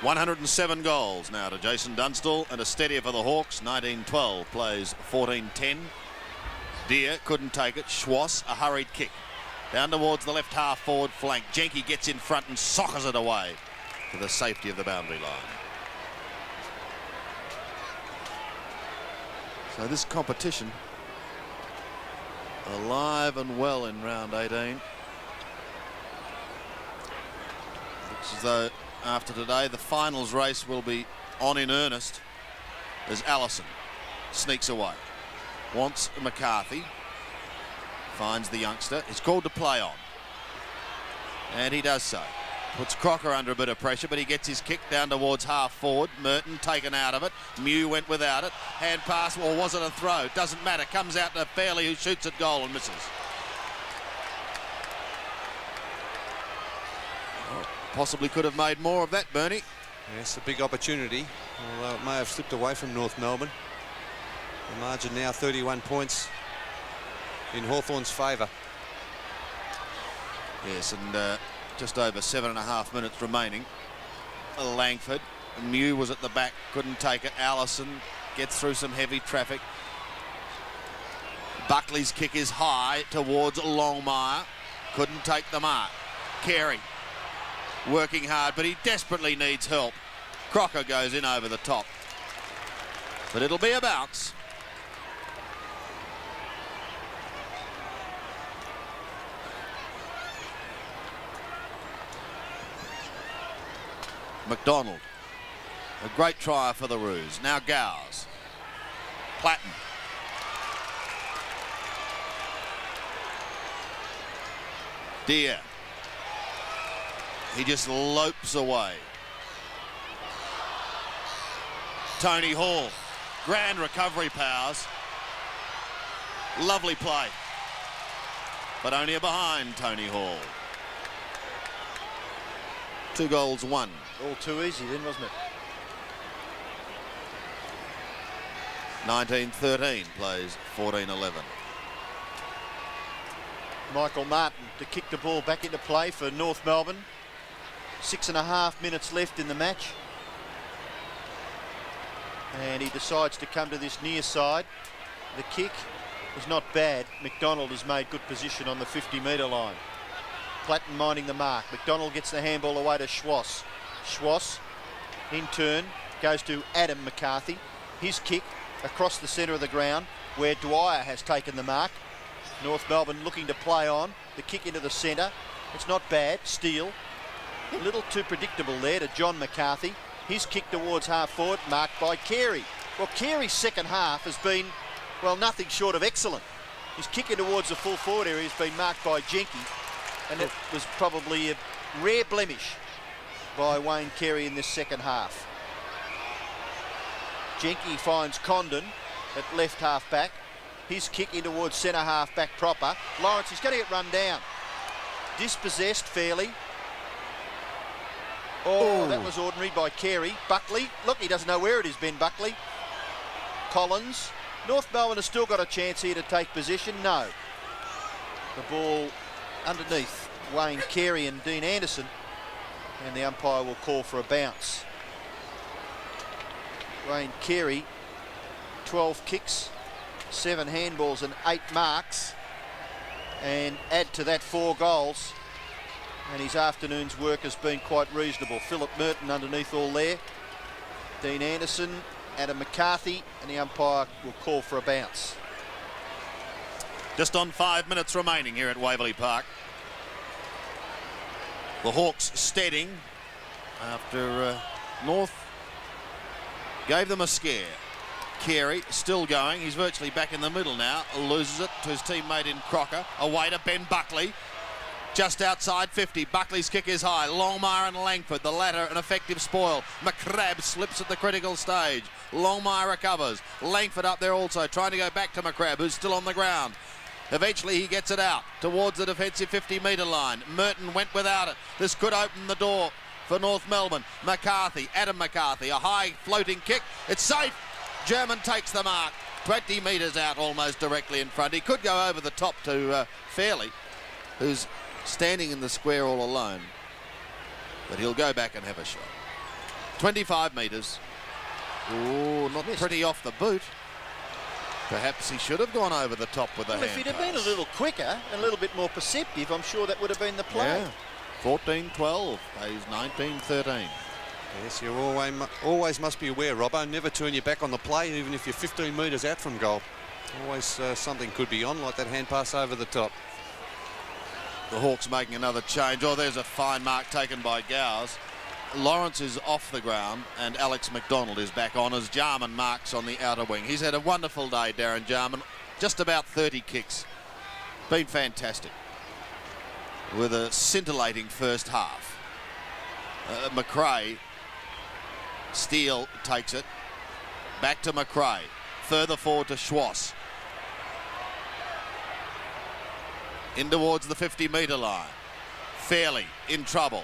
Speaker 1: $107 goals now to Jason Dunstall, and a steadier for the Hawks. 19-12 plays 14-10. Deer couldn't take it. Schwass, a hurried kick down towards the left half forward flank. Jenke gets in front and soccers it away to the safety of the boundary line. So this competition alive and well in round 18. Looks as though after today the finals race will be on in earnest as Allison sneaks away. Wants McCarthy. Finds the youngster. He's called to play on. And he does so. Puts Crocker under a bit of pressure, but he gets his kick down towards half forward. Merton taken out of it. Mew went without it. Hand pass, or was it a throw? Doesn't matter. Comes out to Fairley, who shoots at goal and misses. Possibly could have made more of that, Bernie.
Speaker 2: Yes, a big opportunity, although it may have slipped away from North Melbourne. The margin now 31 points in Hawthorn's favour.
Speaker 1: Yes, and just over 7.5 minutes remaining. Langford. Mew was at the back, couldn't take it. Allison gets through some heavy traffic. Buckley's kick is high towards Longmire. Couldn't take the mark. Carey working hard, but he desperately needs help. Crocker goes in over the top, but it'll be a bounce. McDonald, a great try for the Roos. Now Gowes. Platten. Deer. He just lopes away. Tony Hall. Grand recovery powers. Lovely play. But only a behind Tony Hall. 2 goals, 1.
Speaker 3: All too easy then, wasn't it?
Speaker 1: 19-13 plays 14-11.
Speaker 3: Michael Martin to kick the ball back into play for North Melbourne. 6.5 minutes left in the match. And he decides to come to this near side. The kick is not bad. McDonald has made good position on the 50-metre line. Platten minding the mark. McDonald gets the handball away to Schwass. Schwass, in turn, goes to Adam McCarthy. His kick across the centre of the ground where Dwyer has taken the mark. North Melbourne looking to play on. The kick into the centre. It's not bad. Steele. A little too predictable there to John McCarthy. His kick towards half forward, marked by Carey. Well, Carey's second half has been, well, nothing short of excellent. His kick in towards the full forward area has been marked by Jenke, and it was probably a rare blemish by Wayne Carey in this second half. Jenke finds Condon at left half back. His kick in towards centre half back proper. Lawrence is going to get run down. Dispossessed fairly. Oh, that was ordinary by Carey. Buckley, look, he doesn't know where it is, Ben Buckley. Collins. North Melbourne has still got a chance here to take position. No. The ball underneath Wayne Carey and Dean Anderson, and the umpire will call for a bounce. Wayne Carey, 12 kicks, 7 handballs and 8 marks, and add to that 4 goals. And his afternoon's work has been quite reasonable. Philip Merton underneath all there. Dean Anderson, Adam McCarthy, and the umpire will call for a bounce.
Speaker 1: Just on 5 minutes remaining here at Waverley Park. The Hawks steadying after North gave them a scare. Carey still going. He's virtually back in the middle now. Loses it to his teammate in Crocker. Away to Ben Buckley. Just outside 50. Buckley's kick is high. Longmire and Langford, the latter an effective spoil. McCrabb slips at the critical stage. Longmire recovers. Langford up there also, trying to go back to McCrabb, who's still on the ground. Eventually he gets it out towards the defensive 50-metre line. Merton went without it. This could open the door for North Melbourne. McCarthy, Adam McCarthy, a high floating kick. It's safe. German takes the mark. 20 metres out, almost directly in front. He could go over the top to Fairley, who's standing in the square all alone. But he'll go back and have a shot. 25 metres. Oh, not pretty off the boot. Perhaps he should have gone over the top with the hand
Speaker 3: If he'd have been a little quicker, a little bit more perceptive, I'm sure that would have been the play.
Speaker 1: Yeah. 14-12, pays 19-13.
Speaker 2: Yes, you always must be aware, Robbo, never turn your back on the play, even if you're 15 metres out from goal. Always something could be on, like that hand pass over the top.
Speaker 1: The Hawks making another change. Oh, there's a fine mark taken by Gowers. Lawrence is off the ground and Alex McDonald is back on as Jarman marks on the outer wing. He's had a wonderful day, Darren Jarman. Just about 30 kicks. Been fantastic. With a scintillating first half. McRae. Steele takes it. Back to McRae. Further forward to Schwass. In towards the 50-metre line. Fairley in trouble.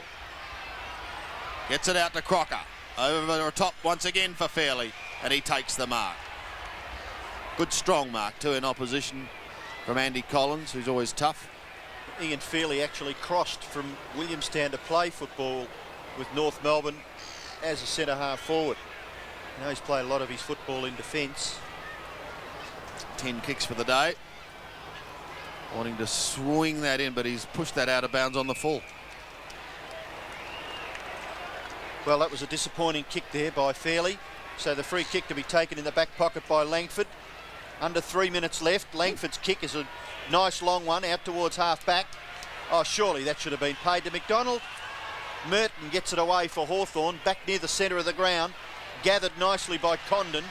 Speaker 1: Gets it out to Crocker. Over the top once again for Fairley. And he takes the mark. Good strong mark too in opposition from Andy Collins, who's always tough.
Speaker 3: Ian Fairley actually crossed from Williamstown to play football with North Melbourne as a centre-half forward. Now he's played a lot of his football in defence.
Speaker 1: 10 kicks for the day. Wanting to swing that in, but he's pushed that out of bounds on the full.
Speaker 3: Well, that was a disappointing kick there by Fairley. So the free kick to be taken in the back pocket by Langford. Under 3 minutes left. Langford's kick is a nice long one out towards half-back. Oh, surely that should have been paid to McDonald. Merton gets it away for Hawthorn, back near the centre of the ground. Gathered nicely by Condon.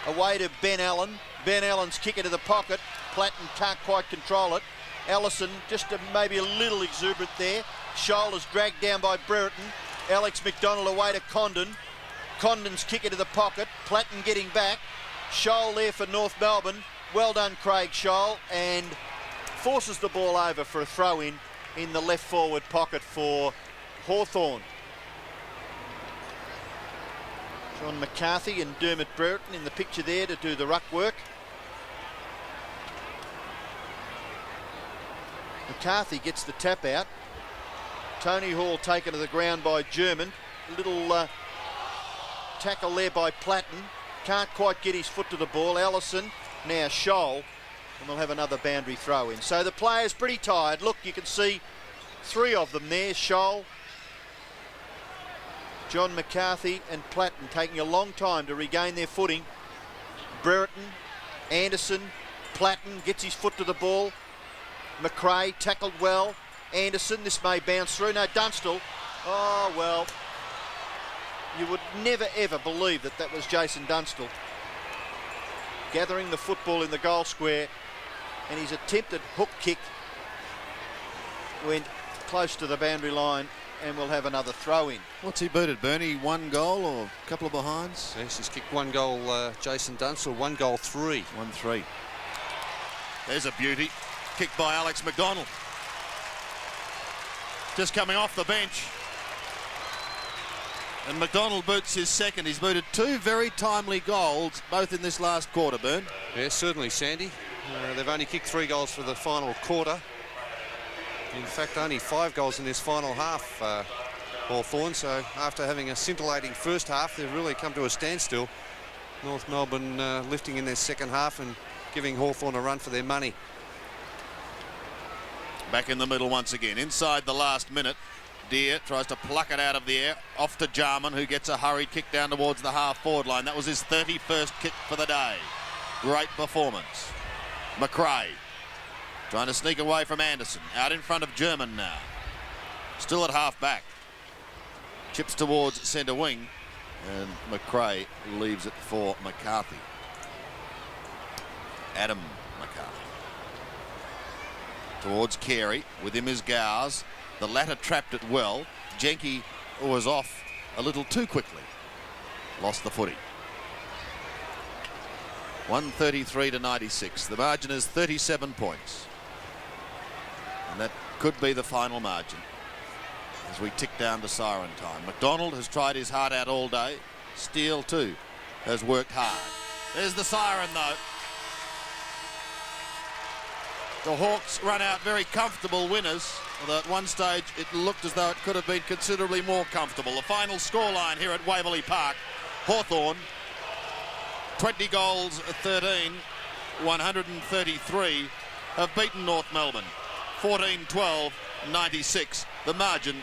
Speaker 3: Away to Ben Allen. Ben Allen's kick into the pocket. Platten can't quite control it. Ellison just maybe a little exuberant there. Shoulders dragged down by Brereton. Alex McDonald away to Condon. Condon's kick into the pocket. Platten getting back. Scholl there for North Melbourne. Well done, Craig Scholl, and forces the ball over for a throw-in the left forward pocket for Hawthorn. John McCarthy and Dermot Brereton in the picture there to do the ruck work. McCarthy gets the tap out. Tony Hall taken to the ground by German. Little tackle there by Platten. Can't quite get his foot to the ball. Ellison, now Scholl, and we'll have another boundary throw in. So the players pretty tired. Look, you can see three of them there. Scholl, John McCarthy and Platten taking a long time to regain their footing. Brereton, Anderson, Platten gets his foot to the ball. McRae tackled well. Anderson, this may bounce through. No, Dunstall. Oh, well, you would never ever believe that that was Jason Dunstall gathering the football in the goal square, and his attempted hook kick went close to the boundary line, and we'll have another throw in.
Speaker 1: What's he booted, Bernie? One goal or a couple of behinds?
Speaker 2: Yes, he's kicked one goal, Jason Dunstall, 1 goal 3.
Speaker 1: 1-3. There's a beauty. Kicked by Alex McDonald. Just coming off the bench. And McDonald boots his second. He's booted 2 very timely goals, both in this last quarter, Bern.
Speaker 2: Yes, certainly, Sandy. They've only kicked 3 goals for the final quarter. In fact, only 5 goals in this final half, Hawthorn. So after having a scintillating first half, they've really come to a standstill. North Melbourne lifting in their second half and giving Hawthorn a run for their money.
Speaker 1: Back in the middle once again. Inside the last minute, Deere tries to pluck it out of the air. Off to Jarman, who gets a hurried kick down towards the half-forward line. That was his 31st kick for the day. Great performance. McRae trying to sneak away from Anderson. Out in front of German now. Still at half-back. Chips towards centre wing, and McRae leaves it for McCarthy. Adam McCarthy. Towards Carey. With him is Gowers. The latter trapped it well. Jenke was off a little too quickly. Lost the footy. 133 to 96. The margin is 37 points. And that could be the final margin as we tick down to siren time. McDonald has tried his heart out all day. Steele too has worked hard. There's the siren though. The Hawks run out very comfortable winners, although at one stage it looked as though it could have been considerably more comfortable. The final scoreline here at Waverley Park: Hawthorn 20 goals 13, 133 have beaten North Melbourne 14-12, 96. The margin